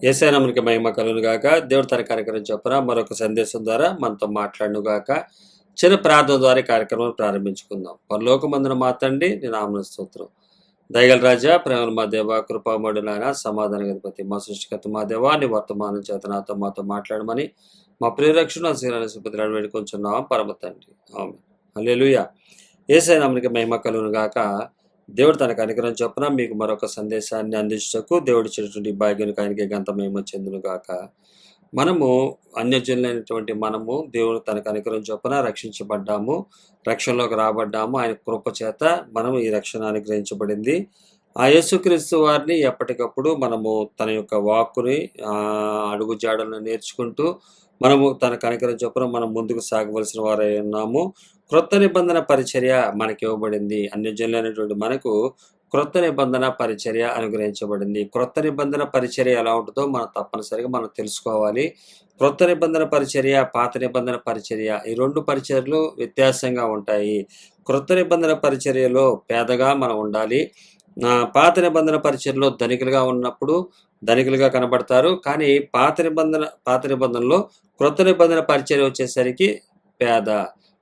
యేసయ్య నామమునకి మహిమ కలుగును గాక. దేవుడు తన కార్యక్రమం చొప్పున మరొక సందేశం ద్వారా మనతో మాట్లాడును గాక. చిన్న ప్రార్థన ద్వారా ఈ కార్యక్రమాన్ని ప్రారంభించుకుందాం. పరలోకమందున మా తండ్రి నీ నామమున స్తోత్రం. దయగల రాజా, ప్రేమల మా దేవ, కృపామయుడు నాయన, సమాధాన గణపతి, మా సృష్టికర్త మా దేవ, నీ వర్తమానం చేత నాతో మాతో మాట్లాడమని మా ప్రియరక్షణ శ్రీరాని వేడుకొంచున్నాం పరమ తండ్రి. ఆమేన్. హల్లెలూయా. యేసయ్య నామమునకి మహిమ కలుగును గాక. దేవుడు తనకు అనుగ్రహం చొప్పున మీకు మరొక సందేశాన్ని అందించటకు దేవుడు ఇచ్చినటువంటి భాగ్యానికి ఆయనకి గంత మహిమ చెందును గాక. మనము అన్యజనులైనటువంటి మనము దేవుడు తనకు అనుగ్రహం చొప్పున రక్షించబడ్డాము, రక్షణలోకి రాబడ్డాము. ఆయన కృప చేత మనము ఈ రక్షణ అనుగ్రహించబడింది. ఆ యేసుక్రీస్తు వారిని ఎప్పటికప్పుడు మనము తన యొక్క వాక్కుని అడుగు జాడలను నేర్చుకుంటూ మనము తనకు అనుగ్రహం చొప్పున మనం ముందుకు సాగవలసిన వారై ఉన్నాము. క్రొత్త నిబంధన పరిచర్య మనకి ఇవ్వబడింది. అన్యజనులైనటువంటి మనకు క్రొత్త నిబంధన పరిచర్య అనుగ్రహించబడింది. క్రొత్త నిబంధన పరిచర్య ఎలా ఉంటుందో మనం తప్పనిసరిగా మనం తెలుసుకోవాలి. క్రొత్త నిబంధన పరిచర్య, పాత నిబంధన పరిచర్య, ఈ రెండు పరిచర్యలు వ్యత్యాసంగా ఉంటాయి. క్రొత్త నిబంధన పరిచర్యలో పేదగా మనం ఉండాలి. పాత నిబంధన పరిచర్యలో ధనికులుగా ఉన్నప్పుడు ధనికులుగా కనబడతారు. కానీ పాత నిబంధనలో క్రొత్త నిబంధన పరిచర్య వచ్చేసరికి పేద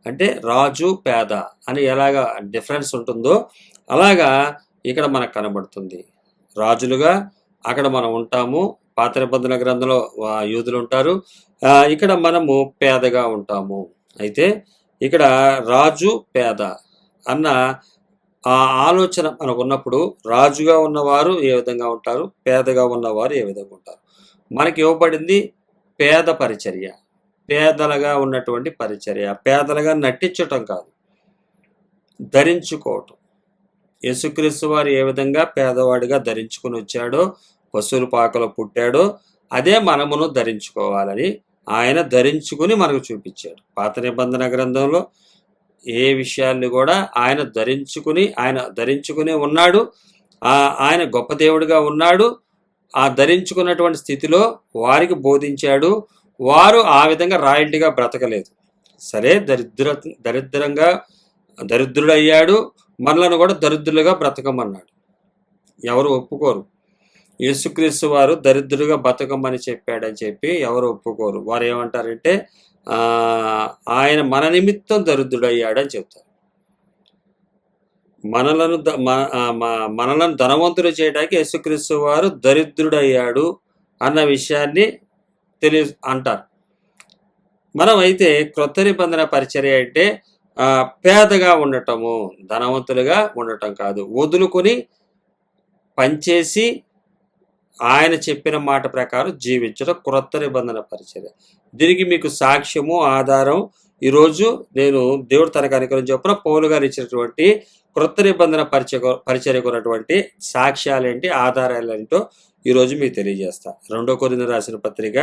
అంటే రాజు, పేద అని ఎలాగా డిఫరెన్స్ ఉంటుందో అలాగా ఇక్కడ మనకు కనబడుతుంది. రాజులుగా అక్కడ మనం ఉంటాము. పాత నిబంధన గ్రంథంలో యూదులు ఉంటారు. ఇక్కడ మనము పేదగా ఉంటాము. అయితే ఇక్కడ రాజు, పేద అన్న ఆ ఆలోచన మనకు ఉన్నప్పుడు రాజుగా ఉన్నవారు ఏ విధంగా ఉంటారు, పేదగా ఉన్నవారు ఏ విధంగా ఉంటారు. మనకి ఇవ్వబడింది పేద పరిచర్య, పేదలుగా ఉన్నటువంటి పరిచర్య. పేదలుగా నటించటం కాదు, ధరించుకోవటం. యేసుక్రీస్తు వారు ఏ విధంగా పేదవాడిగా ధరించుకుని వచ్చాడో, పశువుల పాకలో పుట్టాడో అదే మనమును ధరించుకోవాలని ఆయన ధరించుకుని మనకు చూపించాడు. పాత నిబంధన గ్రంథంలో ఏ విషయాల్ని కూడా ఆయన ధరించుకుని ఉన్నాడు. ఆయన గొప్ప దేవుడిగా ఉన్నాడు. ఆ ధరించుకున్నటువంటి స్థితిలో వారికి బోధించాడు. వారు ఆ విధంగా రాయల్టీగా బ్రతకలేదు. సరే, దరిద్రుడయ్యాడు. మనలను కూడా దరిద్రులుగా బ్రతకమన్నాడు. ఎవరు ఒప్పుకోరు. యేసుక్రీస్తు వారు దరిద్రులుగా బతకమని చెప్పాడని చెప్పి ఎవరు ఒప్పుకోరు. వారు ఏమంటారంటే ఆయన మన నిమిత్తం దరిద్రుడయ్యాడని చెప్తారు. మనలను ధనవంతులు చేయడానికి యేసుక్రీస్తు వారు దరిద్రుడయ్యాడు అన్న విషయాన్ని అంటారు. మనం అయితే క్రొత్త నిబంధన పరిచర్య అంటే పేదగా ఉండటము, ధనవంతులుగా ఉండటం కాదు. వదులుకొని పనిచేసి ఆయన చెప్పిన మాట ప్రకారం జీవించడం క్రొత్త నిబంధన పరిచర్య. దీనికి మీకు సాక్ష్యము, ఆధారం ఈరోజు నేను దేవుడు తనకు అనుగ్రహం చొప్పున పౌలు గారు ఇచ్చినటువంటి క్రొత్త నిబంధన పరిచర్యకు ఉన్నటువంటి సాక్ష్యాలేంటి, ఆధారాలేంటో ఈరోజు మీకు తెలియజేస్తా. కొరింథీయులకు రాసిన పత్రిక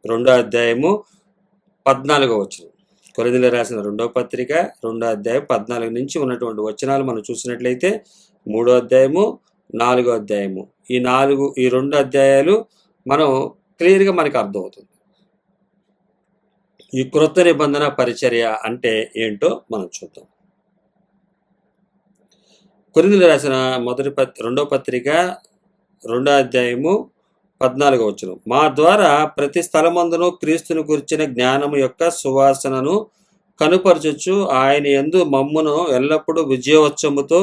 2వ అధ్యాయము 14వ వచనం. కొరింథీయులకు రాసిన 2వ పత్రిక 2వ అధ్యాయం 14 నుంచి ఉన్నటువంటి వచనాలు మనం చూసినట్లయితే 3వ అధ్యాయము 4వ అధ్యాయము ఈ 2 అధ్యాయాలు మనం క్లియర్గా మనకు అర్థమవుతుంది. ఈ క్రొత్త నిబంధన పరిచర్య అంటే ఏంటో మనం చూద్దాం. కొరింథీయులకు రాసిన 2వ పత్రిక 2వ అధ్యాయము 14వ వచనం. మా ద్వారా ప్రతి స్థలమందును క్రీస్తుని గురించిన జ్ఞానము యొక్క సువాసనను కనుపరచచ్చు ఆయన యందు మమ్మును ఎల్లప్పుడూ విజయోత్సవముతో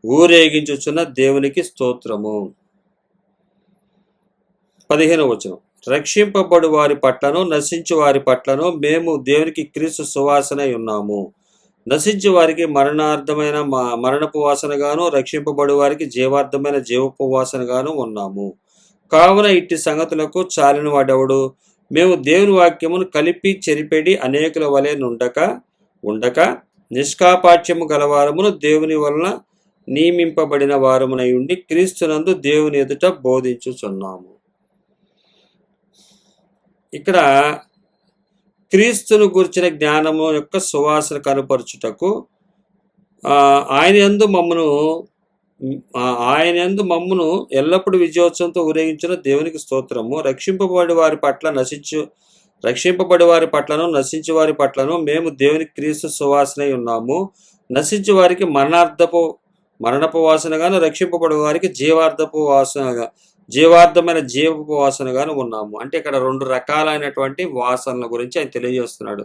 ఊరేగించుచున్న దేవునికి స్తోత్రము. 15వ వచనం. రక్షింపబడు వారి పట్లను నశించు వారి పట్లను మేము దేవునికి క్రీస్తు సువాసనై ఉన్నాము. నశించు వారికి మరణార్థమైన మరణపు వాసనగాను, రక్షింపబడు వారికి జీవార్థమైన జీవపు వాసనగాను ఉన్నాము. కావున ఇట్టి సంగతులకు చాలిన వాడెవడు? మేము దేవుని వాక్యమును కలిపి చెరిపెడి అనేకుల వలె ఉండక నిష్కాపాఠ్యము గలవారమును దేవుని వలన నియమింపబడిన వారమునై ఉండి క్రీస్తునందు దేవుని ఎదుట బోధించుచున్నాము. ఇక్కడ క్రీస్తును గురించిన జ్ఞానము యొక్క సువాసన కనుపరచుటకు ఆయన యందు మమ్మును ఎల్లప్పుడూ విజయోత్సవంతో ఊరేగించిన దేవునికి స్తోత్రము. రక్షింపబడి వారి పట్లను నశించు వారి పట్లను మేము దేవునికి క్రీస్తు సువాసనై ఉన్నాము. నశించు వారికి మరణపు వాసనగాను, రక్షింపబడి వారికి జీవార్థపు జీవార్థమైన జీవపు వాసనగాను ఉన్నాము. అంటే ఇక్కడ 2 రకాలైనటువంటి వాసనల గురించి ఆయన తెలియజేస్తున్నాడు.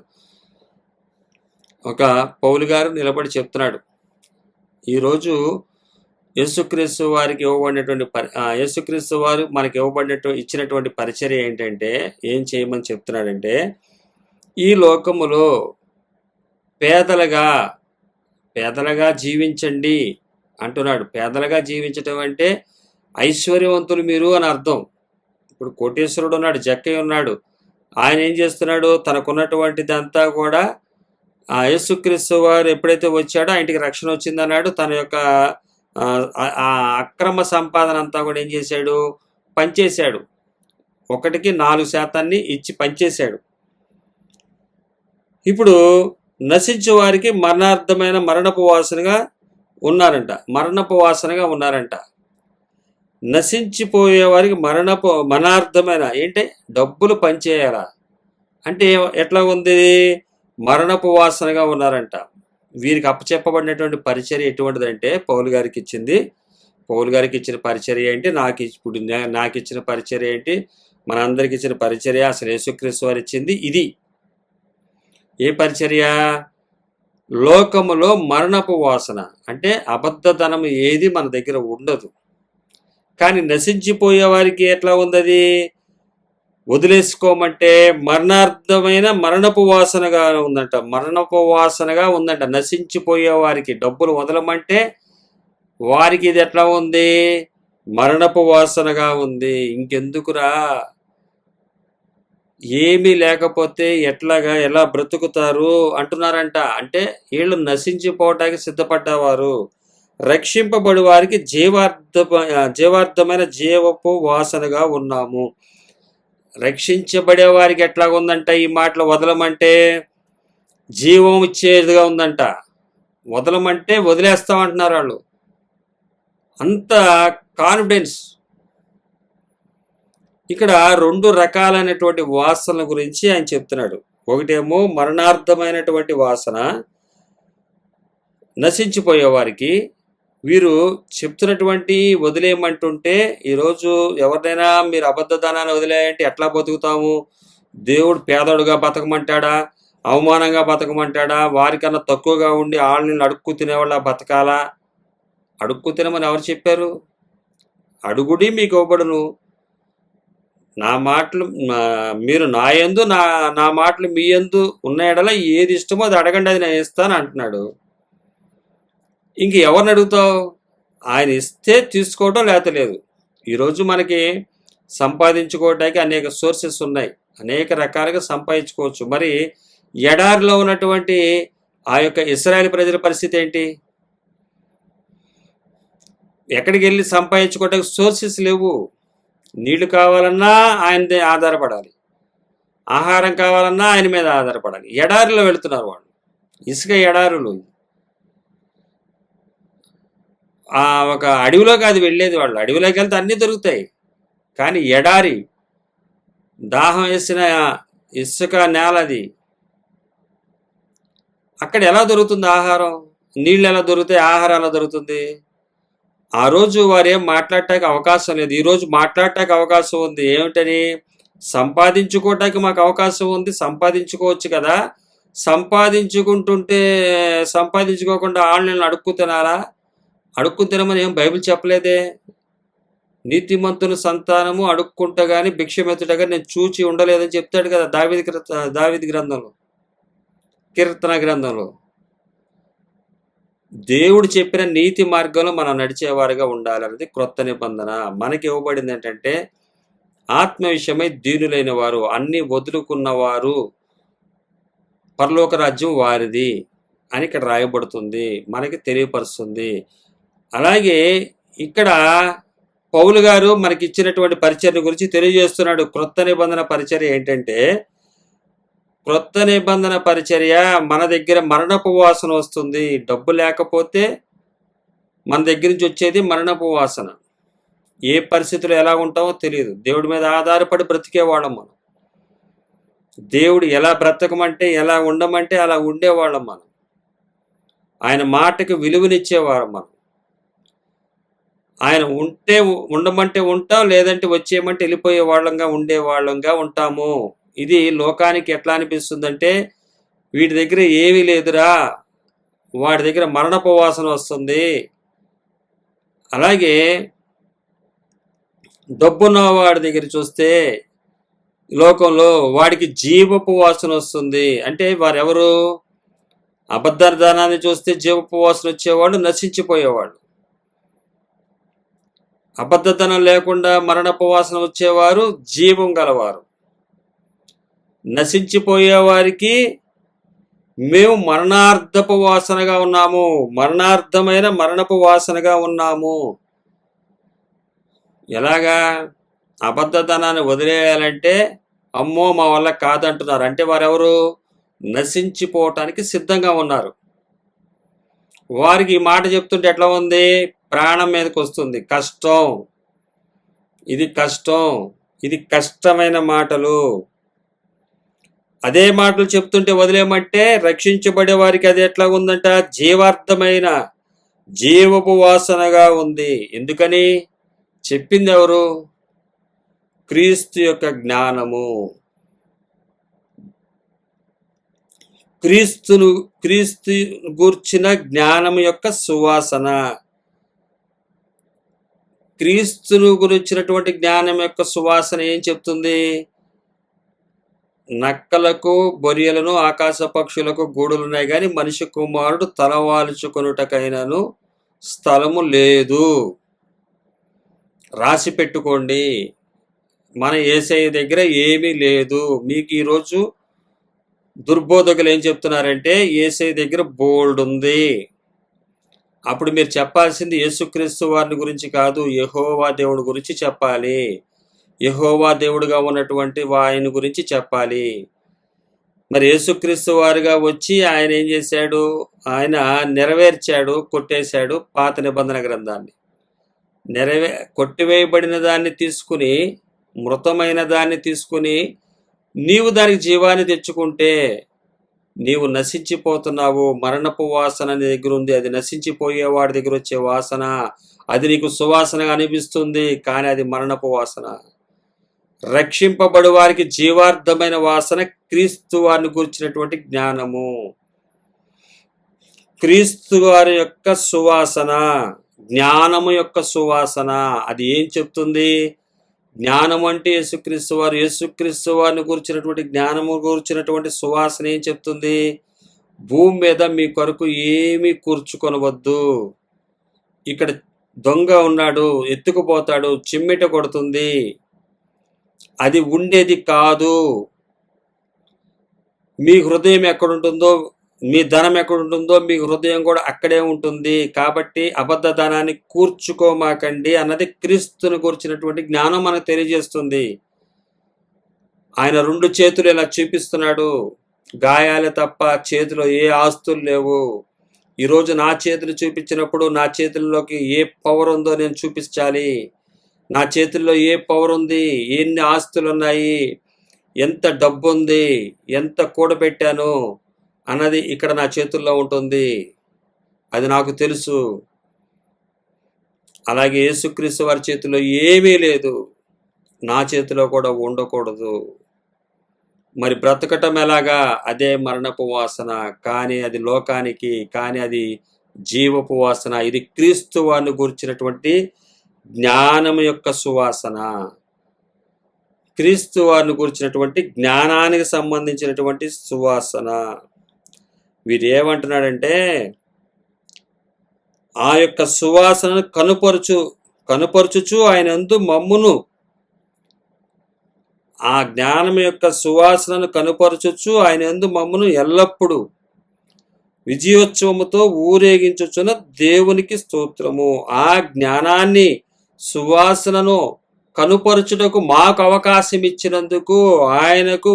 ఒక పౌలు గారు నిలబడి చెప్తున్నాడు, ఈరోజు యేసుక్రీస్తు వారికి ఇవ్వబడినటువంటి యేసుక్రీస్తు వారు మనకి ఇచ్చినటువంటి పరిచర్య ఏంటంటే, ఏం చేయమని చెప్తున్నాడంటే, ఈ లోకములో పేదలుగా జీవించండి అంటున్నాడు. పేదలుగా జీవించటం అంటే ఐశ్వర్యవంతులు మీరు అని అర్థం. ఇప్పుడు కోటేశ్వరుడు ఉన్నాడు, జక్కయ్య ఉన్నాడు. ఆయన ఏం చేస్తున్నాడు, తనకున్నటువంటిదంతా కూడా యేసుక్రీస్తు వారు ఎప్పుడైతే వచ్చాడో ఆ ఇంటికి రక్షణ వచ్చిందన్నాడు. తన యొక్క అక్రమ సంపాదన అంతా కూడా ఏం చేశాడు, పంచేశాడు. 1కి 4% ఇచ్చి పంచేశాడు. ఇప్పుడు నశించే వారికి మరణార్థమైన మరణపు వాసనగా ఉన్నారంట. నశించిపోయే వారికి మరణార్థమైన ఏంటి, డబ్బులు పంచేయాలా అంటే ఎట్లా ఉంది, మరణపు వాసనగా ఉన్నారంట. వీరికి అప్పచెప్పబడినటువంటి పరిచర్య ఎటువంటిదంటే, పౌలు గారికి ఇచ్చిన పరిచర్య ఏంటి, నాకు ఇచ్చిన పరిచర్య ఏంటి, మనందరికి ఇచ్చిన పరిచర్య, అసలు యేసుక్రీస్తు వారు ఇచ్చింది ఇది. ఏ పరిచర్య, లోకములో మరణపు వాసన అంటే అబద్ధతనం ఏది మన దగ్గర ఉండదు. కానీ నశించిపోయే వారికి ఎట్లా ఉంది, వదిలేసుకోమంటే మరణార్థమైన మరణపు వాసనగా ఉందంట. నశించిపోయే వారికి డబ్బులు వదలమంటే వారికి ఇది ఎట్లా ఉంది, మరణపు వాసనగా ఉంది. ఇంకెందుకురా, ఏమీ లేకపోతే ఎలా బ్రతుకుతారు అంటున్నారంట. అంటే వీళ్ళు నశించిపోవటానికి సిద్ధపడ్డవారు. రక్షింపబడి వారికి జీవార్థమైన జీవపు వాసనగా ఉన్నాము. రక్షించబడే వారికి ఎట్లా ఉందంట, ఈ మాటలు వదలమంటే జీవం ఇచ్చేదిగా ఉందంట. వదలమంటే వదిలేస్తామంటున్నారు వాళ్ళు. అంత కాన్ఫిడెన్స్. ఇక్కడ 2 రకాలైనటువంటి వాసనల గురించి ఆయన చెప్తున్నాడు. ఒకటేమో మరణార్థమైనటువంటి వాసన, నశించిపోయే వారికి. వీరు చెప్తున్నటువంటి వదిలేయమంటుంటే, ఈరోజు ఎవరినైనా మీరు అబద్ధదానాన్ని వదిలేయంటే ఎట్లా బతుకుతాము, దేవుడు పేదోడుగా బతకమంటాడా, అవమానంగా బతకమంటాడా, వారికన్నా తక్కువగా ఉండి వాళ్ళని అడుక్కు తినేవాళ్ళ బతకాలా? అడుక్కు తినమని ఎవరు చెప్పారు? అడుగుడి మీకు ఇవ్వబడును, నా మాటలు మీరు నా యందు నా మాటలు మీ యందు ఉన్న ఎడల ఏది ఇష్టమో అది అడగండి, అది నేను ఇస్తాను అంటున్నాడు. ఇంక ఎవరిని అడుగుతావు? ఆయన ఇస్తే తీసుకోవడం లేకపోతే లేదు. ఈరోజు మనకి సంపాదించుకోవడానికి అనేక సోర్సెస్ ఉన్నాయి, అనేక రకాలుగా సంపాదించుకోవచ్చు. మరి ఎడారిలో ఉన్నటువంటి ఆ యొక్క ఇశ్రాయేలు ప్రజల పరిస్థితి ఏంటి? ఎక్కడికి వెళ్ళి సంపాదించుకోవడానికి సోర్సెస్ లేవు. నీళ్లు కావాలన్నా ఆయన ఆధారపడాలి, ఆహారం కావాలన్నా ఆయన మీద ఆధారపడాలి. ఎడారిలో వెళుతున్నారు వాళ్ళు, ఇసుక ఎడారులు. ఒక అడవిలోకి అది వెళ్ళేది వాళ్ళు. అడవిలోకి వెళ్తే అన్నీ దొరుకుతాయి, కానీ ఎడారి, దాహం వేసిన ఇసుక నేలది. అక్కడ ఎలా దొరుకుతుంది ఆహారం? నీళ్ళు ఎలా దొరుకుతాయి, ఆహారం ఎలా దొరుకుతుంది? ఆ రోజు వారు ఏం మాట్లాడటానికి అవకాశం లేదు. ఈరోజు మాట్లాడటానికి అవకాశం ఉంది. ఏమిటని? సంపాదించుకోవటానికి మాకు అవకాశం ఉంది, సంపాదించుకోవచ్చు కదా. సంపాదించుకోకుండా ఆన్లైన్లో అడుక్కు తినాలా? అడుక్కు తినమని ఏం బైబిల్ చెప్పలేదే. నీతిమంతుని సంతానము అడుక్కుంటా కానీ భిక్షమెత్తుట కానీ నేను చూచి ఉండలేదని చెప్తాడు కదా దావీదు గ్రంథంలో, కీర్తన గ్రంథంలో. దేవుడు చెప్పిన నీతి మార్గంలో మనం నడిచేవారుగా ఉండాలన్నది క్రొత్త నిబంధన. మనకి ఇవ్వబడింది ఏంటంటే, ఆత్మ విషయమై దీనులైన వారు, అన్ని వదులుకున్నవారు పరలోక రాజ్యం వారిది అని ఇక్కడ రాయబడుతుంది, మనకి తెలియపరుస్తుంది. అలాగే ఇక్కడ పౌలు గారు మనకి ఇచ్చినటువంటి పరిచర్య గురించి తెలియజేస్తున్నాడు. క్రొత్త నిబంధన పరిచర్య ఏంటంటే, క్రొత్త నిబంధన పరిచర్య మన దగ్గర మరణపు వాసన వస్తుంది. డబ్బు లేకపోతే మన దగ్గర నుంచి వచ్చేది మరణపు వాసన. ఏ పరిస్థితుల్లో ఎలా ఉంటామో తెలియదు. దేవుడి మీద ఆధారపడి బ్రతికేవాళ్ళం మనం. దేవుడు ఎలా బ్రతకమంటే, ఎలా ఉండమంటే అలా ఉండేవాళ్ళం మనం. ఆయన మాటకి విలువనిచ్చేవాళ్ళం మనం. ఆయన ఉంటే ఉండమంటే ఉంటాం, లేదంటే వచ్చేయమంటే వెళ్ళిపోయే వాళ్ళంగా ఉండే వాళ్ళంగా ఉంటాము. ఇది లోకానికి ఎట్లా అనిపిస్తుందంటే, వీటి దగ్గర ఏమీ లేదురా, వాడి దగ్గర మరణపు వాసన వస్తుంది. అలాగే డబ్బున్న వాడి దగ్గర చూస్తే లోకంలో వాడికి జీవపు వాసన వస్తుంది. అంటే వారెవరు? అబద్ధదానాన్ని చూస్తే జీవపు వాసన వచ్చేవాడు నశించిపోయేవాడు. అబద్ధతనం లేకుండా మరణపు వాసన వచ్చేవారు జీవం గలవారు. నశించిపోయే వారికి మేము మరణార్థపు వాసనగా ఉన్నాము, మరణార్థమైన మరణపు వాసనగా ఉన్నాము. ఎలాగా? అబద్ధతనాన్ని వదిలేయాలంటే అమ్మో మా వల్ల కాదంటున్నారు. అంటే వారెవరు? నశించిపోవటానికి సిద్ధంగా ఉన్నారు. వారికి ఈ మాట చెప్తుంటే ఎట్లా ఉంది? ప్రాణం మీదకి వస్తుంది. కష్టం, ఇది కష్టం, ఇది కష్టమైన మాటలు. అదే మాటలు చెప్తుంటే వదిలేమంటే రక్షించబడే వారికి అది ఎట్లా ఉందంట? జీవార్థమైన జీవపు వాసనగా ఉంది. ఎందుకని? చెప్పింది ఎవరు? క్రీస్తు యొక్క జ్ఞానము. క్రీస్తు గూర్చిన జ్ఞానం యొక్క సువాసన. క్రీస్తును గురించినటువంటి జ్ఞానం యొక్క సువాసన ఏం చెప్తుంది? నక్కలకు బొరియలను ఆకాశ పక్షులకు గూడులున్నాయి కానీ మనిషి కుమారుడు తలవాల్చుకొనుటకైనను స్థలము లేదు. రాసి పెట్టుకోండి. మన యేసయ్య దగ్గర ఏమీ లేదు. మీకు ఈరోజు దుర్బోధకులు ఏం చెప్తున్నారంటే యేసయ్య దగ్గర బోల్డ్ ఉంది. అప్పుడు మీరు చెప్పాల్సింది యేసుక్రీస్తు వారిని గురించి కాదు, యెహోవా దేవుడి గురించి చెప్పాలి. యెహోవా దేవుడుగా ఉన్నటువంటి ఆయన గురించి చెప్పాలి. మరి యేసుక్రీస్తు వారుగా వచ్చి ఆయన ఏం చేశాడు? ఆయన నెరవేర్చాడు, కొట్టేశాడు పాత నిబంధన గ్రంథాన్ని. కొట్టివేయబడిన దాన్ని తీసుకుని, మృతమైన దాన్ని తీసుకుని నీవు దానికి జీవాన్ని తెచ్చుకుంటే నీవు నశించిపోతున్నావు. మరణపు వాసన నీ దగ్గర ఉంది, అది నశించిపోయేవాడి దగ్గర వచ్చే వాసన. అది నీకు సువాసనగా అనిపిస్తుంది, కానీ అది మరణపు వాసన. రక్షింపబడు వారికి జీవార్థమైన వాసన క్రీస్తు వారిని గురించినటువంటి జ్ఞానము. క్రీస్తు వారి యొక్క సువాసన, జ్ఞానము యొక్క సువాసన. అది ఏం చెప్తుంది? జ్ఞానం అంటే యేసుక్రీస్తు వారు. యేసుక్రీస్తు వారిని గురించినటువంటి జ్ఞానము గురించినటువంటి సువాసన ఏం చెప్తుంది? భూమి మీద మీ కొరకు ఏమీ కూర్చుకొనవద్దు. ఇక్కడ దొంగ ఉన్నాడు, ఎత్తుకుపోతాడు, చిమ్మిట కొడుతుంది, అది ఉండేది కాదు. మీ హృదయం ఎక్కడుంటుందో, మీ ధనం ఎక్కడుంటుందో మీ హృదయం కూడా అక్కడే ఉంటుంది. కాబట్టి అబద్ధ ధనాన్ని కూర్చుకోమాకండి అన్నది క్రీస్తుని గురించినటువంటి జ్ఞానం మనకు తెలియజేస్తుంది. ఆయన 2 చేతులు ఇలా చూపిస్తున్నాడు, గాయాలే తప్ప చేతిలో ఏ ఆస్తులు లేవు. ఈరోజు నా చేతులు చూపించినప్పుడు నా చేతుల్లోకి ఏ పవర్ ఉందో నేను చూపించాలి. నా చేతుల్లో ఏ పవర్ ఉంది, ఎన్ని ఆస్తులు ఉన్నాయి, ఎంత డబ్బు ఉంది, ఎంత కూడబెట్టాను అన్నది ఇక్కడ నా చేతుల్లో ఉంటుంది. అది నాకు తెలుసు. అలాగే యేసుక్రీస్తు వారి చేతిలో ఏమీ లేదు, నా చేతిలో కూడా ఉండకూడదు. మరి బ్రతకటం ఎలాగా? అదే మరణపు వాసన, కానీ అది లోకానికి, కానీ అది జీవపు వాసన. ఇది క్రీస్తు వారిని గురించినటువంటి జ్ఞానం యొక్క సువాసన. క్రీస్తు వారిని గురించినటువంటి జ్ఞానానికి సంబంధించినటువంటి సువాసన. వీరు ఏమంటున్నాడంటే ఆ యొక్క సువాసనను కనుపరుచుచు ఆయన యందు మమ్మును, ఆ జ్ఞానం యొక్క సువాసనను కనుపరచుచు ఆయన యందు మమ్మును ఎల్లప్పుడూ విజయోత్సవముతో ఊరేగించుచున్న దేవునికి స్తోత్రము. ఆ జ్ఞానాన్ని, సువాసనను కనుపరచుటకు మాకు అవకాశం ఇచ్చినందుకు ఆయనకు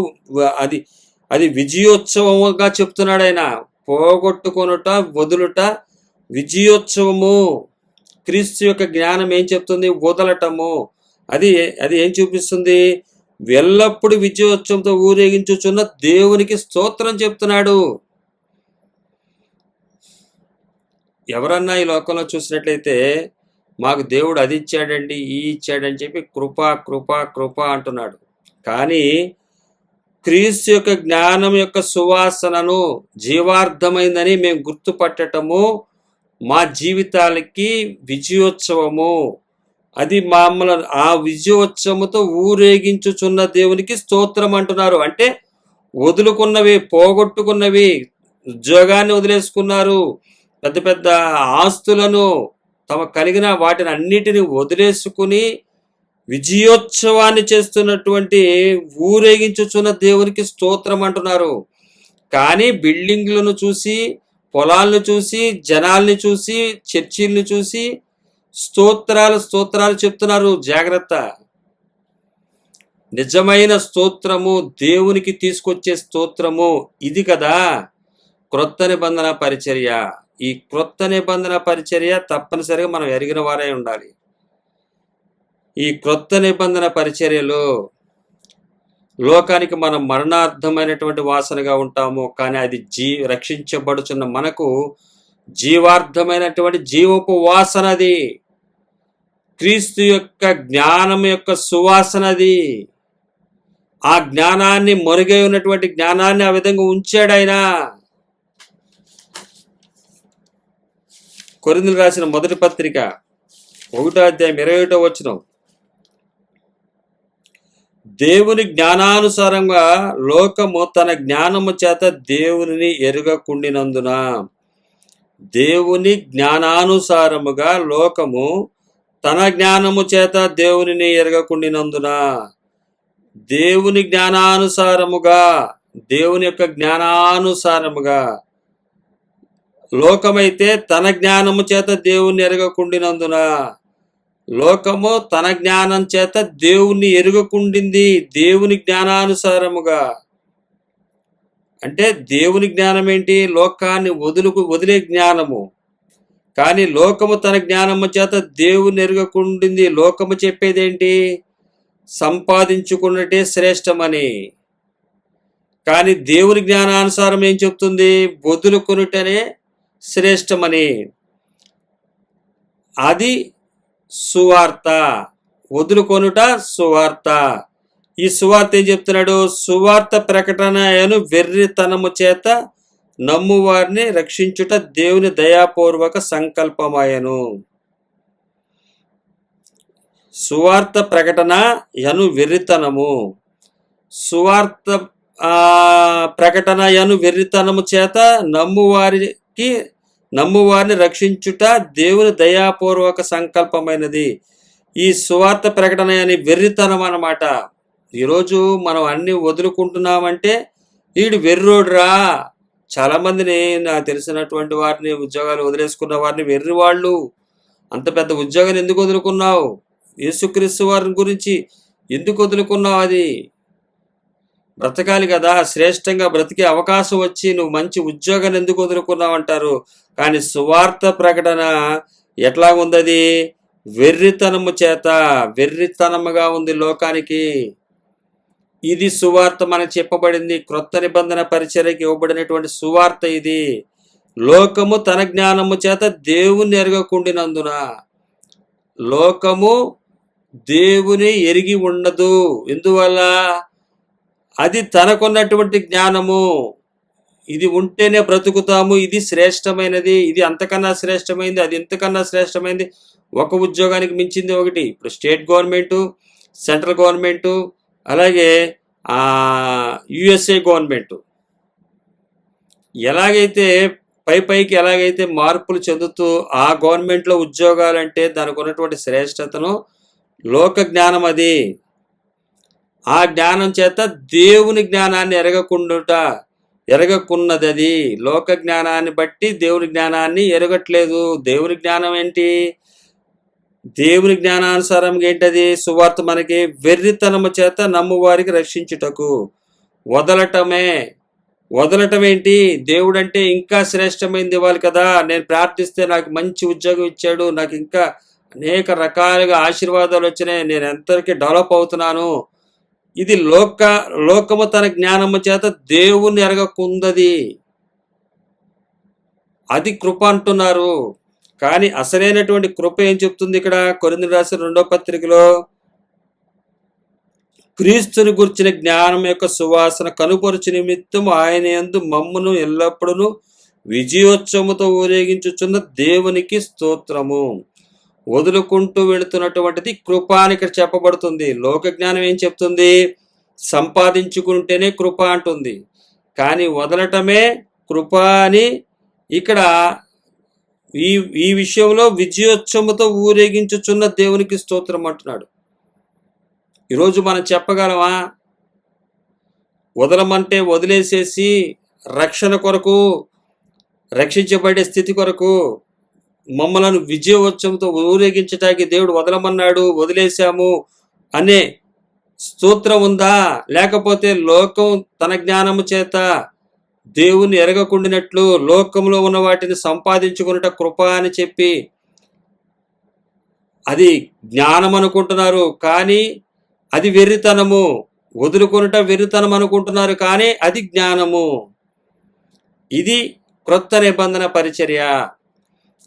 అది విజయోత్సవముగా చెప్తున్నాడు. ఆయన పోగొట్టుకొనుట, వదులుట విజయోత్సవము. క్రీస్తు యొక్క జ్ఞానం ఏం చెప్తుంది? వదలటము. అది ఏం చూపిస్తుంది? ఎల్లప్పుడు విజయోత్సవంతో ఊరేగించుచున్న దేవునికి స్తోత్రం చెప్తున్నాడు. ఎవరన్నా ఈ లోకంలో చూసినట్లయితే మాకు దేవుడు అది ఇచ్చాడండి, ఈ ఇచ్చాడని చెప్పి కృప కృప కృప అంటున్నాడు. కానీ క్రీస్తు యొక్క జ్ఞానం యొక్క సువాసనను జీవార్థమైందని మేము గుర్తుపట్టటము మా జీవితాలకి విజయోత్సవము. అది మమ్మల్ని ఆ విజయోత్సవముతో ఊరేగించుచున్న దేవునికి స్తోత్రం అంటున్నారు. అంటే వదులుకున్నవి, పోగొట్టుకున్నవి, ఉద్యోగాన్ని వదిలేసుకున్నారు, పెద్ద పెద్ద ఆస్తులను, తమ కలిగిన వాటిని అన్నిటిని వదిలేసుకుని విజయోత్సవాన్ని చేస్తున్నటువంటి ఊరేగించుచున్న దేవునికి స్తోత్రం అంటున్నారు. కానీ బిల్డింగ్లను చూసి, పొలాలను చూసి, జనాల్ని చూసి, చర్చిల్ని చూసి స్తోత్రాలు స్తోత్రాలు చెప్తున్నారు. జాగ్రత్త. నిజమైన స్తోత్రము, దేవునికి తీసుకొచ్చే స్తోత్రము ఇది కదా క్రొత్త నిబంధన పరిచర్య. ఈ క్రొత్త నిబంధన పరిచర్య తప్పనిసరిగా మనం ఎరిగిన వారై ఉండాలి. ఈ క్రొత్త నిబంధన పరిచర్యలో లోకానికి మనం మరణార్థమైనటువంటి వాసనగా ఉంటాము. కానీ అది రక్షించబడుచున్న మనకు జీవార్థమైనటువంటి జీవపు వాసనది. క్రీస్తు యొక్క జ్ఞానం యొక్క సువాసనది. ఆ జ్ఞానాన్ని, మొరుగై ఉన్నటువంటి జ్ఞానాన్ని ఆ విధంగా ఉంచాడు ఆయన. కొరింథీయులకు రాసిన మొదటి పత్రిక 1వ అధ్యాయం 21వ వచనం. దేవుని జ్ఞానానుసారంగా లోకము తన జ్ఞానము చేత దేవునిని ఎరుగకుండినందున. దేవుని జ్ఞానానుసారముగా లోకము తన జ్ఞానము చేత దేవునిని ఎరగకుండినందున. దేవుని జ్ఞానానుసారముగా, దేవుని యొక్క జ్ఞానానుసారముగా. లోకమైతే తన జ్ఞానము చేత దేవుని ఎరగకుండినందున. లోకము తన జ్ఞానం చేత దేవుణ్ణి ఎరుగకుండింది దేవుని జ్ఞానానుసారముగా. అంటే దేవుని జ్ఞానం ఏంటి? లోకాన్ని వదిలే జ్ఞానము. కానీ లోకము తన జ్ఞానము చేత దేవుని ఎరుగకుండింది. లోకము చెప్పేదేంటి? సంపాదించుకున్నట్టే శ్రేష్టమని. కానీ దేవుని జ్ఞానానుసారం ఏం చెప్తుంది? వదులుకొనుటనే శ్రేష్టమని. అది సువార్త. వదులుకొనుట సువార్త. ఈ సువార్త ఏం చెప్తున్నాడు? సువార్త ప్రకటనను వెర్రితనము చేత నమ్మువారిని రక్షించుట దేవుని దయాపూర్వక సంకల్పమాయను. సువార్త ప్రకటన యను వెర్రితనము. సువార్త ప్రకటన యను వెర్రితనము చేత నమ్మువారిని రక్షించుట దేవుని దయాపూర్వక సంకల్పమైనది. ఈ సువార్త ప్రకటన అని వెర్రితనం అన్నమాట. ఈరోజు మనం అన్ని వదులుకుంటున్నామంటే వీడు వెర్రోడ్రా. చాలా మందిని, నాకు తెలిసినటువంటి వారిని, ఉద్యోగాలు వదిలేసుకున్న వారిని వెర్రివాళ్ళు. అంత పెద్ద ఉద్యోగాన్ని ఎందుకు వదులుకున్నావు? యేసుక్రీస్తు వారి గురించి ఎందుకు వదులుకున్నావు? అది బ్రతకాలి కదా, శ్రేష్టంగా బ్రతికే అవకాశం వచ్చి నువ్వు మంచి ఉద్యోగాన్ని ఎందుకు వదులుకున్నావు అంటారు. కానీ సువార్త ప్రకటన ఎట్లా ఉంది? వెర్రితనము చేత, వెర్రితనముగా ఉంది లోకానికి. ఇది సువార్త మనకు చెప్పబడింది. క్రొత్త నిబంధన పరిచర్యకి ఇవ్వబడినటువంటి సువార్త ఇది. లోకము తన జ్ఞానము చేత దేవుని ఎరగకుండినందున. లోకము దేవుని ఎరిగి ఉండదు. ఎందువల్ల? అది తనకున్నటువంటి జ్ఞానము. ఇది ఉంటేనే బ్రతుకుతాము, ఇది శ్రేష్టమైనది, ఇది అంతకన్నా శ్రేష్టమైంది, అది ఇంతకన్నా శ్రేష్టమైంది. ఒక ఉద్యోగానికి మించింది ఒకటి. ఇప్పుడు స్టేట్ గవర్నమెంటు, సెంట్రల్ గవర్నమెంటు, అలాగే యుఎస్ఏ గవర్నమెంటు ఎలాగైతే పైకి ఎలాగైతే మార్పులు చెందుతూ ఆ గవర్నమెంట్లో ఉద్యోగాలంటే దానికి ఉన్నటువంటి శ్రేష్టతను లోక జ్ఞానం అది. ఆ జ్ఞానం చేత దేవుని జ్ఞానాన్ని ఎరగకున్నది. అది లోక జ్ఞానాన్ని బట్టి దేవుని జ్ఞానాన్ని ఎరగట్లేదు. దేవుని జ్ఞానం ఏంటి? దేవుని జ్ఞానానుసారం ఏంటది? సువార్త మనకి వెర్రితనము చేత నమ్మువారికి రక్షించుటకు. వదలటం ఏంటి? దేవుడు అంటే ఇంకా శ్రేష్టమైనది ఇవ్వాలి కదా. నేను ప్రార్థిస్తే నాకు మంచి ఉద్యోగం ఇచ్చాడు, నాకు ఇంకా అనేక రకాలుగా ఆశీర్వాదాలు వచ్చినాయి, నేను ఎంతవరకు డెవలప్ అవుతున్నాను. ఇది లోకము తన జ్ఞానము చేత దేవుని ఎరగకుందది. అది కృప అంటున్నారు. కానీ అసలైనటువంటి కృప ఏం చెప్తుంది ఇక్కడ కొరింథీయులకు రాసిన 2వ పత్రికలో? క్రీస్తుని గుర్చిన జ్ఞానం యొక్క సువాసన కనుపరుచు నిమిత్తం ఆయన యందు మమ్మును ఎల్లప్పుడూ విజయోత్సవముతో ఊరేగించుచున్న దేవునికి స్తోత్రము. వదులుకుంటూ వెళుతున్నటువంటిది కృప అని ఇక్కడ చెప్పబడుతుంది. లోక జ్ఞానం ఏం చెప్తుంది? సంపాదించుకుంటేనే కృప అంటుంది, కానీ వదలటమే కృప అని ఇక్కడ ఈ ఈ విషయంలో విజయోత్సవముతో ఊరేగించుచున్న దేవునికి స్తోత్రం అంటున్నాడు. ఈరోజు మనం చెప్పగలమా? వదలమంటే వదిలేసేసి రక్షణ కొరకు, రక్షించబడే స్థితి కొరకు మమ్మలను విజయోత్సవంతో ఊరేగించటానికి దేవుడు వదలమన్నాడు, వదిలేశాము అనే స్తోత్రం ఉందా? లేకపోతే లోకం తన జ్ఞానము చేత దేవుని ఎరగకుండినట్లు లోకంలో ఉన్న వాటిని సంపాదించుకున్నట కృప అని చెప్పి అది జ్ఞానం అనుకుంటున్నారు, కానీ అది వెర్రితనము. వదులుకొనుట వెర్రితనం అనుకుంటున్నారు, కానీ అది జ్ఞానము. ఇది క్రొత్త నిబంధన పరిచర్య.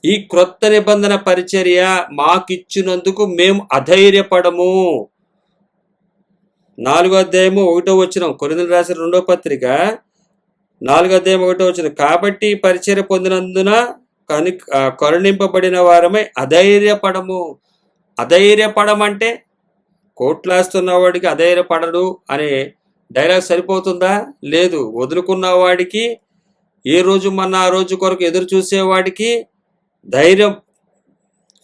ఈ క్రొత్త నిబంధన పరిచర్య మాకిచ్చినందుకు మేము అధైర్యపడము. 4వ అధ్యాయము 1వ వచనం, కొరింథీయులకు రాసిన 2వ పత్రిక 4వ అధ్యాయం 1వ వచనం. కాబట్టి పరిచర్య పొందినందున కరుణింపబడిన వారమై అధైర్యపడము. అధైర్యపడమంటే కోట్లాస్తున్న వాడికి అధైర్యపడడు అనే డైలాగ్ సరిపోతుందా? లేదు. వదులుకున్న వాడికి, ఏ రోజు మన ఆ రోజు కొరకు ఎదురు చూసేవాడికి ధైర్యం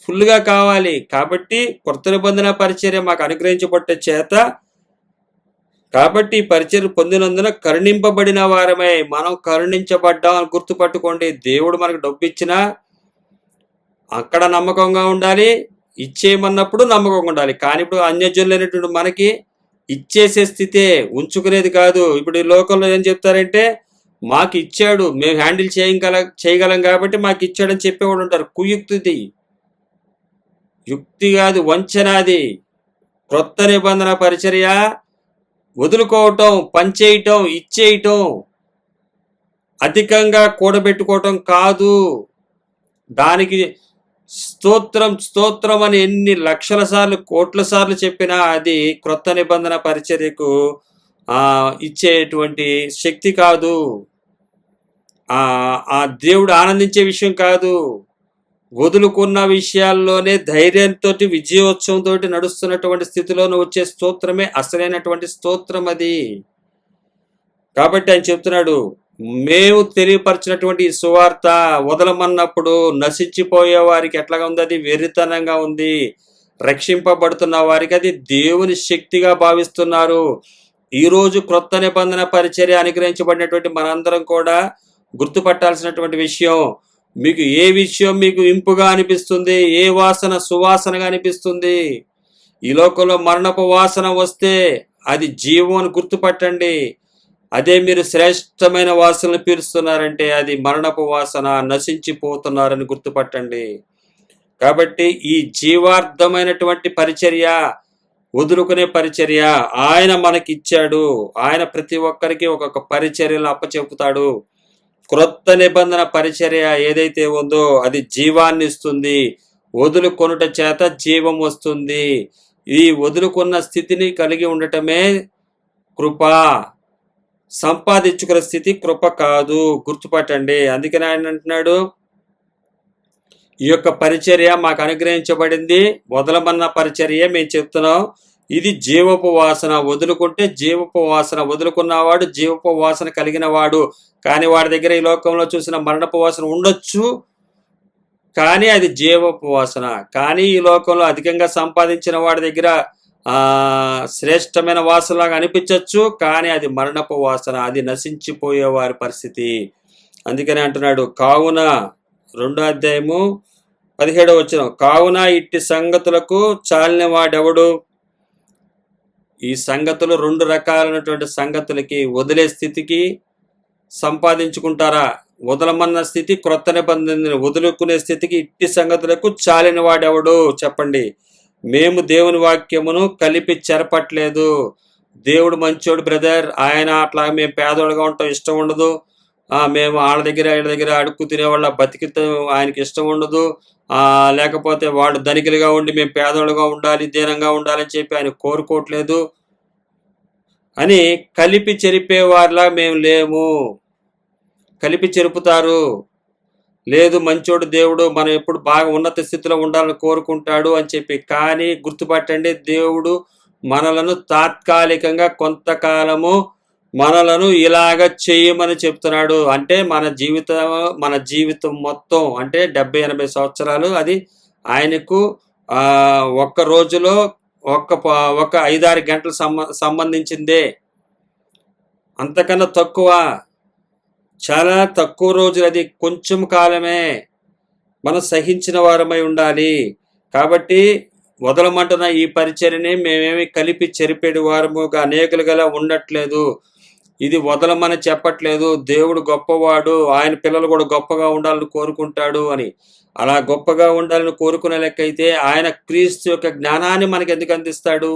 ఫుల్గా కావాలి. కాబట్టి కొత్త నిబంధన పరిచర్య మాకు అనుగ్రహించబట్టే చేత, కాబట్టి పరిచర్య పొందినందున కరుణింపబడిన వారమే. మనం కరుణించబడ్డాం అని గుర్తుపట్టుకోండి. దేవుడు మనకు డబ్బు ఇచ్చినా అక్కడ నమ్మకంగా ఉండాలి, ఇచ్చేయమన్నప్పుడు నమ్మకంగా ఉండాలి. కానీ ఇప్పుడు అన్యజనులైనటువంటి మనకి ఇచ్చేసే స్థితే, ఉంచుకునేది కాదు. ఇప్పుడు ఈ లోకంలో ఏం చెప్తారంటే, మాకు ఇచ్చాడు, మేము హ్యాండిల్ చేయగలం కాబట్టి మాకు ఇచ్చాడని చెప్పేవాడు ఉంటారు. కుయుక్తిది, యుక్తి కాదు, వంచనాది. క్రొత్త నిబంధన పరిచర్య వదులుకోవటం, పంచేయటం, ఇచ్చేయటం, అధికంగా కూడబెట్టుకోవటం కాదు. దానికి స్తోత్రం స్తోత్రం అని ఎన్ని లక్షల సార్లు, కోట్ల సార్లు చెప్పినా అది క్రొత్త నిబంధన పరిచర్యకు ఇచ్చేటువంటి శక్తి కాదు. ఆ దేవుడు ఆనందించే విషయం కాదు. వదులుకున్న విషయాల్లోనే ధైర్యంతో, విజయోత్సవంతో నడుస్తున్నటువంటి స్థితిలోనే వచ్చే స్తోత్రమే అసలైనటువంటి స్తోత్రం అది. కాబట్టి ఆయన చెప్తున్నాడు, మేము తెలియపరిచినటువంటి ఈ సువార్త వదలమన్నప్పుడు నశించిపోయే వారికి ఎట్లాగా ఉంది? అది వెర్రితనంగా ఉంది. రక్షింపబడుతున్న వారికి అది దేవుని శక్తిగా భావిస్తున్నారు. ఈరోజు క్రొత్త నిబంధన పరిచర్య అనుగ్రహించబడినటువంటి మనందరం కూడా గుర్తుపట్టాల్సినటువంటి విషయం, మీకు ఏ విషయం మీకు ఇంపుగా అనిపిస్తుంది, ఏ వాసన సువాసనగా అనిపిస్తుంది? ఈ లోకంలో మరణపు వాసన వస్తే అది జీవం అని గుర్తుపట్టండి. అదే మీరు శ్రేష్టమైన వాసనలు పీలుస్తున్నారంటే అది మరణపు వాసన, నశించిపోతున్నారని గుర్తుపట్టండి. కాబట్టి ఈ జీవార్థమైనటువంటి పరిచర్య, వదులుకునే పరిచర్య ఆయన మనకిచ్చాడు. ఆయన ప్రతి ఒక్కరికి ఒక్కొక్క పరిచర్యలు అప్పచెపుతాడు. క్రొత్త నిబంధన పరిచర్య ఏదైతే ఉందో అది జీవాన్ని ఇస్తుంది. వదులుకొనుట చేత జీవం వస్తుంది. ఈ వదులుకున్న స్థితిని కలిగి ఉండటమే కృప. సంపాదించుకున్న స్థితి కృప కాదు, గుర్తుపట్టండి. అందుకని ఆయన అంటున్నాడు, ఈ యొక్క పరిచర్య మాకు అనుగ్రహించబడింది, వదలమన్న పరిచర్య మేము చెప్తున్నాం. ఇది జీవపు వాసన. వదులుకుంటే జీవపు వాసన, వదులుకున్నవాడు జీవపు వాసన కలిగిన వాడు. కానీ వాడి దగ్గర ఈ లోకంలో చూసిన మరణపు వాసన ఉండొచ్చు, కానీ అది జీవపు వాసన. కానీ ఈ లోకంలో అధికంగా సంపాదించిన వాడి దగ్గర శ్రేష్టమైన వాసనలాగా అనిపించవచ్చు, కానీ అది మరణపు వాసన, అది నశించిపోయే వారి పరిస్థితి. అందుకని అంటున్నాడు, కావున 2వ అధ్యాయము 17వ వచనం, కావున ఇట్టి సంగతులకు చాలిన వాడెవడు? ఈ సంగతులు 2 రకాలైనటువంటి సంగతులకి, వదిలే స్థితికి, సంపాదించుకుంటారా వదలమన్న స్థితి, క్రొత్త నిబంధన వదులుకునే స్థితికి, ఇట్టి సంగతులకు చాలిన వాడెవడు చెప్పండి. మేము దేవుని వాక్యమును కలిపి చెరపట్లేదు. దేవుడు మంచోడు బ్రదర్, ఆయన అట్లా మేము పేదోడుగా ఉంటాం ఇష్టం ఉండదు, మేము వాళ్ళ దగ్గర వీళ్ళ దగ్గర అడుక్కు తినేవాళ్ళ బతికితే ఆయనకి ఇష్టం ఉండదు. లేకపోతే వాళ్ళు ధనికులుగా ఉండి మేము పేదోళ్ళుగా ఉండాలి, దీనంగా ఉండాలని చెప్పి ఆయన కోరుకోవట్లేదు అని కలిపి చెరిపేవారిలా మేము లేము. కలిపి చెరుపుతారు. లేదు మంచోడు దేవుడు మనం ఎప్పుడు బాగా ఉన్నత స్థితిలో ఉండాలని కోరుకుంటాడు అని చెప్పి. కానీ గుర్తుపట్టండి, దేవుడు మనలను తాత్కాలికంగా కొంతకాలము మనలను ఇలాగ చేయమని చెప్తున్నాడు. అంటే మన జీవితం మొత్తం అంటే 70-80 సంవత్సరాలు అది ఆయనకు ఒక్క రోజులో ఒక 5-6 గంటలు సంబంధించిందే. అంతకన్నా తక్కువ, చాలా తక్కువ రోజులు, అది కొంచెం కాలమే. మనం సహించిన వారమై ఉండాలి. కాబట్టి వదలమంటున్న ఈ పరిచర్యని మేమేమి కలిపి చెరిపేడు వారముగా అనేకులుగా ఉండట్లేదు. ఇది వదలమని చెప్పట్లేదు. దేవుడు గొప్పవాడు, ఆయన పిల్లలు కూడా గొప్పగా ఉండాలని కోరుకుంటాడు అని. అలా గొప్పగా ఉండాలని కోరుకునే లెక్కైతే ఆయన క్రీస్తు యొక్క జ్ఞానాన్ని మనకు ఎందుకు అందిస్తాడు?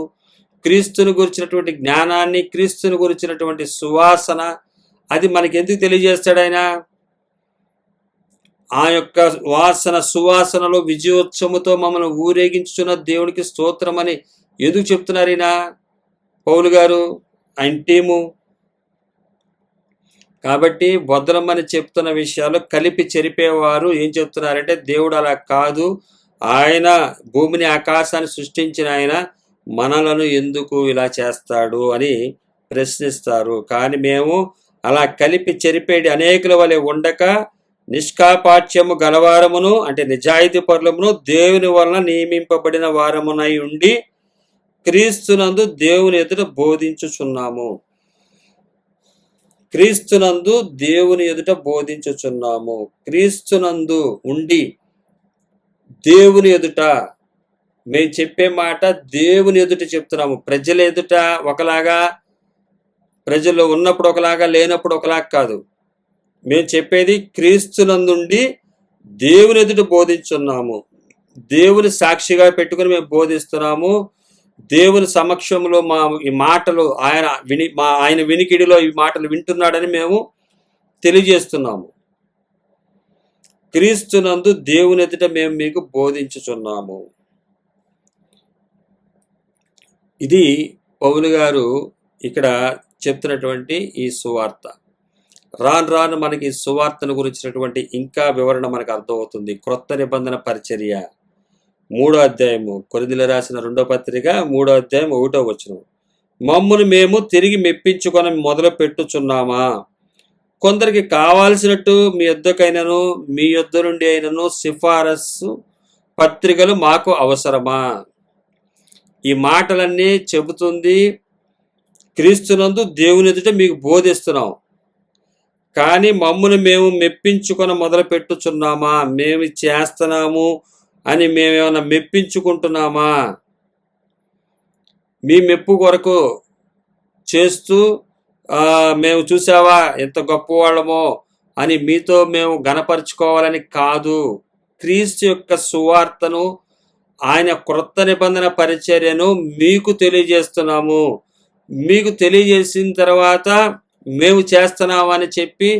క్రీస్తుని గురించినటువంటి జ్ఞానాన్ని, క్రీస్తుని గురించినటువంటి సువాసన అది మనకి ఎందుకు తెలియజేస్తాడు ఆయన? ఆ యొక్క సువాసనలో విజయోత్సవముతో మమ్మల్ని ఊరేగించుచున్న దేవునికి స్తోత్రం అని ఎందుకు చెప్తున్నారు ఈయన పౌలు గారు, ఆయన టీము? కాబట్టి వదలమని చెప్తున్న విషయాలు కలిపి చెరిపేవారు ఏం చెప్తున్నారంటే, దేవుడు అలా కాదు, ఆయన భూమిని ఆకాశాన్ని సృష్టించిన ఆయన మనలను ఎందుకు ఇలా చేస్తాడు అని ప్రశ్నిస్తారు. కానీ మేము అలా కలిపి చెరిపేడి అనేకుల వలె ఉండక నిష్కాపాఠ్యము గలవారమును అంటే నిజాయితీ పరులమును దేవుని వలన నియమింపబడిన వారమునై ఉండి క్రీస్తునందు దేవుని ఎదుట బోధించుచున్నాము. క్రీస్తునందు దేవుని ఎదుట బోధించుచున్నాము. క్రీస్తునందు ఉండి దేవుని ఎదుట మేము చెప్పే మాట దేవుని ఎదుట చెప్తున్నాము. ప్రజల ఎదుట ఒకలాగా, ప్రజల్లో ఉన్నప్పుడు ఒకలాగా, లేనప్పుడు ఒకలాగా కాదు. మేము చెప్పేది క్రీస్తునందుండి దేవుని ఎదుట బోధించున్నాము. దేవుని సాక్షిగా పెట్టుకుని మేము బోధిస్తున్నాము. దేవుని సమక్షంలో ఈ మాటలు ఆయన వినికిడిలో ఈ మాటలు వింటున్నాడని మేము తెలియజేస్తున్నాము. క్రీస్తునందు దేవుని ఎదుట మేము మీకు బోధించుచున్నాము. ఇది పౌలు గారు ఇక్కడ చెప్తున్నటువంటి ఈ సువార్త. రాను మనకి ఈ సువార్తను గురించినటువంటి ఇంకా వివరణ మనకు అర్థమవుతుంది. క్రొత్త నిబంధన పరిచర్య 3వ అధ్యాయము, కొరింథీయులకు రాసిన 2వ పత్రిక 3వ అధ్యాయం 1వ వచనం. మమ్మును మేము తిరిగి మెప్పించుకొని మొదలు పెట్టుచున్నామా? కొందరికి కావాల్సినట్టు మీ యొద్దకైనను మీ యొద్ద నుండి అయినను సిఫారసు పత్రికలు మాకు అవసరమా? ఈ మాటలన్నీ చెబుతుంది క్రీస్తునందు దేవుని ఎదుట మీకు బోధిస్తున్నాం. కానీ మమ్మును మేము మెప్పించుకొని మొదలు పెట్టుచున్నామా? మేము చేస్తున్నాము అని మేమేమన్నా మెప్పించుకుంటున్నామా? మీ మెప్పు కొరకు చేస్తూ మేము చూసావా ఎంత గొప్పవాళ్ళమో అని మీతో మేము గణపరుచుకోవాలని కాదు. క్రీస్తు యొక్క సువార్తను, ఆయన క్రొత్త నిబంధన పరిచర్యను మీకు తెలియజేస్తున్నాము. మీకు తెలియజేసిన తర్వాత మేము చేస్తున్నామని చెప్పి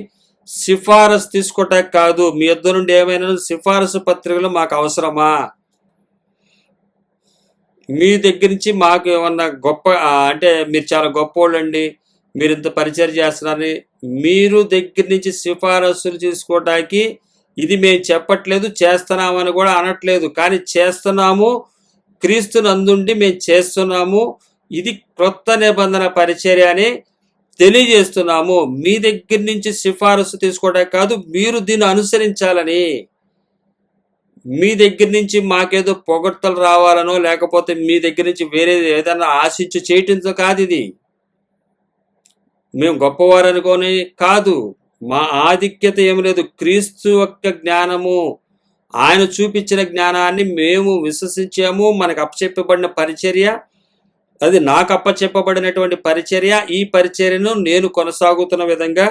సిఫారసు తీసుకోవటానికి కాదు. మీ యొద్ద నుండి ఏమైనా సిఫారసు పత్రికలు మాకు అవసరమా? మీ దగ్గర నుంచి మాకు ఏమన్నా గొప్ప అంటే మీరు చాలా గొప్పోళ్ళండి, మీరు ఇంత పరిచయం చేస్తున్నారని మీరు దగ్గర నుంచి సిఫారసులు తీసుకోవటానికి ఇది మేము చెప్పట్లేదు, చేస్తున్నామని కూడా అనట్లేదు. కానీ చేస్తున్నాము, క్రీస్తునందుండి మేము చేస్తున్నాము. ఇది క్రొత్త నిబంధన పరిచర్య అని తెలియజేస్తున్నాము. మీ దగ్గర నుంచి సిఫారసు తీసుకోవడానికి కాదు, మీరు దీన్ని అనుసరించాలని. మీ దగ్గర నుంచి మాకేదో పొగడ్తలు రావాలనో లేకపోతే మీ దగ్గర నుంచి వేరే ఏదైనా ఆశించి చేయటంతో కాదు. ఇది మేము గొప్పవారనుకొని కాదు. మా ఆధిక్యత ఏమి లేదు. క్రీస్తు యొక్క జ్ఞానము, ఆయన చూపించిన జ్ఞానాన్ని మేము విశ్వసించాము. మనకు అప్పచెప్పబడిన పరిచర్య అది, నాకు అప్పచెప్పబడినటువంటి పరిచర్య. ఈ పరిచర్యను నేను కొనసాగుతున్న విధంగా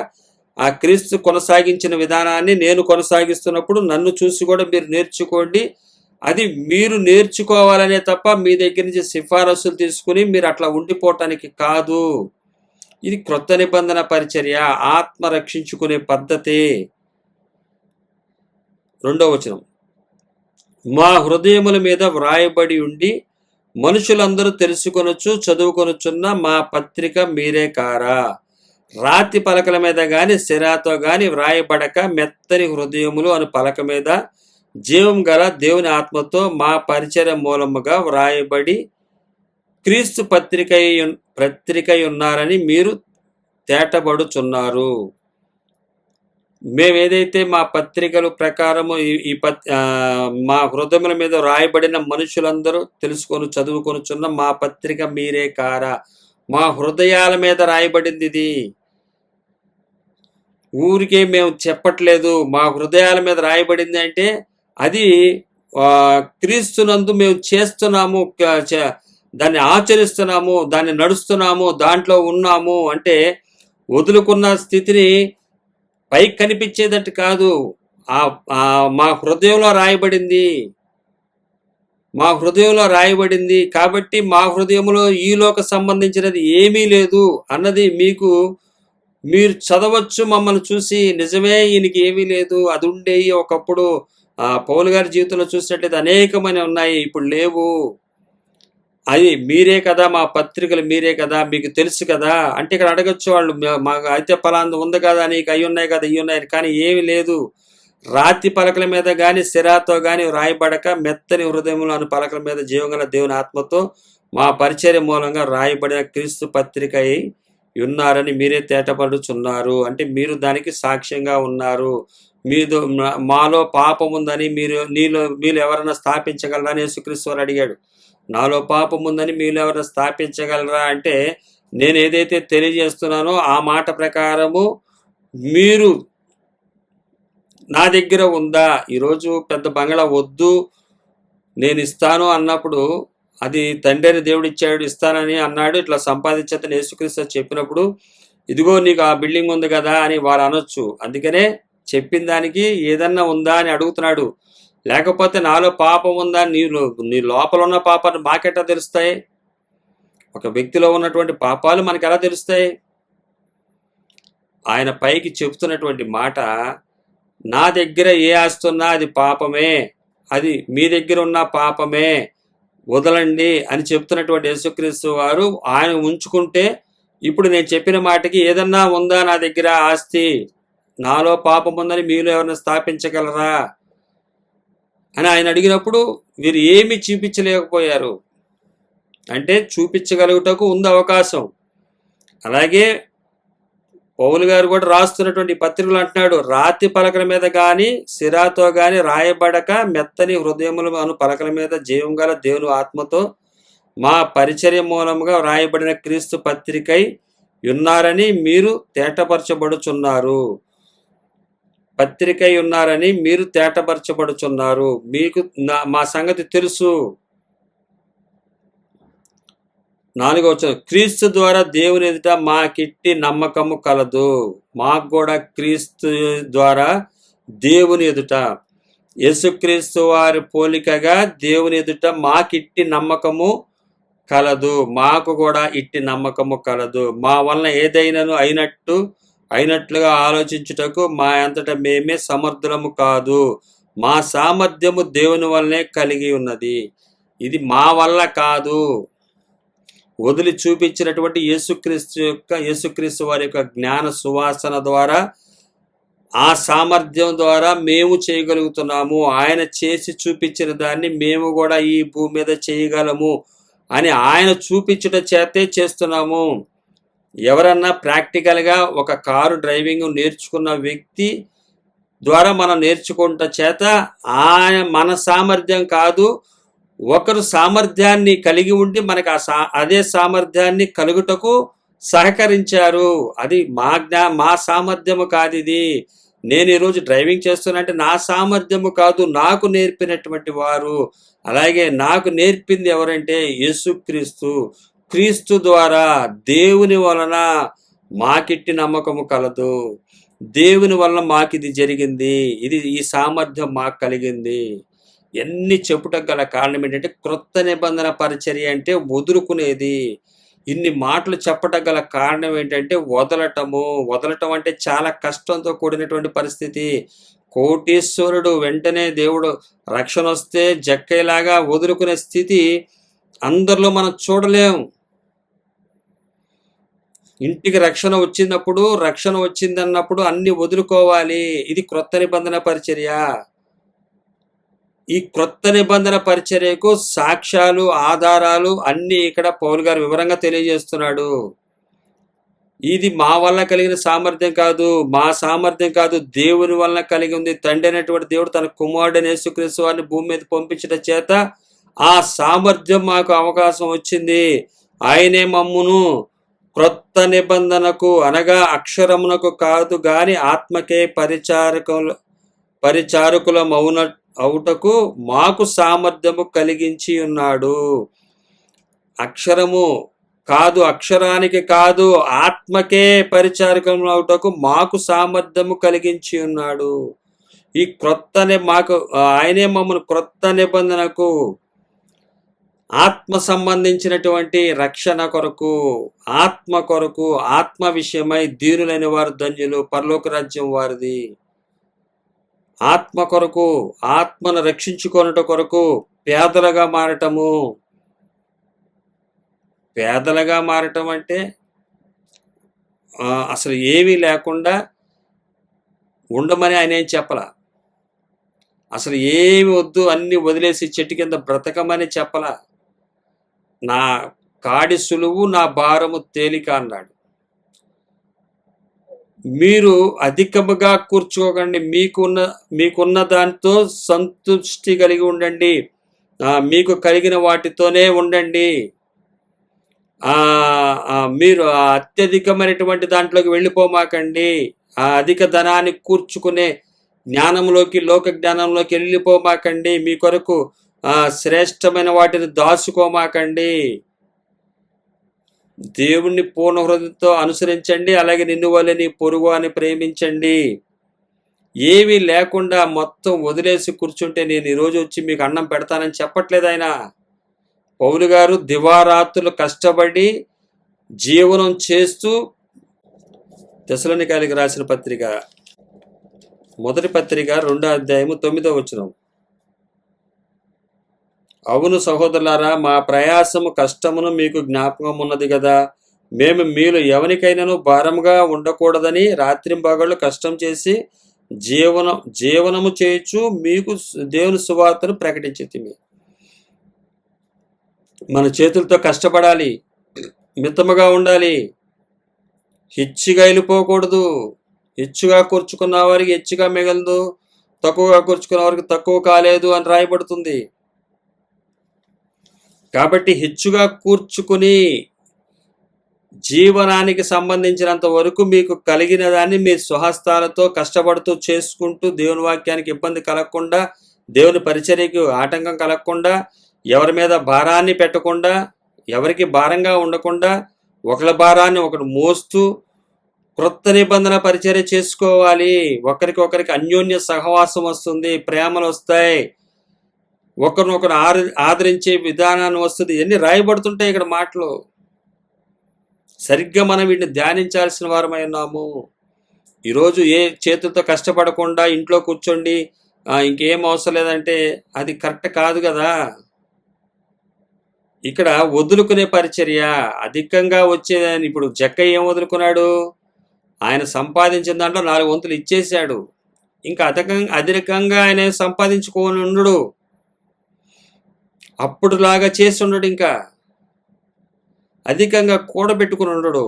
ఆ క్రీస్తు కొనసాగించిన విధానాన్ని నేను కొనసాగిస్తున్నప్పుడు నన్ను చూసి కూడా మీరు నేర్చుకోండి. అది మీరు నేర్చుకోవాలనే తప్ప మీ దగ్గర నుంచి సిఫారసులు తీసుకుని మీరు అట్లా ఉండిపోవటానికి కాదు. ఇది క్రొత్త నిబంధన పరిచర్య, ఆత్మ రక్షించుకునే పద్ధతి. 2వ వచనం, మా హృదయముల మీద వ్రాయబడి ఉండి మనుషులందరూ తెలుసుకొనొచ్చు చదువుకొనుచున్న మా పత్రిక మీరే కారా. రాతి పలకల మీద గాని సిరాతో గాని వ్రాయబడక మెత్తని హృదయములు అను పలక మీద జీవం గల దేవుని ఆత్మతో మా పరిచర్య మూలముగా వ్రాయబడి క్రీస్తు పత్రికై ఉన్నారని మీరు తేటపడుచున్నారు. మేమేదైతే మా పత్రికల ప్రకారము మా హృదయముల మీద రాయబడిన మనుషులందరూ తెలుసుకొని చదువుకొనుచున్న మా పత్రిక మీరే కారా. మా హృదయాల మీద రాయబడింది ఇది, ఊరికే మేము చెప్పట్లేదు. మా హృదయాల మీద రాయబడింది అంటే అది క్రీస్తునందు మేము చేస్తున్నాము, దాన్ని ఆచరిస్తున్నాము, దాన్ని నడుస్తున్నాము, దాంట్లో ఉన్నాము అంటే వదులుకున్న స్థితిని పైకి కనిపించేటట్టు కాదు. మా హృదయంలో రాయబడింది, మా హృదయంలో రాయబడింది. కాబట్టి మా హృదయంలో ఈలోక సంబంధించినది ఏమీ లేదు అన్నది మీరు చదవచ్చు. మమ్మల్ని చూసి నిజమే ఈయనకి ఏమీ లేదు, అది ఉండేవి ఒకప్పుడు. పౌలు గారి జీవితంలో చూసినట్లయితే అనేకమైన ఉన్నాయి, ఇప్పుడు లేవు. అది మీరే కదా, మా పత్రికలు మీరే కదా, మీకు తెలుసు కదా అంటే ఇక్కడ అడగచ్చు వాళ్ళు, మాకు అయితే పలాంది ఉంది కదా, నీకు అవి ఉన్నాయి కదా, ఇవి ఉన్నాయి, కానీ ఏమి లేదు. రాతి పలకల మీద గాని సిరాతో గాని రాయబడక మెత్తని హృదయములు అను పలకల మీద జీవంగల దేవుని ఆత్మతో మా పరిచర్య మూలంగా రాయబడిన క్రీస్తు పత్రిక ఉన్నారని మీరే తేటపడుచున్నారు. అంటే మీరు దానికి సాక్ష్యంగా ఉన్నారు. మాలో పాపం ఉందని మీరు ఎవరైనా స్థాపించగలరా అని యేసుక్రీస్తు వారు అడిగాడు. నాలో పాపం ఉందని మీరు ఎవరైనా స్థాపించగలరా అంటే నేను ఏదైతే తెలియజేస్తున్నానో ఆ మాట ప్రకారము మీరు నా దగ్గర ఉందా. ఈరోజు పెద్ద బంగళా వద్దు, నేను ఇస్తాను అన్నప్పుడు అది తండ్రి దేవుడు ఇచ్చాడు, ఇస్తానని అన్నాడు, ఇట్లా సంపాదించని యేసుక్రీస్తు చెప్పినప్పుడు ఇదిగో నీకు ఆ బిల్డింగ్ ఉంది కదా అని వారు అనొచ్చు. అందుకనే చెప్పిన దానికి ఏదన్నా ఉందా అని అడుగుతున్నాడు. లేకపోతే నాలో పాపం ఉందా, నీ లోపల ఉన్న పాపాలు మాకెట్టా తెలుస్తాయి? ఒక వ్యక్తిలో ఉన్నటువంటి పాపాలు మనకు ఎలా తెలుస్తాయి? ఆయన పైకి చెబుతున్నటువంటి మాట, నా దగ్గర ఏ ఆస్తి ఉన్నా అది పాపమే, అది మీ దగ్గర ఉన్న పాపమే, వదలండి అని చెప్తున్నటువంటి యేసుక్రీస్తు వారు ఆయన ఉంచుకుంటే ఇప్పుడు నేను చెప్పిన మాటకి ఏదన్నా ఉందా నా దగ్గర ఆస్తి, నాలో పాపం ఉందని మీలో ఎవరైనా స్థాపించగలరా అని ఆయన అడిగినప్పుడు వీరు ఏమీ చూపించలేకపోయారు. అంటే చూపించగలుగుటకు ఉంది అవకాశం. అలాగే పౌలు గారు కూడా రాస్తున్నటువంటి పత్రికలు అంటున్నాడు, రాతి పలకల మీద కానీ సిరాతో కానీ రాయబడక మెత్తని హృదయములు అను పలకల మీద జీవం గల దేవుని ఆత్మతో మా పరిచర్య మూలముగా రాయబడిన క్రీస్తు పత్రికై ఉన్నారని మీరు తేటపరచబడుచున్నారు. పత్రికై ఉన్నారని మీరు తేటపరచబడుచున్నారు. మీకు మా సంగతి తెలుసు. 4వ వచనం, క్రీస్తు ద్వారా దేవుని ఎదుట మాకిట్టి నమ్మకము కలదు. మాకు కూడా క్రీస్తు ద్వారా దేవుని ఎదుట, యేసుక్రీస్తు వారి పోలికగా దేవుని ఎదుట మాకిట్టి నమ్మకము కలదు. మాకు కూడా ఇట్టి నమ్మకము కలదు. మా వలన ఏదైనాను అయినట్లుగా ఆలోచించుటకు మా అంతటా మేమే సమర్థులము కాదు. మా సామర్థ్యము దేవుని వల్లనే కలిగి ఉన్నది. ఇది మా వల్ల కాదు. వదిలి చూపించినటువంటి యేసుక్రీస్తు వారి యొక్క జ్ఞాన సువాసన ద్వారా, ఆ సామర్థ్యం ద్వారా మేము చేయగలుగుతున్నాము. ఆయన చేసి చూపించిన దాన్ని మేము కూడా ఈ భూమి మీద చేయగలము అని ఆయన చూపించుట చేతే చేస్తున్నాము. ఎవరన్నా ప్రాక్టికల్గా ఒక కారు డ్రైవింగ్ నేర్చుకున్న వ్యక్తి ద్వారా మనం నేర్చుకుంట చేత మన సామర్థ్యం కాదు, ఒకరు సామర్థ్యాన్ని కలిగి ఉండి మనకు అదే సామర్థ్యాన్ని కలుగుటకు సహకరించారు. అది మా సామర్థ్యము కాదు. ఇది నేను ఈరోజు డ్రైవింగ్ చేస్తున్నంటే నా సామర్థ్యము కాదు, నాకు నేర్పినటువంటి వారు. అలాగే నాకు నేర్పింది ఎవరంటే యేసుక్రీస్తు. క్రీస్తు ద్వారా దేవుని వలన మాకిట్టి నమ్మకము కలదు. దేవుని వలన మాకిది జరిగింది, ఈ సామర్థ్యం మాకు కలిగింది. ఎన్ని చెప్పుటకు గల కారణం ఏంటంటే క్రొత్త నిబంధన పరిచర్య అంటే వదులుకునేది. ఇన్ని మాటలు చెప్పటం గల కారణం ఏంటంటే వదలటం అంటే చాలా కష్టంతో కూడినటువంటి పరిస్థితి. కోటీశ్వరుడు వెంటనే దేవుడు రక్షణ వస్తే జక్కయ్యలాగా వదులుకునే స్థితి అందరిలో మనం చూడలేం. ఇంటికి రక్షణ వచ్చిందన్నప్పుడు అన్ని వదులుకోవాలి. ఇది క్రొత్త నిబంధన పరిచర్య. ఈ క్రొత్త నిబంధన పరిచర్యకు సాక్ష్యాలు, ఆధారాలు అన్నీ ఇక్కడ పౌలు గారు వివరంగా తెలియజేస్తున్నాడు. ఇది మా వల్ల కలిగిన సామర్థ్యం కాదు, మా సామర్థ్యం కాదు, దేవుని వలన కలిగి ఉంది. తండ్రి అయినటువంటి దేవుడు తన కుమారుడైన యేసుక్రీస్తు వారిని భూమి మీద పంపించడం చేత ఆ సామర్థ్యం మాకు అవకాశం వచ్చింది. ఆయనే మమ్మును క్రొత్త నిబంధనకు అనగా అక్షరమునకు కాదు గాని ఆత్మకే పరిచారకుల అవుటకు మాకు సామర్థ్యము కలిగించి ఉన్నాడు. అక్షరము కాదు, అక్షరానికి కాదు, ఆత్మకే పరిచారకం అవుటకు మాకు సామర్థ్యము కలిగించి ఉన్నాడు. ఈ ఆయనే మమ్మల్ని క్రొత్త నిబంధనకు ఆత్మ సంబంధించినటువంటి రక్షణ కొరకు, ఆత్మ విషయమై దీనులైన వారు ధన్యులు, పరలోక రాజ్యం వారిది. ఆత్మ కొరకు, ఆత్మను రక్షించుకొనుట కొరకు పేదలుగా మారటం అంటే అసలు ఏమీ లేకుండా ఉండమని ఆయన ఏం చెప్పలా. అసలు ఏమి వద్దు, అన్ని వదిలేసి చెట్టు కింద బ్రతకమని చెప్పలా. నా కాడి సులువు, నా భారము తేలిక అన్నాడు. మీరు అధికముగా కూర్చోకండి, మీకున్న దాంతో సంతృష్టి కలిగి ఉండండి, మీకు కలిగిన వాటితోనే ఉండండి. మీరు అత్యధికమైనటువంటి దాంట్లోకి వెళ్ళిపోమాకండి. ఆ అధిక ధనాన్ని కూర్చుకునే జ్ఞానంలోకి, లోక జ్ఞానంలోకి వెళ్ళిపోమాకండి. మీ కొరకు శ్రేష్టమైన వాటిని దాచుకోమాకండి. దేవుణ్ణి పూర్ణ హృదయంతో అనుసరించండి, అలాగే నిన్ను వలె నీ పొరుగు అని ప్రేమించండి. ఏమీ లేకుండా మొత్తం వదిలేసి కూర్చుంటే నేను ఈరోజు వచ్చి మీకు అన్నం పెడతానని చెప్పట్లేదు ఆయన. పౌలు గారు దివారాత్రులు కష్టపడి జీవనం చేస్తూ తెస్సలోనికైయులకు రాసిన పత్రిక, మొదటి పత్రిక 2వ అధ్యాయము 9వ వచనం. అవును సహోదరులారా, మా ప్రయాసము కష్టమును మీకు జ్ఞాపకం ఉన్నది కదా. మేము మీలో ఎవరికైనాను భారముగా ఉండకూడదని రాత్రింపగళ్ళు కష్టం చేసి జీవనము చేయొచ్చు మీకు దేవుని సువార్తను ప్రకటించితిమి. మన చేతులతో కష్టపడాలి, మితముగా ఉండాలి, హెచ్చుగా వెళ్ళిపోకూడదు. హెచ్చుగా కూర్చుకున్న వారికి హెచ్చుగా మిగలదు, తక్కువగా కూర్చుకున్న వారికి తక్కువ కాలేదు అని రాయబడుతుంది. కాబట్టి హెచ్చుగా కూర్చుకుని జీవనానికి సంబంధించినంత వరకు మీకు కలిగిన దాన్ని మీ స్వహస్తాలతో కష్టపడుతూ చేసుకుంటూ దేవుని వాక్యానికి ఇబ్బంది కలగకుండా, దేవుని పరిచర్యకు ఆటంకం కలగకుండా, ఎవరి మీద భారాన్ని పెట్టకుండా, ఎవరికి భారంగా ఉండకుండా, ఒకరి భారాన్ని ఒకరు మోస్తూ క్రొత్త నిబంధన పరిచర్య చేసుకోవాలి. ఒకరికి అన్యోన్య సహవాసం వస్తుంది, ప్రేమలు వస్తాయి, ఒకరినొకరు ఆదరించే విధానాన్ని వస్తుంది. ఇవన్నీ రాయబడుతుంటాయి ఇక్కడ మాటలు. సరిగ్గా మనం వీటిని ధ్యానించాల్సిన వారమై ఉన్నాము. ఈరోజు ఏ చేతులతో కష్టపడకుండా ఇంట్లో కూర్చోండి, ఇంకేం అవసరం లేదంటే అది కరెక్ట్ కాదు కదా. ఇక్కడ వదులుకునే పరిచర్య అధికంగా వచ్చేదని. ఇప్పుడు జక్కయ్య ఏం వదులుకున్నాడు? ఆయన సంపాదించిన దాంట్లో 4 వంతులు ఇచ్చేశాడు. ఇంకా అధికంగా ఆయన సంపాదించుకొని ఉండడు, అప్పుడులాగా చేసి ఉండడు, ఇంకా అధికంగా కూడబెట్టుకుని ఉండడు.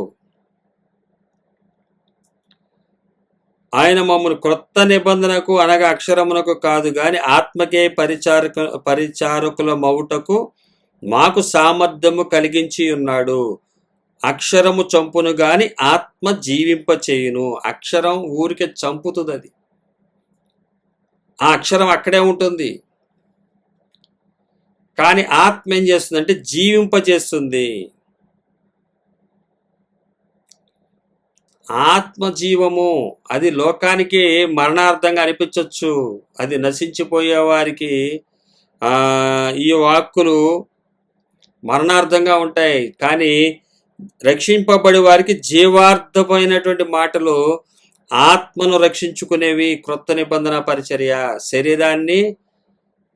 ఆయన మమ్మల్ని క్రొత్త నిబంధనకు అనగా అక్షరమునకు కాదు గాని ఆత్మకే పరిచారకుల మౌటకు మాకు సామర్థ్యము కలిగించి ఉన్నాడు. అక్షరము చంపును గాని ఆత్మ జీవింప చేయును. అక్షరం ఊరికే చంపుతుంది, అది ఆ అక్షరం అక్కడే ఉంటుంది. కానీ ఆత్మ ఏం చేస్తుందంటే జీవింపజేస్తుంది. ఆత్మ జీవము అది లోకానికి మరణార్థంగా అనిపించవచ్చు, అది నశించిపోయే వారికి ఈ వాక్కులు మరణార్థంగా ఉంటాయి. కానీ రక్షింపబడి వారికి జీవార్థమైనటువంటి మాటలు, ఆత్మను రక్షించుకునేవి. క్రొత్త నిబంధన పరిచర్య. శరీరాన్ని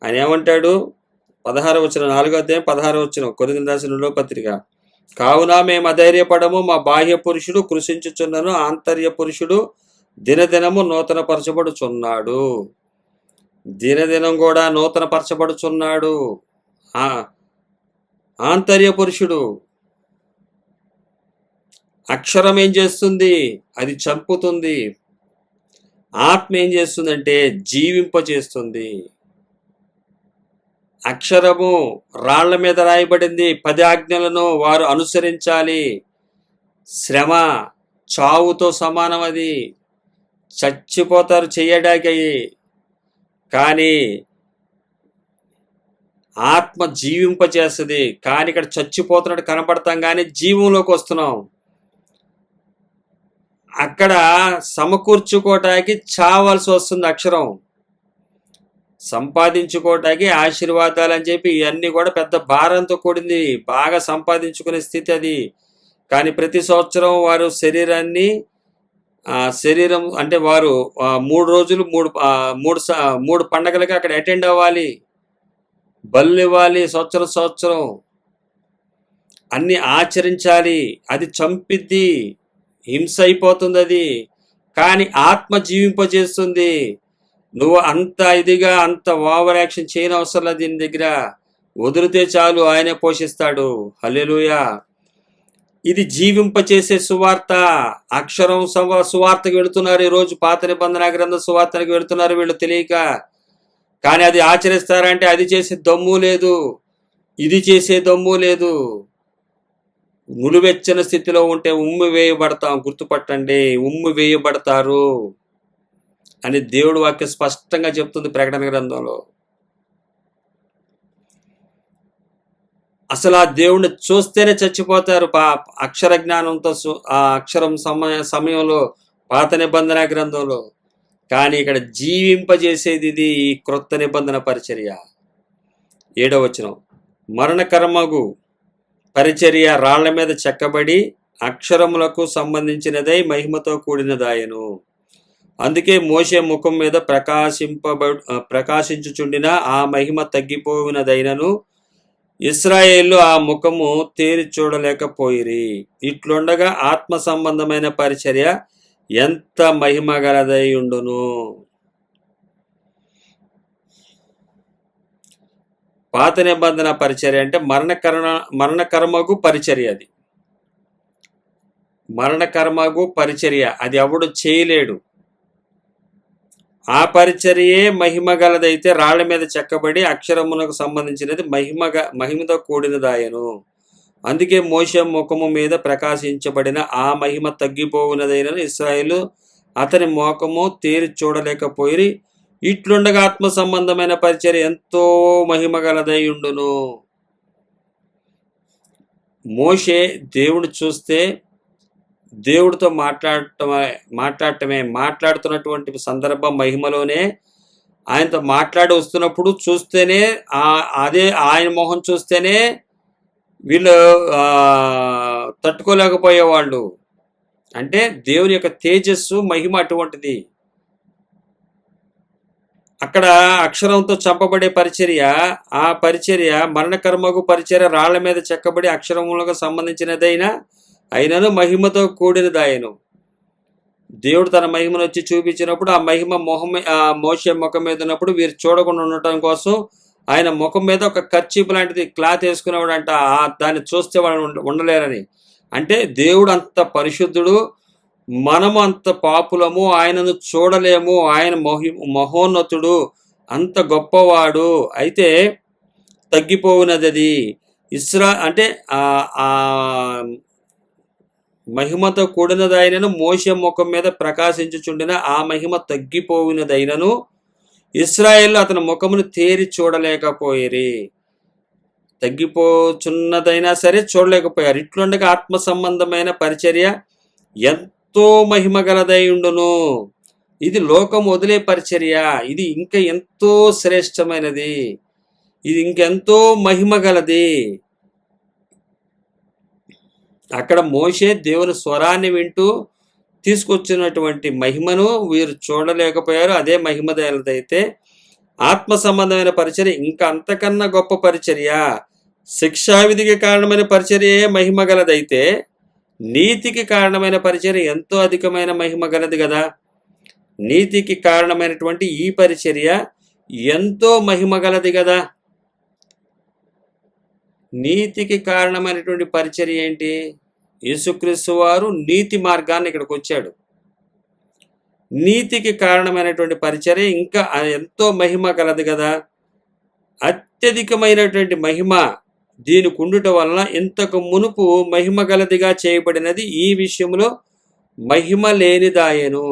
ఆయన ఏమంటాడు? 16వ వచనం, 4వ అధ్యాయం 16వ వచనం, కొరింథీయులకు రాసిన 2వ పత్రిక. కావున మేము అధైర్యపడము, మా బాహ్య పురుషుడు కృషించుచున్నను, ఆంతర్య పురుషుడు దినదినము నూతన పరచబడుచున్నాడు. దినదినం కూడా నూతన పరచబడుచున్నాడు. ఆ ఆంతర్య పురుషుడు. అక్షరం ఏం చేస్తుంది? అది చంపుతుంది. ఆత్మ ఏం చేస్తుందంటే జీవింపచేస్తుంది. అక్షరము రాళ్ల మీద రాయబడింది. 10 ఆజ్ఞలను వారు అనుసరించాలి. శ్రమ చావుతో సమానం. అది చచ్చిపోతారు చేయడానికి. కానీ ఆత్మ జీవింపచేస్తుంది. కానీ ఇక్కడ చచ్చిపోతున్నట్టు కనపడతాం, కానీ జీవంలోకి వస్తున్నాం. అక్కడ సమకూర్చుకోవటానికి చావాల్సి వస్తుంది అక్షరం. సంపాదించుకోవటానికి ఆశీర్వాదాలు అని చెప్పి ఇవన్నీ కూడా పెద్ద భారంతో కూడింది. బాగా సంపాదించుకునే స్థితి అది. కానీ ప్రతి సంవత్సరం వారు శరీరం అంటే వారు 3 రోజులు 3 పండగలకి అక్కడ అటెండ్ అవ్వాలి. బలు ఇవ్వాలి. సంవత్సరం అన్ని ఆచరించాలి. అది చంపిద్ది, హింస అయిపోతుంది అది. కానీ ఆత్మ జీవింపజేస్తుంది. నువ్వు అంత ఇదిగా అంత ఓవర్ యాక్షన్ చేయని అవసరం లేదు. దీని దగ్గర వదిలితే చాలు, ఆయనే పోషిస్తాడు. హల్లెలూయా. ఇది జీవింపచేసే సువార్త. అక్షరం సువార్తకు వెళుతున్నారు ఈరోజు. పాత నిబంధన గ్రంథ సువార్తకు వెళుతున్నారు వీళ్ళు తెలియక. కానీ అది ఆచరిస్తారంటే అది చేసే దమ్ము లేదు, ఇది చేసే దమ్ము లేదు. నులువెచ్చని స్థితిలో ఉంటే ఉమ్మి వేయబడతాం. గుర్తుపట్టండి, ఉమ్మి వేయబడతారు అని దేవుడు వాక్యం స్పష్టంగా చెప్తుంది ప్రకటన గ్రంథంలో. అసలు ఆ దేవుణ్ణి చూస్తేనే చచ్చిపోతారు అక్షర జ్ఞానంతో. ఆ అక్షరం సమయంలో పాత నిబంధన గ్రంథంలో. కానీ ఇక్కడ జీవింపజేసేది ఇది క్రొత్త నిబంధన పరిచర్య. 7వ వచనం, మరణకర్మగు పరిచర్య రాళ్ల మీద చెక్కబడి అక్షరములకు సంబంధించినదై మహిమతో కూడినదాయను. అందుకే మోషే ముఖం మీద ప్రకాశించుచుండిన ఆ మహిమ తగ్గిపోయినదైనను ఇశ్రాయేలు ఆ ముఖము తేరి చూడలేకపోయిరి. ఇట్లుండగా ఆత్మ సంబంధమైన పరిచర్య ఎంత మహిమ గలదై ఉండును. పాత నిబంధన పరిచర్య అంటే మరణకర్మకు పరిచర్య. అది మరణకర్మకు పరిచర్య. అది ఎవడు చేయలేడు. ఆ పరిచర్యే మహిమ గలదైతే రాళ్ల మీద చెక్కబడి అక్షరమునకు సంబంధించినది మహిమతో కూడినదాయను. అందుకే మోషే ముఖము మీద ప్రకాశించబడిన ఆ మహిమ తగ్గిపోవునదైనను ఇశ్రాయేలు అతని మోకము తేరి చూడలేకపోయి. ఇట్లుండగా ఆత్మ సంబంధమైన పరిచర్య ఎంతో మహిమ గలదై ఉండును. మోషే దేవుడు చూస్తే దేవుడితో మాట్లాడుతున్నటువంటి సందర్భం మహిమలోనే ఆయనతో మాట్లాడి వస్తున్నప్పుడు చూస్తేనే అదే ఆయన మొహం చూస్తేనే వీళ్ళు తట్టుకోలేకపోయేవాళ్ళు. అంటే దేవుని యొక్క తేజస్సు మహిమ అటువంటిది. అక్కడ అక్షరంతో చంపబడే పరిచర్య, ఆ పరిచర్య మరణకర్మకు పరిచర్య రాళ్ల మీద చెక్కబడి అక్షరములకు అయినను మహిమతో కూడినదాయను. దేవుడు తన మహిమను వచ్చి చూపించినప్పుడు ఆ మహిమ మోషే ముఖం మీద ఉన్నప్పుడు వీరు చూడకుండా ఉండటం కోసం ఆయన ముఖం మీద ఒక కర్చీపు లాంటిది క్లాత్ వేసుకునేవాడు అంట. దాన్ని చూస్తే వాళ్ళు ఉండలేరని. అంటే దేవుడు అంత పరిశుద్ధుడు, మనము అంత పాపులము, ఆయనను చూడలేము. ఆయన మహోన్నతుడు, అంత గొప్పవాడు. అయితే తగ్గిపోవునది. అంటే ఆ మహిమతో కూడినదైనను మోషే ముఖం మీద ప్రకాశించుచుండిన ఆ మహిమ తగ్గిపోయినదైనను ఇశ్రాయేలు అతని ముఖమును తేరి చూడలేకపోయిరి. తగ్గిపోచున్నదైనా సరే చూడలేకపోయారు. ఇట్లుండగా ఆత్మ సంబంధమైన పరిచర్య ఎంతో మహిమ గలదై ఉండును. ఇది లోకం వదిలే పరిచర్య. ఇది ఇంకా ఎంతో శ్రేష్టమైనది. ఇది ఇంకెంతో మహిమ గలది. అక్కడ మోషే దేవుని స్వరాన్ని వింటూ తీసుకొచ్చినటువంటి మహిమను వీరు చూడలేకపోయారు. అదే మహిమదైతే ఆత్మ సంబంధమైన పరిచర్య ఇంకా అంతకన్నా గొప్ప పరిచర్య. శిక్షావిధికి కారణమైన పరిచర్యే మహిమ గలదైతే నీతికి కారణమైన పరిచర్య ఎంతో అధికమైన మహిమ గలది కదా. నీతికి కారణమైనటువంటి ఈ పరిచర్య ఎంతో మహిమ గలది కదా. నీతికి కారణమైనటువంటి పరిచర్య ఏంటి? యేసుక్రీస్తు వారు నీతి మార్గాన్ని ఇక్కడికి వచ్చాడు. నీతికి కారణమైనటువంటి పరిచర్య ఇంకా ఎంతో మహిమ కలదు కదా. అత్యధికమైనటువంటి మహిమ దీనికి ఉండుట వలన ఇంతకు మునుపు మహిమ గలదిగా చేయబడినది ఈ విషయంలో మహిమ లేనిదాయను.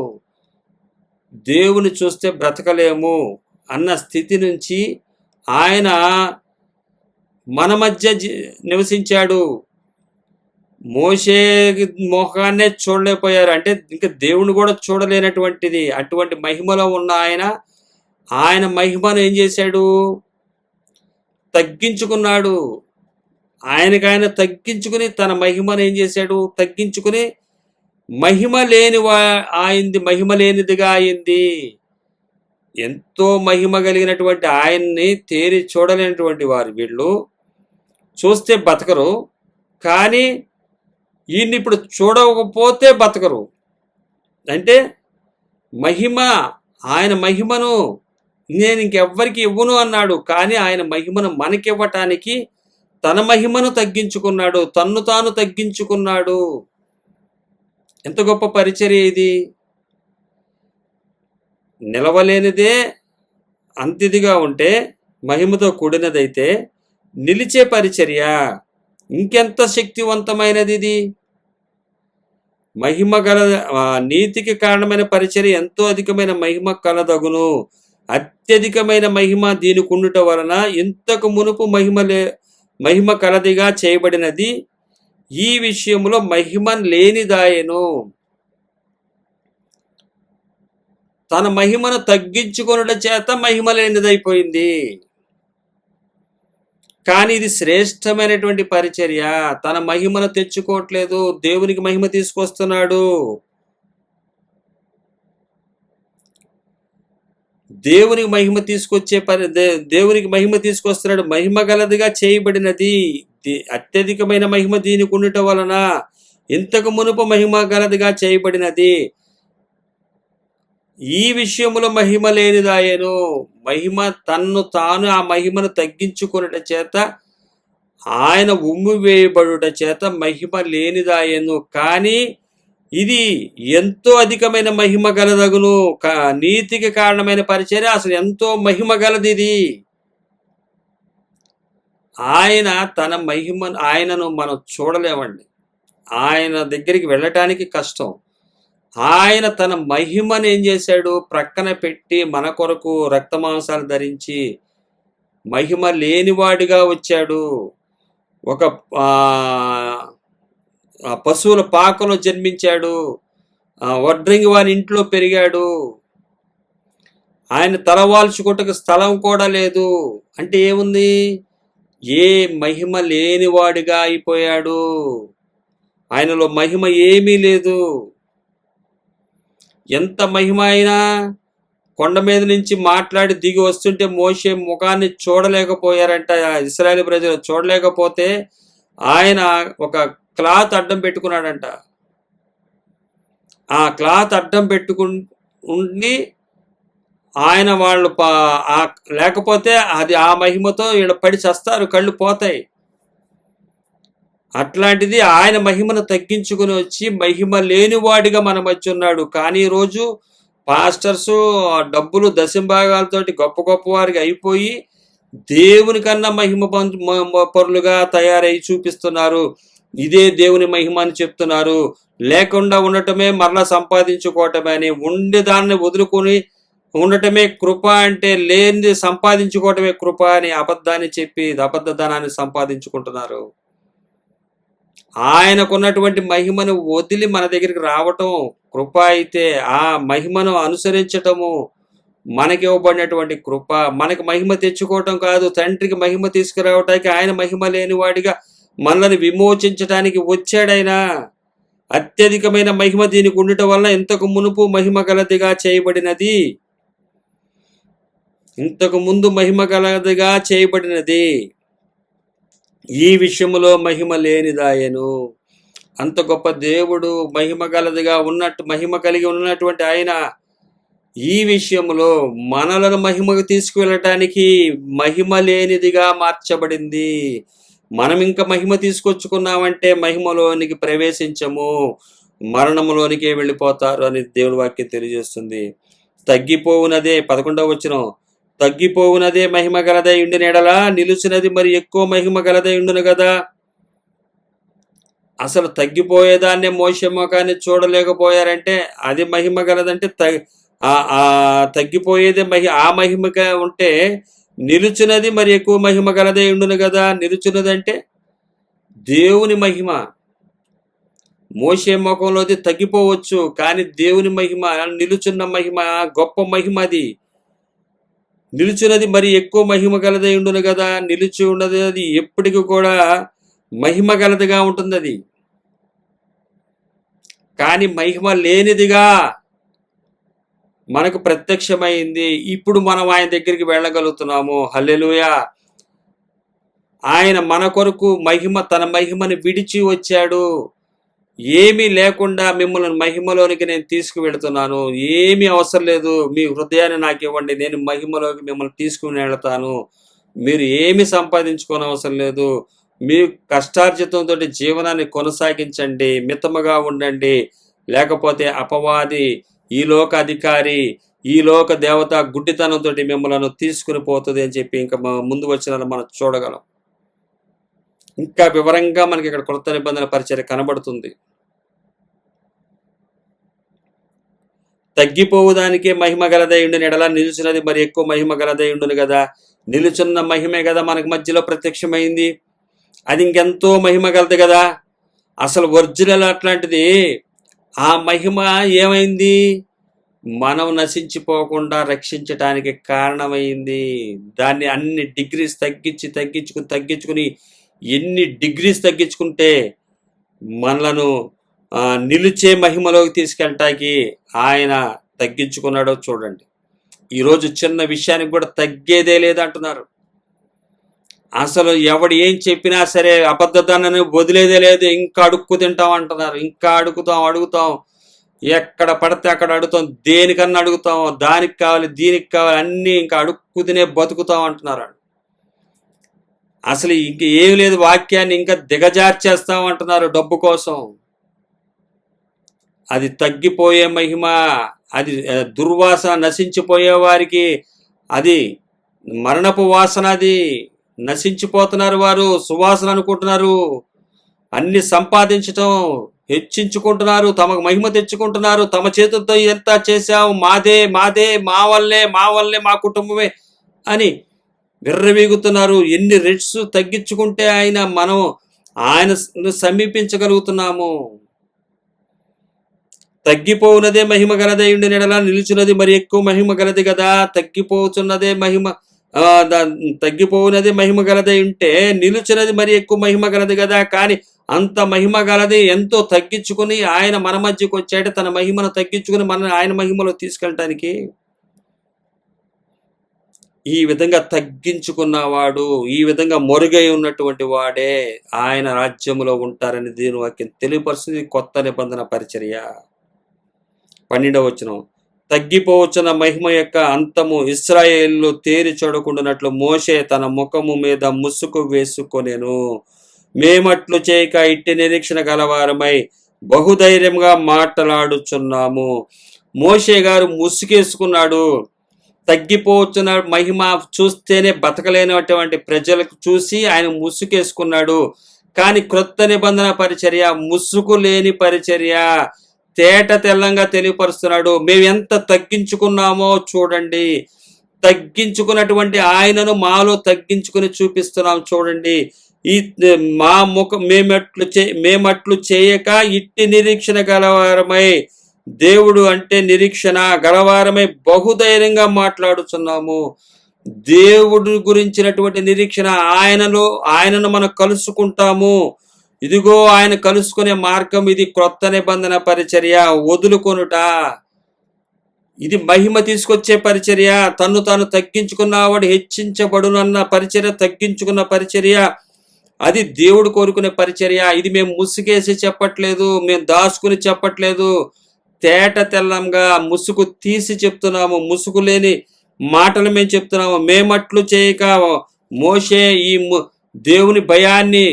దేవుని చూస్తే బ్రతకలేము అన్న స్థితి నుంచి ఆయన మన మధ్య నివసించాడు. మోషే మోహాన్నే చూడలేకపోయారు, అంటే ఇంకా దేవుని కూడా చూడలేనటువంటిది. అటువంటి మహిమలో ఉన్న ఆయన మహిమను ఏం చేశాడు? తగ్గించుకున్నాడు. ఆయన తగ్గించుకుని తన మహిమను ఏం చేశాడు? తగ్గించుకుని మహిమ లేనిదిగా అయింది. ఎంతో మహిమ కలిగినటువంటి ఆయన్ని తేరి చూడలేనటువంటి వారు వీళ్ళు. చూస్తే బతకరు, కానీ ఈయన్ని ఇప్పుడు చూడకపోతే బతకరు. అంటే ఆయన మహిమను నేను ఇంకెవ్వరికి ఇవ్వను అన్నాడు. కానీ ఆయన మహిమను మనకివ్వటానికి తన మహిమను తగ్గించుకున్నాడు, తన్ను తాను తగ్గించుకున్నాడు. ఎంత గొప్ప పరిచర్య ఇది! నిలవలేనిదే అంతిదిగా ఉంటే, మహిమతో కూడినదైతే నిలిచే పరిచర్య ఇంకెంత శక్తివంతమైనది ఇది! మహిమ గల నీతికి కారణమైన పరిచర్య ఎంతో అధికమైన మహిమ కలదగును. అత్యధికమైన మహిమ దీనికి ఉండుట వలన ఇంతకు మునుపు మహిమ కలదిగా చేయబడినది ఈ విషయంలో మహిమ లేనిదాయను. తన మహిమను తగ్గించుకొనుట చేత మహిమ లేనిదైపోయింది. కానీ ఇది శ్రేష్టమైనటువంటి పరిచర్య. తన మహిమను తెచ్చుకోవట్లేదు, దేవునికి మహిమ తీసుకొస్తున్నాడు. దేవునికి మహిమ దేవునికి మహిమ తీసుకొస్తున్నాడు. మహిమ గలదిగా చేయబడినది అత్యధికమైన మహిమ దీనికి ఉండటం వలన ఇంతకు మునుపు మహిమ గలదిగా చేయబడినది ఈ విషయంలో మహిమ లేనిదాయను. మహిమ తన్ను తాను ఆ మహిమను తగ్గించుకొనుట చేత, ఆయన ఉమ్మి వేయబడుట చేత మహిమ లేనిదాయను. కానీ ఇది ఎంతో అధికమైన మహిమ గలదగును. నీతికి కారణమైన పరిచర్య అసలు ఎంతో మహిమ గలది. ఇది ఆయనను మనం చూడలేమండి. ఆయన దగ్గరికి వెళ్ళటానికి కష్టం. ఆయన తన మహిమను ఏం చేశాడు? ప్రక్కన పెట్టి మన కొరకు రక్తమాంసాలు ధరించి మహిమ లేనివాడిగా వచ్చాడు. ఒక పశువుల పాకలో జన్మించాడు. వడ్రంగి వారి ఇంట్లో పెరిగాడు. ఆయన తలవాల్చుకోటకు స్థలం కూడా లేదు. అంటే ఏముంది? ఏ మహిమ లేనివాడిగా అయిపోయాడు. ఆయనలో మహిమ ఏమీ లేదు. ఎంత మహిమ అయినా కొండ మీద నుంచి మాట్లాడి దిగి వస్తుంటే మోషే ముఖాన్ని చూడలేకపోయారంట. ఇశ్రాయేలు ప్రజలు చూడలేకపోతే ఆయన ఒక క్లాత్ అడ్డం పెట్టుకున్నాడంట. ఆ క్లాత్ అడ్డం ఉండి ఆయన వాళ్ళు లేకపోతే అది ఆ మహిమతో వీళ్ళు పడి చస్తారు, కళ్ళు పోతాయి. అట్లాంటిది ఆయన మహిమను తగ్గించుకుని వచ్చి మహిమ లేనివాడిగా మన మధ్య ఉన్నాడు. కానీ ఈరోజు పాస్టర్స్ డబ్బులు దశంభాగాలతోటి గొప్ప గొప్ప వారికి అయిపోయి దేవుని కన్నా మహిమ పరులుగా తయారై చూపిస్తున్నారు. ఇదే దేవుని మహిమ అని చెప్తున్నారు. లేకుండా ఉండటమే మరలా సంపాదించుకోవటమే అని, ఉండేదాన్ని వదులుకొని ఉండటమే కృప అంటే, లేనిది సంపాదించుకోవటమే కృప అని అబద్ధాన్ని చెప్పి అబద్ధధనాన్ని సంపాదించుకుంటున్నారు. ఆయనకున్నటువంటి మహిమను వదిలి మన దగ్గరికి రావటం కృప అయితే, ఆ మహిమను అనుసరించటము మనకి ఇవ్వబడినటువంటి కృప. మనకి మహిమ తెచ్చుకోవటం కాదు, తండ్రికి మహిమ తీసుకురావటానికి ఆయన మహిమ లేనివాడిగా మనల్ని విమోచించటానికి వచ్చాడైనా. అత్యధికమైన మహిమ దీనికి ఉండటం వల్ల ఇంతకు మునుపు మహిమ గలదిగా చేయబడినది, ఇంతకు ముందు మహిమ గలదిగా చేయబడినది, ఈ విషయములో మహిమ లేనిదాయను. అంత గొప్ప దేవుడు, మహిమ కలిగి ఉన్నటువంటి ఆయన ఈ విషయంలో మనలను మహిమకు తీసుకువెళ్ళటానికి మహిమ లేనిదిగా మార్చబడింది. మనం ఇంకా మహిమ తీసుకొచ్చుకున్నామంటే మహిమలోనికి ప్రవేశించము, మరణములోనికే వెళ్ళిపోతారు అని దేవుడి వాక్యం తెలియజేస్తుంది. తగ్గిపోవునదే 11వ వచనం, తగ్గిపోవునదే మహిమ గలదై ఉండిన ఎడల నిలుచున్నది మరి ఎక్కువ మహిమ గలదై ఉండును కదా. అసలు తగ్గిపోయేదాన్ని మోషే ముఖాన్ని చూడలేకపోయారంటే అది మహిమ గలదంటే తగ్గిపోయేది ఆ మహిమగా ఉంటే నిలుచున్నది మరి ఎక్కువ మహిమ గలదే ఉండును కదా. నిలుచున్నది అంటే దేవుని మహిమ. మోషే ముఖంలోది తగ్గిపోవచ్చు, కానీ దేవుని మహిమ, నిలుచున్న మహిమ గొప్ప మహిమ. అది నిలుచున్నది మరి ఎక్కువ మహిమ గలదే ఉండును కదా. నిలిచి ఉన్నది అది ఎప్పటికీ కూడా మహిమ గలదిగా ఉంటుంది. అది కానీ మహిమ లేనిదిగా మనకు ప్రత్యక్షమైంది. ఇప్పుడు మనం ఆయన దగ్గరికి వెళ్ళగలుగుతున్నాము. హల్లెలూయా. ఆయన మన కొరకు తన మహిమని విడిచి వచ్చాడు. ఏమీ లేకుండా మిమ్మల్ని మహిమలోనికి నేను తీసుకువెళ్తున్నాను, ఏమీ అవసరం లేదు, మీ హృదయాన్ని నాకు ఇవ్వండి, నేను మహిమలోకి మిమ్మల్ని తీసుకుని వెళ్తాను. మీరు ఏమి సంపాదించుకోని అవసరం లేదు, మీ కష్టార్జితంతో జీవనాన్ని కొనసాగించండి, మితముగా ఉండండి. లేకపోతే అపవాది, ఈ లోక అధికారి, ఈ లోక దేవత గుడ్డితనంతో మిమ్మల్ని తీసుకుని పోతుంది అని చెప్పి ఇంకా ముందు వచ్చిన మనం చూడగలం. ఇంకా వివరంగా మనకి ఇక్కడ కొత్త నిబంధన పరిచర్య కనబడుతుంది. తగ్గిపోవుదానికే మహిమ గలదై ఉండును ఎడల నిలుచున్నది మరి ఎక్కువ మహిమ గలదై ఉండును కదా. నిలుచున్న మహిమే కదా మనకు మధ్యలో ప్రత్యక్షమైంది, అది ఇంకెంతో మహిమ గలదు కదా. అసలు ఒరిజినల్ అట్లాంటిది. ఆ మహిమ ఏమైంది? మనం నశించిపోకుండా రక్షించటానికి కారణమైంది. దాన్ని అన్ని డిగ్రీస్ తగ్గించుకుని ఎన్ని డిగ్రీస్ తగ్గించుకుంటే మనలను నిలిచే మహిమలోకి తీసుకెళ్ళటానికి ఆయన తగ్గించుకున్నాడో చూడండి. ఈరోజు చిన్న విషయానికి కూడా తగ్గేదే లేదంటున్నారు. అసలు ఎవడు ఏం చెప్పినా సరే అబద్ధదాన్ని వదిలేదే లేదు, ఇంకా అడుక్కు తింటాం అంటున్నారు. ఇంకా అడుగుతాం, ఎక్కడ పడితే అక్కడ అడుగుతాం, దేనికన్నా అడుగుతాం, దానికి కావాలి దీనికి కావాలి అన్నీ ఇంకా అడుక్కు తినే బతుకుతాం అంటున్నారు. అసలు ఇంక ఏం లేదు, వాక్యాన్ని ఇంకా దిగజార్చేస్తాం అంటున్నారు డబ్బు కోసం. అది తగ్గిపోయే మహిమ, అది దుర్వాసన, నశించిపోయే వారికి అది మరణపు వాసన. అది నశించిపోతున్నారు వారు, సువాసన అనుకుంటున్నారు, అన్ని సంపాదించటం, హెచ్చించుకుంటున్నారు, తమకు మహిమ తెచ్చుకుంటున్నారు, తమ చేతులతో ఎంత చేశాం, మాదే మా వల్లే మా కుటుంబమే అని విర్రవీగుతున్నారు. ఎన్ని రెట్స్ తగ్గించుకుంటే మనం ఆయన సమీపించగలుగుతున్నాము. తగ్గిపోవునదే మహిమ గలదై ఉండిన ఎడల నిలుచున్నది మరి ఎక్కువ మహిమ గలది కదా. తగ్గిపోవునదే మహిమ గలదై ఉంటే నిలుచున్నది మరి ఎక్కువ మహిమ గలది కదా. కానీ అంత మహిమ గలది ఎంతో తగ్గించుకుని ఆయన మన మధ్యకు వచ్చాడు, తన మహిమను తగ్గించుకుని మన ఆయన మహిమలో తీసుకెళ్ళటానికి. ఈ విధంగా తగ్గించుకున్నవాడు, ఈ విధంగా మొరుగై ఉన్నటువంటి వాడే ఆయన రాజ్యములో ఉంటారని దీని వాక్యం తెలియపరుస్తుంది. కొత్త నిబంధన పరిచర్య. 12వ వచనం, తగ్గిపోవచ్చున్న మహిమ యొక్క అంతము ఇశ్రాయేలు తేరి చూడకుండానట్లు మోషే తన ముఖము మీద ముసుగు వేసుకొనెను. మేమట్లు చేయక ఇట్టి నిరీక్షణ గలవారమై బహుధైర్యంగా మాట్లాడుచున్నాము. మోషే గారు ముసుగేసుకున్నాడు. తగ్గిపోతున్న మహిమ చూస్తేనే బతకలేనటువంటి ప్రజలకు చూసి ఆయన ముసుగేసుకున్నాడు. కానీ క్రొత్త నిబంధన పరిచర్య ముసుగు లేని పరిచర్య, తేట తెల్లంగా తెలియపరుస్తున్నాడు. మేము ఎంత తగ్గించుకున్నామో చూడండి. తగ్గించుకున్నటువంటి ఆయనను మాలో తగ్గించుకుని చూపిస్తున్నాం చూడండి. ఈ మా ముఖం మేమట్లు చేయక ఇట్టి నిరీక్షణ గలవారమై, దేవుడు అంటే నిరీక్షణ గలవారమై బహుధైర్యంగా మాట్లాడుతున్నాము. దేవుడు గురించినటువంటి నిరీక్షణ, ఆయనను మనం కలుసుకుంటాము. ఇదిగో ఆయన కలుసుకునే మార్గం ఇది. క్రొత్త నిబంధన పరిచర్య, వదులుకొనుట. ఇది మహిమ తీసుకొచ్చే పరిచర్య. తన్ను తాను తగ్గించుకున్నవాడు హెచ్చించబడునన్న పరిచర్య, తగ్గించుకున్న పరిచర్య. అది దేవుడు కోరుకునే పరిచర్య. ఇది మేము ముసుగేసి చెప్పట్లేదు, మేము దాచుకుని చెప్పట్లేదు. తేట తెల్లంగా ముసుగు తీసి చెప్తున్నాము. ముసుగు లేని మాటలు మేము చెప్తున్నాము. మేమట్లు చేయక మోషే ఈ దేవుని భయాన్ని,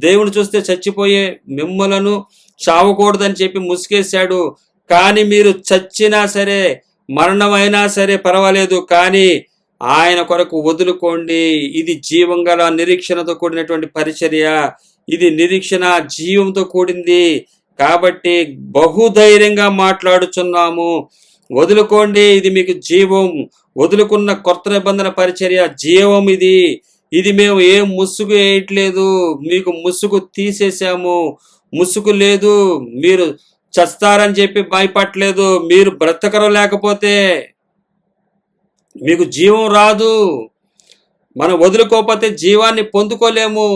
దేవుని చూస్తే చచ్చిపోయే మిమ్మలను చావకూడదని చెప్పి ముసుగేశాడు. కానీ మీరు చచ్చినా సరే, మరణమైనా సరే పర్వాలేదు, కానీ ఆయన కొరకు వదులుకోండి. ఇది జీవం గల నిరీక్షణతో కూడినటువంటి పరిచర్య. ఇది నిరీక్షణ జీవంతో కూడింది. కాబట్టి బహుధైర్యంగా మాట్లాడుచున్నాము. వదులుకోండి, ఇది మీకు జీవం. వదులుకున్న కొత్త నిబంధన పరిచర్య జీవం. ఇది మేము ఏం ముసుగు వేయట్లేదు, మీకు ముసుగు తీసేసాము. ముసుగు లేదు, మీరు చస్తారని చెప్పి భయపడలేదు. మీరు బ్రతకరు, లేకపోతే మీకు జీవం రాదు. మనం వదులుకోకపోతే జీవాన్ని పొందుకోలేము.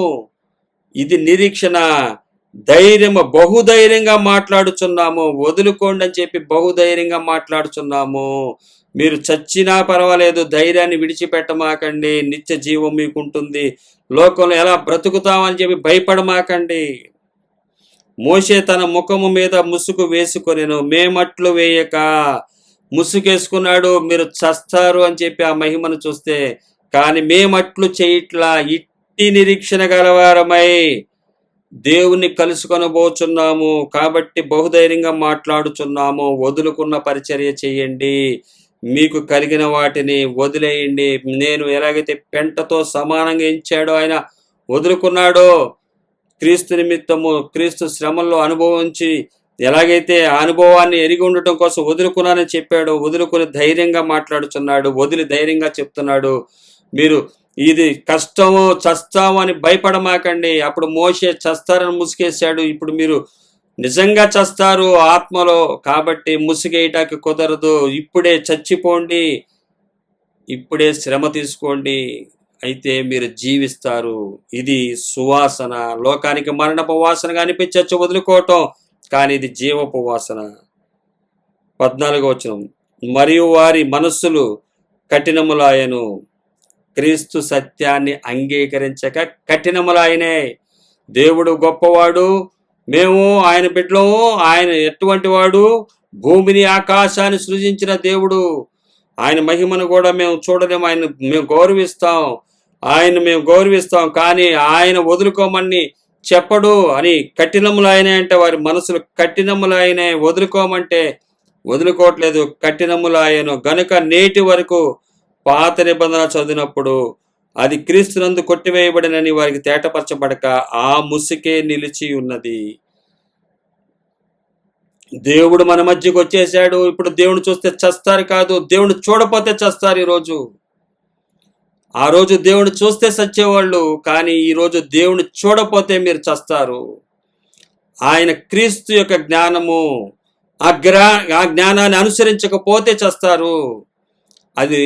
ఇది నిరీక్షణ, ధైర్యము. బహుధైర్యంగా మాట్లాడుచున్నాము. వదులుకోండి అని చెప్పి బహుధైర్యంగా మాట్లాడుచున్నాము. మీరు చచ్చినా పర్వాలేదు, ధైర్యాన్ని విడిచిపెట్టమాకండి. నిత్య జీవం మీకుంటుంది. లోకంలో ఎలా బ్రతుకుతామని చెప్పి భయపడమాకండి. మోషే తన ముఖము మీద ముసుగు వేసుకొనెను, మేమట్లు వేయక. ముసుగేసుకున్నాడు, మీరు చస్తారు అని చెప్పి ఆ మహిమను చూస్తే. కానీ మేమట్లు చేయట్లా. ఇట్టి నిరీక్షణ గలవారమై దేవుని కలుసుకొనబోచున్నాము. కాబట్టి బహుధైర్యంగా మాట్లాడుచున్నాము. వదులుకున్న పరిచర్య చేయండి. మీకు కలిగిన వాటిని వదిలేయండి. నేను ఎలాగైతే పెంటతో సమానంగా ఎంచాడో, ఆయన వదులుకున్నాడో, క్రీస్తు నిమిత్తము, క్రీస్తు శ్రమల్లో అనుభవించి ఎలాగైతే ఆ అనుభవాన్ని ఎరిగి ఉండటం కోసం వదులుకున్నానని చెప్పాడు. వదులుకుని ధైర్యంగా మాట్లాడుచున్నాడు. వదిలి ధైర్యంగా చెప్తున్నాడు. మీరు ఇది కష్టము, చస్తాము అని భయపడమాకండి. అప్పుడు మోషే చస్తారని ముసుగేశాడు. ఇప్పుడు మీరు నిజంగా చస్తారు ఆత్మలో. కాబట్టి ముసుగేయటానికి కుదరదు. ఇప్పుడే చచ్చిపోండి, ఇప్పుడే శ్రమ తీసుకోండి, అయితే మీరు జీవిస్తారు. ఇది సువాసన. లోకానికి మరణపు వాసనగా అనిపించచ్చు వదులుకోవటం, కానీ ఇది జీవపు వాసన. 14వ వచనం, మరియు వారి మనస్సులు కఠినములాయను. క్రీస్తు సత్యాన్ని అంగీకరించక కఠినములాయనే. దేవుడు గొప్పవాడు, మేము ఆయన బిడ్డలము. ఆయన ఎటువంటి వాడు? భూమిని ఆకాశాన్ని సృజించిన దేవుడు. ఆయన మహిమను కూడా మేము చూడలేము. ఆయన మేము గౌరవిస్తాం, కానీ ఆయన వదులుకోమని చెప్పడు అని. కఠినములాయనే అంటే వారి మనసులు కఠినములాయనే. వదులుకోమంటే వదులుకోవట్లేదు, కఠినములాయను. గనుక నేటి వరకు పాత నిబంధన చదివినప్పుడు అది క్రీస్తునందు కొట్టివేయబడినని వారికి తేటపరచబడక ఆ ముసుకే నిలిచి ఉన్నది. దేవుడు మన మధ్యకు వచ్చేసాడు. ఇప్పుడు దేవుని చూస్తే చస్తారు కాదు, దేవుని చూడపోతే చస్తారు. ఆ రోజు దేవుని చూస్తే చచ్చేవాళ్ళు, కానీ ఈరోజు దేవుని చూడపోతే మీరు చస్తారు. ఆయన క్రీస్తు యొక్క జ్ఞానము, ఆ జ్ఞానాన్ని అనుసరించకపోతే చస్తారు. అది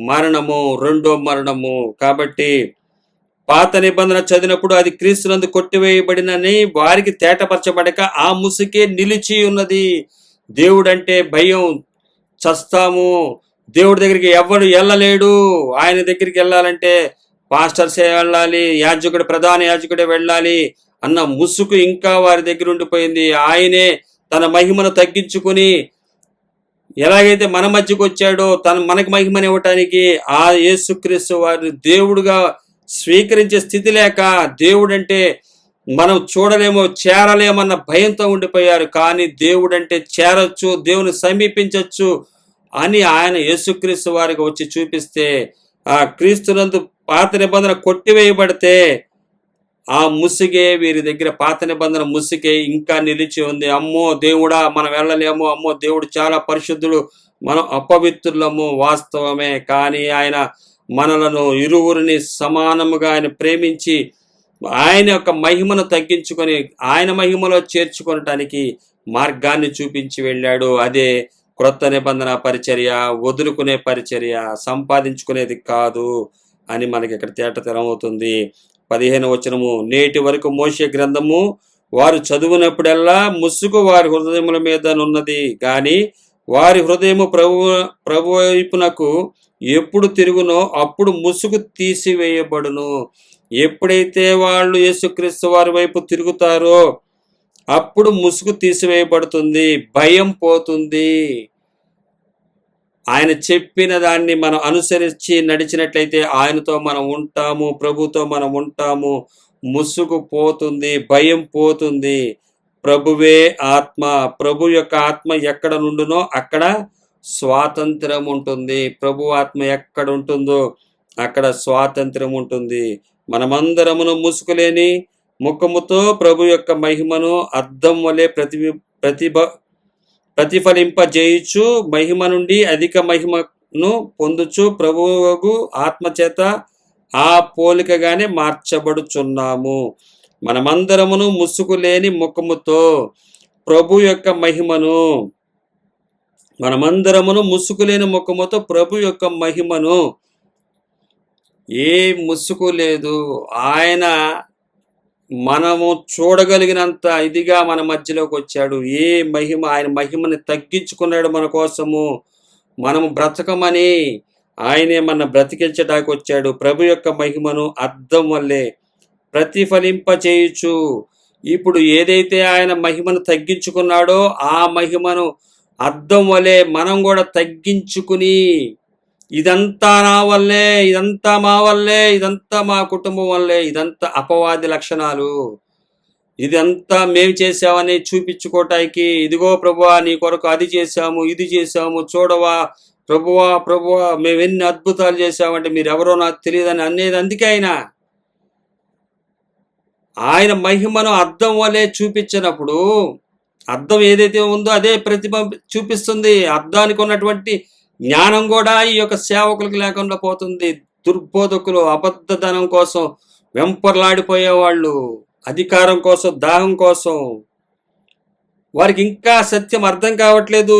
మరణము, రెండో మరణము. కాబట్టి పాత నిబంధన చదివినప్పుడు అది క్రీస్తునందు కొట్టివేయబడినని వారికి తేటపరచబడక ఆ ముసుకే నిలిచి ఉన్నది. దేవుడంటే భయం, చస్తాము. దేవుడి దగ్గరికి ఎవడు వెళ్ళలేడు. ఆయన దగ్గరికి వెళ్ళాలంటే పాస్టర్సే వెళ్ళాలి, ప్రధాన యాజకుడే వెళ్ళాలి అన్న ముసుగు ఇంకా వారి దగ్గర ఉండిపోయింది. ఆయనే తన మహిమను తగ్గించుకుని ఎలాగైతే మన మధ్యకు వచ్చాడో మనకు మహిమని ఇవ్వటానికి ఆ యేసుక్రీస్తు వారిని దేవుడుగా స్వీకరించే స్థితి లేక, దేవుడంటే మనం చూడలేమో, చేరలేమన్న భయంతో ఉండిపోయారు. కానీ దేవుడంటే చేరొచ్చు, దేవుని సమీపించవచ్చు అని ఆయన యేసుక్రీస్తు వారికి వచ్చి చూపిస్తే, ఆ క్రీస్తునందు పాత నిబంధన కొట్టివేయబడితే ఆ ముసుగే వీరి దగ్గర, పాత నిబంధన ముసుగే ఇంకా నిలిచి ఉంది. అమ్మో దేవుడా, మనం వెళ్ళలేము, అమ్మో దేవుడు చాలా పరిశుద్ధుడు, మనం అపవిత్రులము. వాస్తవమే, కానీ ఆయన మనలను ఇరువురిని సమానముగా ఆయన ప్రేమించి ఆయన యొక్క మహిమను తగ్గించుకొని ఆయన మహిమలో చేర్చుకొనటానికి మార్గాన్ని చూపించి వెళ్ళాడు. అదే క్రొత్త నిబంధన పరిచర్య వదులుకునే పరిచర్య, సంపాదించుకునేది కాదు అని మనకి ఇక్కడ తేటతెలమవుతుంది. 15వ వచనము, నేటి వరకు మోషే గ్రంథము వారు చదువునప్పుడల్లా ముసుగు వారి హృదయముల మీద నున్నది గాని వారి హృదయము ప్రభు వైపునకు ఎప్పుడు తిరుగునో అప్పుడు ముసుగు తీసివేయబడును. ఎప్పుడైతే వాళ్ళు యేసుక్రీస్తు వారి వైపు తిరుగుతారో అప్పుడు ముసుగు తీసివేయబడుతుంది, భయం పోతుంది. ఆయన చెప్పిన దాన్ని మనం అనుసరించి నడిచినట్లయితే ఆయనతో మనం ఉంటాము, ప్రభుతో మనం ఉంటాము. ముసుగు పోతుంది, భయం పోతుంది. ప్రభువే ఆత్మ, ప్రభు యొక్క ఆత్మ ఎక్కడ నుండునో అక్కడ స్వాతంత్రం ఉంటుంది. ప్రభు ఆత్మ ఎక్కడ ఉంటుందో అక్కడ స్వాతంత్రం ఉంటుంది. మనమందరమును ముసుగులేని ముఖముతో ప్రభు యొక్క మహిమను అద్దం వలె ప్రతిఫలింపజేయుచు మహిమ నుండి అధిక మహిమను పొందుచు ప్రభువుకు ఆత్మచేత ఆ పోలికగానే మార్చబడుచున్నాము. మనమందరమును ముసుగు లేని ముఖముతో ప్రభు యొక్క మహిమను, మనమందరమును ముసుగు లేని ముఖముతో ప్రభు యొక్క మహిమను, ఏ ముసుగు లేదు, ఆయన మనము చూడగలిగినంత ఇదిగా మన మధ్యలోకి వచ్చాడు. ఏ మహిమ, ఆయన మహిమని తగ్గించుకున్నాడు మన కోసము. మనము బ్రతకమని ఆయనే మన బ్రతికించడానికి వచ్చాడు. ప్రభు యొక్క మహిమను అద్దం వల్లే ప్రతిఫలింపచేయుచు, ఇప్పుడు ఏదైతే ఆయన మహిమను తగ్గించుకున్నాడో ఆ మహిమను అద్దం వల్లే మనం కూడా తగ్గించుకుని, ఇదంతా నా వల్లే, ఇదంతా మా వల్లే, ఇదంతా మా కుటుంబం వల్లే, ఇదంతా అపవాది లక్షణాలు, ఇదంతా మేము చేసామని చూపించుకోవటానికి, ఇదిగో ప్రభువా నీ కొరకు అది చేశాము, ఇది చేశాము, చూడవా ప్రభువా మేము ఎన్ని అద్భుతాలు చేశామంటే మీరెవరో నాకు తెలియదని అనేది. అందుకే ఆయన మహిమను అద్దం వల్లే చూపించినప్పుడు, అద్దం ఏదైతే ఉందో అదే చూపిస్తుంది. అద్దానికి ఉన్నటువంటి జ్ఞానం కూడా ఈ యొక్క సేవకులకు లేకుండా పోతుంది. దుర్బోధకులు అబద్ధధనం కోసం వెంపర్లాడిపోయేవాళ్ళు, అధికారం కోసం, దాహం కోసం, వారికి ఇంకా సత్యం అర్థం కావట్లేదు.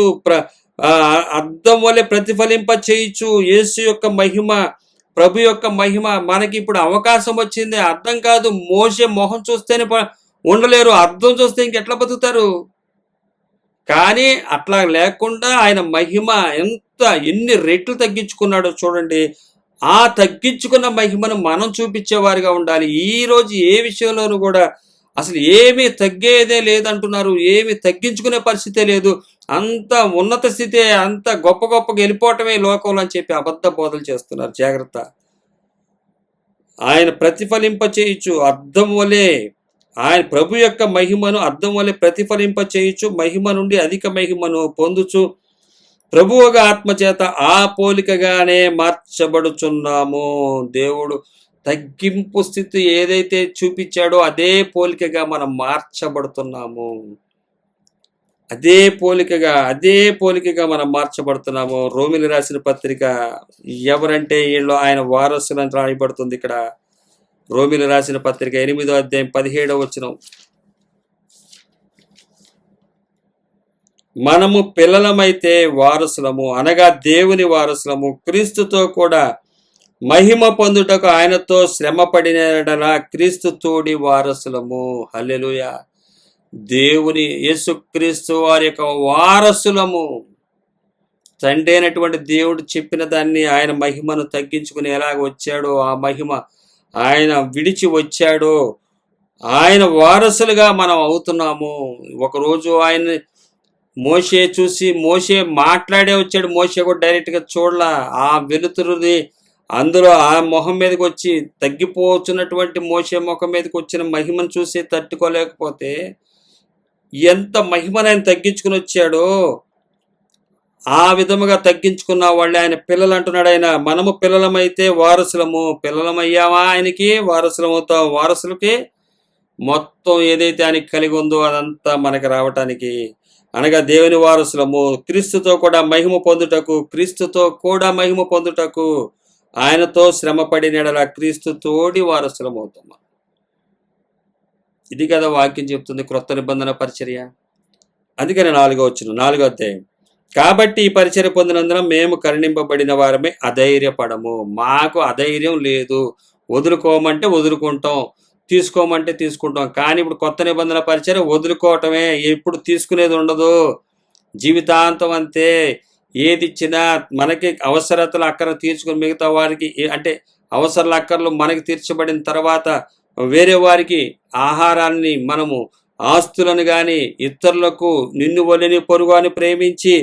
అద్దం వల్లే ప్రతిఫలింప చేయించు యేసు యొక్క మహిమ, ప్రభు యొక్క మహిమ మనకి ఇప్పుడు అవకాశం వచ్చింది. అర్థం కాదు, మోషే మొహం చూస్తేనే ఉండలేరు, అర్థం చూస్తే ఇంకెట్లా బతుకుతారు? కానీ అట్లా లేకుండా ఆయన మహిమ ఎన్ని రెట్లు తగ్గించుకున్నాడో చూడండి. ఆ తగ్గించుకున్న మహిమను మనం చూపించేవారిగా ఉండాలి. ఈరోజు ఏ విషయంలోనూ కూడా అసలు ఏమీ తగ్గేదే లేదంటున్నారు, ఏమి తగ్గించుకునే పరిస్థితే లేదు. అంత ఉన్నత స్థితే, అంత గొప్పగా వెళ్ళిపోవటమే లోకంలో అని చెప్పి అబద్ధ బోధలు చేస్తున్నారు. జాగ్రత్త. ఆయన ప్రతిఫలింప చేయొచ్చు అద్దం వలె, ఆయన ప్రభు యొక్క మహిమను అద్దం వలె ప్రతిఫలింప చేయొచ్చు, మహిమ నుండి అధిక మహిమను పొందుచు ప్రభువుగా ఆత్మచేత ఆ పోలికగానే మార్చబడుచున్నాము. దేవుడు తగ్గింపు స్థితి ఏదైతే చూపించాడో అదే పోలికగా మనం మార్చబడుతున్నాము. అదే పోలికగా మనం మార్చబడుతున్నాము. రోమిలి రాసిన పత్రిక, ఎవరంటే వీళ్ళు ఆయన వారసులు అని రాయబడుతుంది ఇక్కడ. రోమిలి రాసిన పత్రిక 8వ అధ్యాయం 17వ వచనం, మనము పిల్లలమైతే వారసులము, అనగా దేవుని వారసులము, క్రీస్తుతో కూడా మహిమ పొందుటకు ఆయనతో శ్రమ పడినలా క్రీస్తు తోడి వారసులము. హల్లెలూయా. దేవుని యేసుక్రీస్తు వారి యొక్క వారసులము. తండ్రి అయినటువంటి దేవుడు చెప్పిన దాన్ని, ఆయన మహిమను తగ్గించుకుని ఎలాగ వచ్చాడో, ఆ మహిమ ఆయన విడిచి వచ్చాడో, ఆయన వారసులుగా మనం అవుతున్నాము. ఒకరోజు ఆయన మోషే చూసి, మోషే మాట్లాడే వచ్చాడు. మోషే కూడా డైరెక్ట్గా చూడలా. ఆ వెలుతురుని అందులో ఆ మొహం మీదకి వచ్చి తగ్గిపోతున్నటువంటి మోషే ముఖం మీదకి వచ్చిన మహిమను చూసి తట్టుకోలేకపోతే, ఎంత మహిమను ఆయన తగ్గించుకుని వచ్చాడో ఆ విధముగా తగ్గించుకున్న వాళ్ళు ఆయన పిల్లలు అంటున్నాడు. ఆయన మనము పిల్లలమైతే వారసులము, పిల్లలమయ్యామా ఆయనకి, వారసులమవుతాం. వారసులకి మొత్తం ఏదైతే ఆయనకి కలిగి ఉందో అదంతా మనకి రావటానికి, అనగా దేవుని వారసులము, క్రీస్తుతో కూడా మహిమ పొందుటకు ఆయనతో శ్రమ పడినడలా క్రీస్తు తోడి వారసులమవుతాం. ఇది కదా వాక్యం చెప్తుంది, క్రొత్త నిబంధన పరిచర్య. అందుకని 4వ అధ్యాయం, కాబట్టి ఈ పరిచర్య పొందినందున మేము కరుణింపబడిన వారమే అధైర్యపడము. మాకు అధైర్యం లేదు. వదులుకోమంటే వదులుకుంటాం. తీసుకోమంటే తీసుకుంటాం. కానీ ఇప్పుడు కొత్త నిబంధన పరిచర్య వదులుకోవటమే. ఎప్పుడు తీసుకునేది ఉండదు. జీవితాంతం అంతే. ఏదిచ్చినా మనకి అవసరతలు అక్కర తీర్చుకుని మిగతా వారికి అంటే అవసరాల అక్కర్లు మనకి తీర్చబడిన తర్వాత వేరే వారికి ఆహారాన్ని మనము ఆస్తులను కానీ ఇతరులకు నిన్ను వలిని పొరుగు అని ప్రేమించి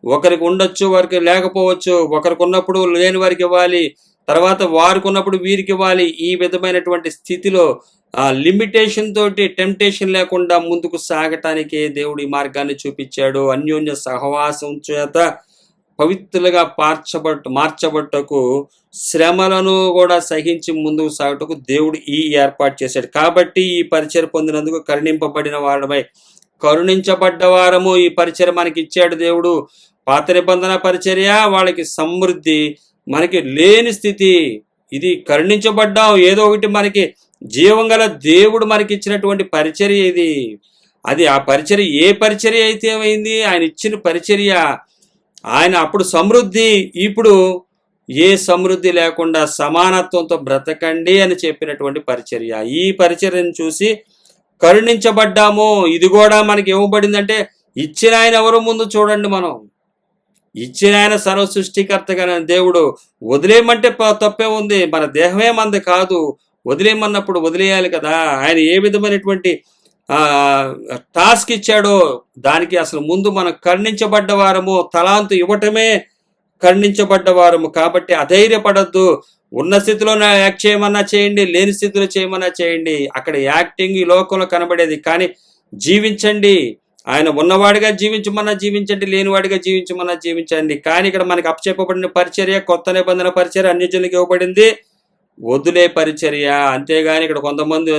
ఒకరికి ఉండొచ్చు వారికి లేకపోవచ్చు, ఒకరికి ఉన్నప్పుడు లేని వారికి ఇవ్వాలి, తర్వాత వారికి ఉన్నప్పుడు వీరికి ఇవ్వాలి. ఈ విధమైనటువంటి స్థితిలో లిమిటేషన్ తోటి టెంప్టేషన్ లేకుండా ముందుకు సాగటానికే దేవుడు ఈ మార్గాన్ని చూపించాడు. అన్యోన్య సహవాసం చేత పవిత్రులుగా మార్చబట్టకు శ్రమలను కూడా సహించి ముందుకు సాగటకు దేవుడు ఈ ఏర్పాటు చేశాడు. కాబట్టి ఈ పరిచయం పొందినందుకు కరుణింపబడిన వారమై కరుణించబడ్డ వారము ఈ పరిచయం మనకి ఇచ్చాడు దేవుడు. పాత నిబంధన పరిచర్య వాళ్ళకి సమృద్ధి, మనకి లేని స్థితి. ఇది కరుణించబడ్డాం, ఏదో ఒకటి మనకి జీవం గల దేవుడు మనకి ఇచ్చినటువంటి పరిచర్య ఇది. అది ఆ పరిచర్య ఏ పరిచర్య అయితే ఏమైంది, ఆయన ఇచ్చిన పరిచర్య. ఆయన అప్పుడు సమృద్ధి, ఇప్పుడు ఏ సమృద్ధి లేకుండా సమానత్వంతో బ్రతకండి అని చెప్పినటువంటి పరిచర్య. ఈ పరిచర్యను చూసి కరుణించబడ్డాము. ఇది కూడా మనకి ఇవ్వబడిందంటే ఇచ్చిన ఆయన ఎవరు ముందు చూడండి. మనం ఇచ్చిన ఆయన సర్వ సృష్టికర్తగా దేవుడు. వదిలేయమంటే తప్పే ఉంది, మన దేహమే మంది కాదు. వదిలేయమన్నప్పుడు వదిలేయాలి కదా. ఆయన ఏ విధమైనటువంటి టాస్క్ ఇచ్చాడో దానికి అసలు ముందు మనం కరుణించబడ్డ వారము. తలాంతు ఇవ్వటమే కరుణించబడ్డ వారము. కాబట్టి అధైర్యపడద్దు. ఉన్న స్థితిలో యాక్ట్ చేయమన్నా చేయండి, లేని స్థితిలో చేయమన్నా చేయండి. అక్కడ యాక్టింగ్ ఈ లోకంలో కనబడేది, కానీ జీవించండి. ఆయన ఉన్నవాడిగా జీవించమన్నా జీవించండి, లేనివాడిగా జీవించమన్నా జీవించండి. కానీ ఇక్కడ మనకి అప్పచెప్పబడిన పరిచర్య, కొత్త నిబంధన పరిచర్య అన్యజనులకు ఇవ్వబడింది వదిలే పరిచర్య. అంతేగాని ఇక్కడ కొంతమంది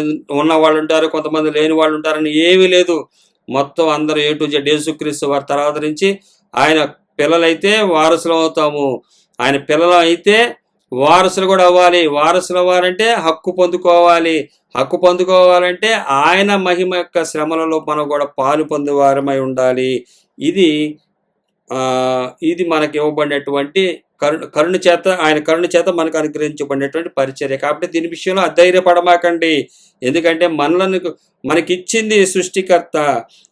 ఉన్న వాళ్ళు ఉంటారు, కొంతమంది లేని వాళ్ళు ఉంటారని ఏమీ లేదు. మొత్తం అందరూ ఏ టు జెడ్ యేసుక్రీస్తు వారి తర్వాత నుంచి ఆయన పిల్లలైతే వారసులు అవుతాము. ఆయన పిల్లలు అయితే వారసులు కూడా అవ్వాలి. వారసులు అవ్వాలంటే హక్కు పొందుకోవాలి. హక్కు పొందుకోవాలంటే ఆయన మహిమ యొక్క శ్రమలలో మనం కూడా పాలు పొందేవారమై ఉండాలి. ఇది ఇది మనకి ఇవ్వబడినటువంటి కరుణ చేత, ఆయన కరుణ చేత మనకు అనుగ్రహించబడినటువంటి పరిచర్య. కాబట్టి దీని విషయంలో అధైర్యపడమాకండి. ఎందుకంటే మనకిచ్చింది సృష్టికర్త.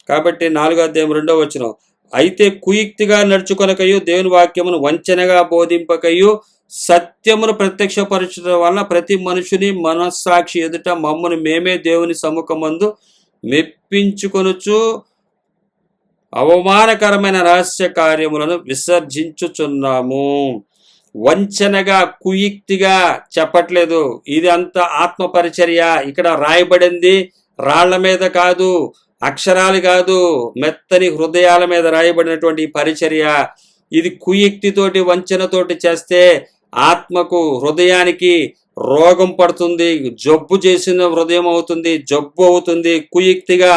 కాబట్టి 4వ అధ్యాయం 2వ వచనం, అయితే కుయుక్తిగా నడుచుకొనకయు దేవుని వాక్యమును వంచనగా బోధింపకయు సత్యమును ప్రత్యక్షపరచడం వలన ప్రతి మనుషుని మనస్సాక్షి ఎదుట మమ్మను మేమే దేవుని సముఖమందు మెప్పించుకొనుచు అవమానకరమైన రహస్య కార్యములను విసర్జించుచున్నాము. వంచనగా కుయుక్తిగా చెప్పట్లేదు. ఇది అంత ఆత్మపరిచర్య. ఇక్కడ రాయబడింది రాళ్ల మీద కాదు, అక్షరాలు కాదు, మెత్తని హృదయాల మీద రాయబడినటువంటి పరిచర్య. ఇది కుయుక్తితోటి వంచనతోటి చేస్తే ఆత్మకు హృదయానికి రోగం పడుతుంది, జబ్బు చేసిన హృదయం అవుతుంది, జబ్బు అవుతుంది. కుయుక్తిగా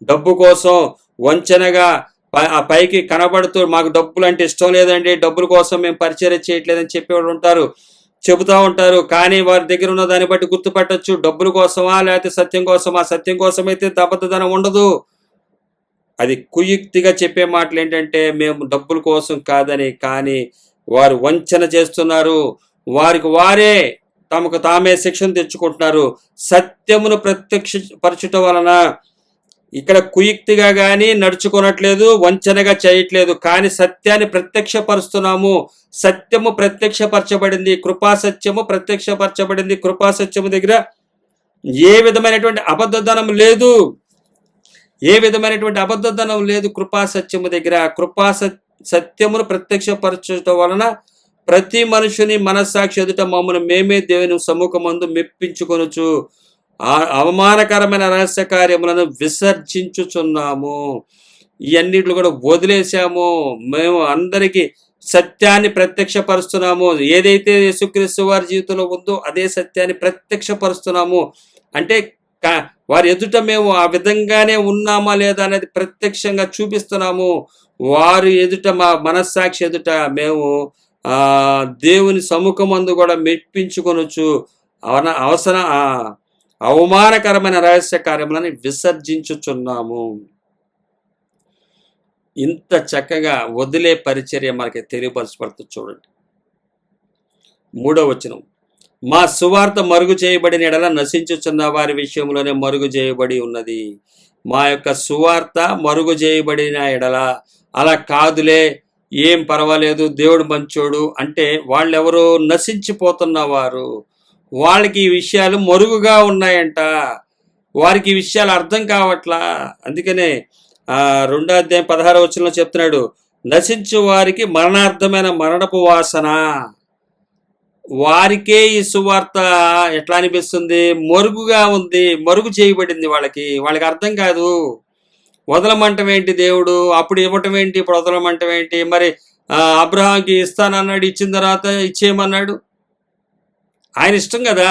డబ్బు కోసం వంచనగా పైకి కనబడుతూ మాకు డబ్బులు అంటే ఇష్టం లేదండి, డబ్బుల కోసం మేము పరిచర్య చేయట్లేదని చెప్పేవాళ్ళు ఉంటారు, చెబుతూ ఉంటారు. కానీ వారి దగ్గర ఉన్న దాన్ని బట్టి గుర్తుపట్టచ్చు డబ్బుల కోసమా లేకపోతే సత్యం కోసమా. సత్యం కోసమైతే అబద్ధదనం ఉండదు. అది కుయుక్తిగా చెప్పే మాటలు ఏంటంటే మేము డబ్బుల కోసం కాదని. కానీ వారు వంచన చేస్తున్నారు, వారికి వారే తమకు తామే శిక్షణ తెచ్చుకుంటున్నారు. సత్యమును ప్రత్యక్షపరచుట వలన ఇక్కడ కుయుక్తిగా కానీ నడుచుకోనట్లేదు, వంచనగా చేయట్లేదు, కానీ సత్యాన్ని ప్రత్యక్షపరుస్తున్నాము. సత్యము ప్రత్యక్షపరచబడింది, కృపాసత్యము ప్రత్యక్షపరచబడింది. కృపాసత్యము దగ్గర ఏ విధమైనటువంటి అబద్ధదనం లేదు, ఏ విధమైనటువంటి అబద్ధదనం లేదు. కృపాసత్యము దగ్గర సత్యమును ప్రత్యక్షపరచడం వలన ప్రతి మనుషుని మనస్సాక్షి ఎదుట మమ్మల్ని మేమే దేవుని సముఖమందు మెప్పించుకొనుచు అవమానకరమైన రహస్య కార్యములను విసర్జించుచున్నాము. ఇవన్నిట్లు కూడా వదిలేసాము. మేము అందరికీ సత్యాన్ని ప్రత్యక్షపరుస్తున్నాము. ఏదైతే యేసుక్రీస్తు వారి జీవితంలో ఉందో అదే సత్యాన్ని ప్రత్యక్షపరుస్తున్నాము. అంటే వారి ఎదుట మేము ఆ విధంగానే ఉన్నామా లేదా అనేది ప్రత్యక్షంగా చూపిస్తున్నాము. వారి ఎదుట, మా మనస్సాక్షి ఎదుట మేము దేవుని సముఖమందు కూడా మెప్పించుకొనొచ్చు అవమానకరమైన రహస్య కార్యములను విసర్జించుచున్నాము. ఇంత చక్కగా వదిలే పరిచర్య మనకి తెలియపరచబడుతుంది చూడండి. 3వ వచనం, మా సువార్త మరుగు చేయబడిన ఎడల నశించుచున్న వారి విషయంలోనే మరుగు చేయబడి ఉన్నది. మా యొక్క సువార్త మరుగు చేయబడిన ఎడల, అలా కాదులే ఏం పర్వాలేదు దేవుడు మంచోడు అంటే వాళ్ళెవరో నశించిపోతున్నవారు, వాళ్ళకి ఈ విషయాలు మరుగుగా ఉన్నాయంట, వారికి ఈ విషయాలు అర్థం కావట్లా. అందుకనే 2వ అధ్యాయం 16వ వచనంలో చెప్తున్నాడు, నశించు వారికి మరణార్థమైన మరణపు వాసన. వారికే ఈ సువార్త ఎట్లా అనిపిస్తుంది, మరుగుగా ఉంది, మరుగు చేయబడింది. వాళ్ళకి అర్థం కాదు. వదలమంటం ఏంటి దేవుడు, అప్పుడు ఇవ్వటం ఏంటి, ఇప్పుడు వదలమంటం ఏంటి, మరి అబ్రహాంకి ఇస్తానన్నాడు, ఇచ్చిన తర్వాత ఇచ్చేయమన్నాడు. ఆయన ఇష్టం కదా,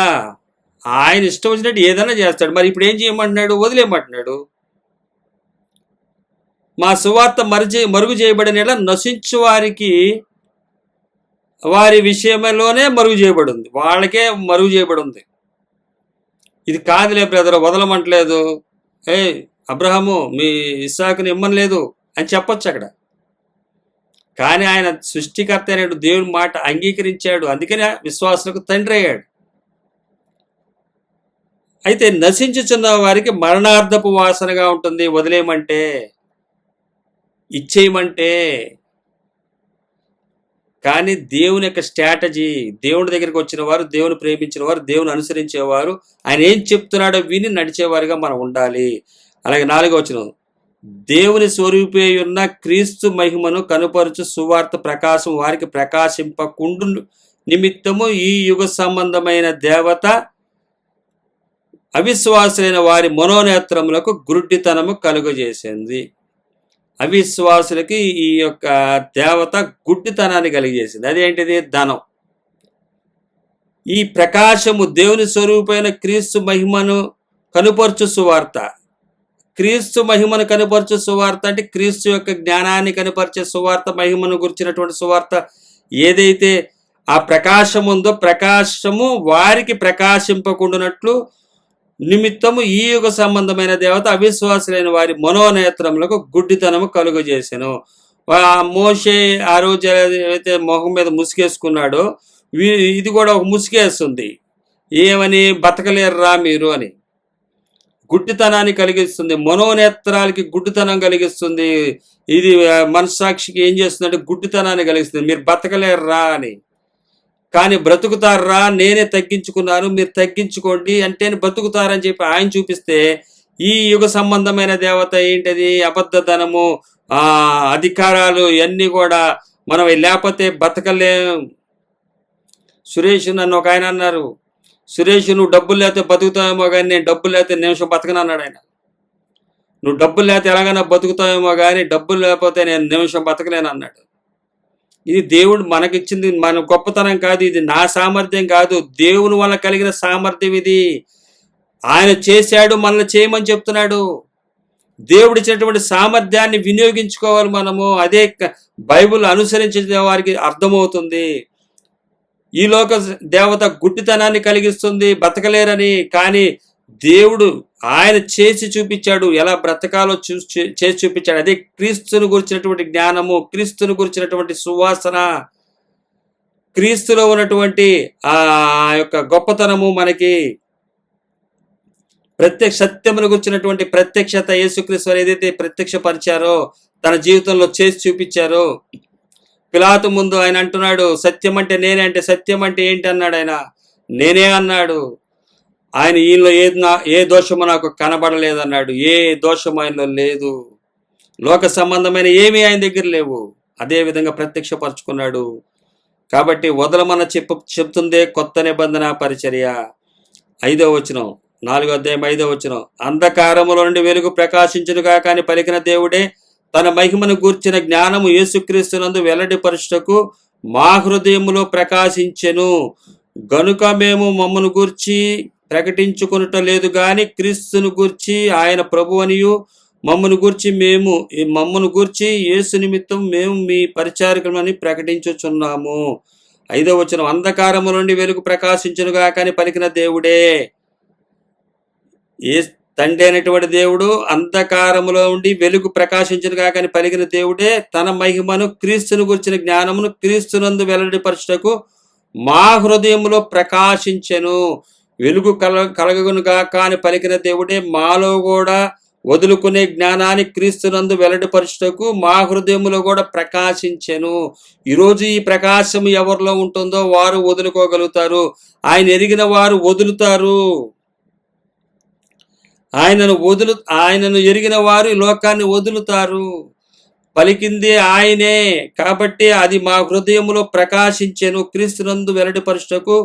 ఆయన ఇష్టం వచ్చినట్టు ఏదైనా చేస్తాడు. మరి ఇప్పుడు ఏం చేయమంటున్నాడు, వదిలేయమంటున్నాడు. మా సువార్త మరుగు చేయబడిన నశించు వారికి వారి విషయంలోనే మరుగు చేయబడి ఉంది, వాళ్ళకే మరుగు చేయబడి ఉంది. ఇది కాదులే బ్రదర్ వదలమంటలేదు, అబ్రహాము మీ ఇస్సాకుని ఇమ్మనలేదు అని చెప్పొచ్చు అక్కడ. కానీ ఆయన సృష్టికర్త అయినట్టు దేవుని మాట అంగీకరించాడు, అందుకనే విశ్వాసులకు తండ్రి అయ్యాడు. అయితే నశించుచున్న వారికి మరణార్థపు వాసనగా ఉంటుంది వదిలేయమంటే, ఇచ్చేయమంటే. కానీ దేవుని యొక్క స్ట్రాటజీ, దేవుని దగ్గరికి వచ్చిన వారు, దేవుని ప్రేమించిన వారు, దేవుని అనుసరించేవారు, ఆయన ఏం చెప్తున్నాడో విని నడిచేవారుగా మనం ఉండాలి. అలాగే 4వ వచనం, దేవుని స్వరూపే ఉన్న క్రీస్తు మహిమను కనుపరుచు సువార్త ప్రకాశం వారికి ప్రకాశింపకుండు నిమిత్తము ఈ యుగ సంబంధమైన దేవత అవిశ్వాసులైన వారి మనోనేత్రములకు గుడ్డితనము కలుగజేసింది. అవిశ్వాసులకి ఈ యొక్క దేవత గుడ్డితనాన్ని కలిగజేసింది. అదేంటిది, ధనం. ఈ ప్రకాశము దేవుని స్వరూపమైన క్రీస్తు మహిమను కనుపరచు సువార్త. క్రీస్తు మహిమను కనుపరచు సువార్త అంటే క్రీస్తు యొక్క జ్ఞానాన్ని కనుపరిచే సువార్త, మహిమను గురించినటువంటి సువార్త. ఏదైతే ఆ ప్రకాశం ఉందో, ప్రకాశము వారికి ప్రకాశింపకుండానట్లు నిమిత్తము ఈ యుగ సంబంధమైన దేవత అవిశ్వాసులైన వారి మనోనేత్రములకు గుడ్డితనము కలుగజేసెను. మోషే ఆ రోజు ఏదైతే మొహం మీద ముసుగేసుకున్నాడో, ఇది కూడా ఒక ముసుగేస్తుంది. ఏమని, బతకలేరురా మీరు అని. గుడ్డితనాన్ని కలిగిస్తుంది, మనోనేత్రాలకి గుడ్డితనం కలిగిస్తుంది. ఇది మనస్సాక్షికి ఏం చేస్తుందంటే గుడ్డితనాన్ని కలిగిస్తుంది, మీరు బతకలేరురా అని. కానీ బ్రతుకుతారా, నేనే తగ్గించుకున్నాను, మీరు తగ్గించుకోండి అంటే బ్రతుకుతారని చెప్పి ఆయన చూపిస్తే, ఈ యుగ సంబంధమైన దేవత ఏంటది, అబద్ధధనము, అధికారాలు, ఇవన్నీ కూడా మనం లేకపోతే బతకలేం. సురేష్ నన్ను ఒక ఆయన అన్నారు, సురేష్ నువ్వు డబ్బులు లేకపోతే బతుకుతావేమో కానీ నేను డబ్బులు లేకపోతే నిమిషం బతకను అన్నాడు ఆయన. నువ్వు డబ్బులు లేకపోతే ఎలాగైనా బతుకుతావేమో కానీ డబ్బులు లేకపోతే నేను నిమిషం బతకలేను అన్నాడు. ఇది దేవుడు మనకిచ్చింది, మన గొప్పతనం కాదు, ఇది నా సామర్థ్యం కాదు, దేవుని వల్ల కలిగిన సామర్థ్యం ఇది. ఆయన చేశాడు, మనల్ని చేయమని చెప్తున్నాడు. దేవుడు ఇచ్చినటువంటి సామర్థ్యాన్ని వినియోగించుకోవాలి మనము. అదే బైబిల్ అనుసరించే వారికి అర్థమవుతుంది. ఈ లోక దేవత గుడ్డితనాన్ని కలిగిస్తుంది, బతకలేరని. కానీ దేవుడు ఆయన చేసి చూపించాడు, ఎలా బ్రతకాలో చేసి చూపించాడు. అదే క్రీస్తుని గురించినటువంటి జ్ఞానము, క్రీస్తుని గురించినటువంటి సువాసన, క్రీస్తులో ఉన్నటువంటి ఆ యొక్క గొప్పతనము, మనకి సత్యమును గురించినటువంటి ప్రత్యక్షత, యేసుక్రీస్తు ఏదైతే ప్రత్యక్షపరిచారో, తన జీవితంలో చేసి చూపించారో. పిలాతు ముందు ఆయన అంటున్నాడు, సత్యం అంటే నేనే అంటే, సత్యం అంటే ఏంటి అన్నాడు ఆయన. నేనే అన్నాడు. ఆయన ఈయనలో ఏ దోషము నాకు కనబడలేదన్నాడు. ఏ దోషము ఆయనలో లేదు, లోక సంబంధమైన ఏమీ ఆయన దగ్గర లేవు. అదే విధంగా ప్రత్యక్షపరచుకున్నాడు. కాబట్టి వదలమన్న చెప్తుందే కొత్త నిబంధన పరిచర్య. 5వ వచనం, 4వ అధ్యాయం 5వ వచనం, అంధకారములో నుండి వెలుగు ప్రకాశించునుగా కానీ పలికిన దేవుడే తన మహిమను గూర్చిన జ్ఞానము యేసుక్రీస్తునందు వెల్లడిపరచుటకు మా హృదయములో ప్రకాశించెను. గనుక మేము మమ్మను గూర్చి ప్రకటించుకొనుట లేదు గాని క్రీస్తును గూర్చి ఆయన ప్రభువనియు, మమ్మను గూర్చి యేసు నిమిత్తం మేము మీ పరిచారకులని ప్రకటించుచున్నాము. 5వ వచనం, అంధకారము నుండి వెలుగు ప్రకాశించునుగా కానీ పలికిన దేవుడే తండ్రి అయినటువంటి దేవుడు అంధకారములో ఉండి వెలుగు ప్రకాశించును గాక అని పలికిన దేవుడే తన మహిమను క్రీస్తును గురించిన జ్ఞానమును క్రీస్తునందు వెల్లడిపరచుటకు మా హృదయములో ప్రకాశించెను. వెలుగు కలగను గాక అని పలికిన దేవుడే మాలో కూడా వదులుకునే జ్ఞానాన్ని క్రీస్తునందు వెల్లడిపరచుటకు మా హృదయములో కూడా ప్రకాశించెను. ఈరోజు ఈ ప్రకాశం ఎవరిలో ఉంటుందో వారు వదులుకోగలుగుతారు. ఆయన ఎరిగిన వారు వదులుతారు. ఆయనను ఎరిగిన వారు లోకాన్ని వదులుతారు. పలికింది ఆయనే కాబట్టి అది మా హృదయములో ప్రకాశించెను. క్రీస్తునందు వెల్లడిపరచుటకు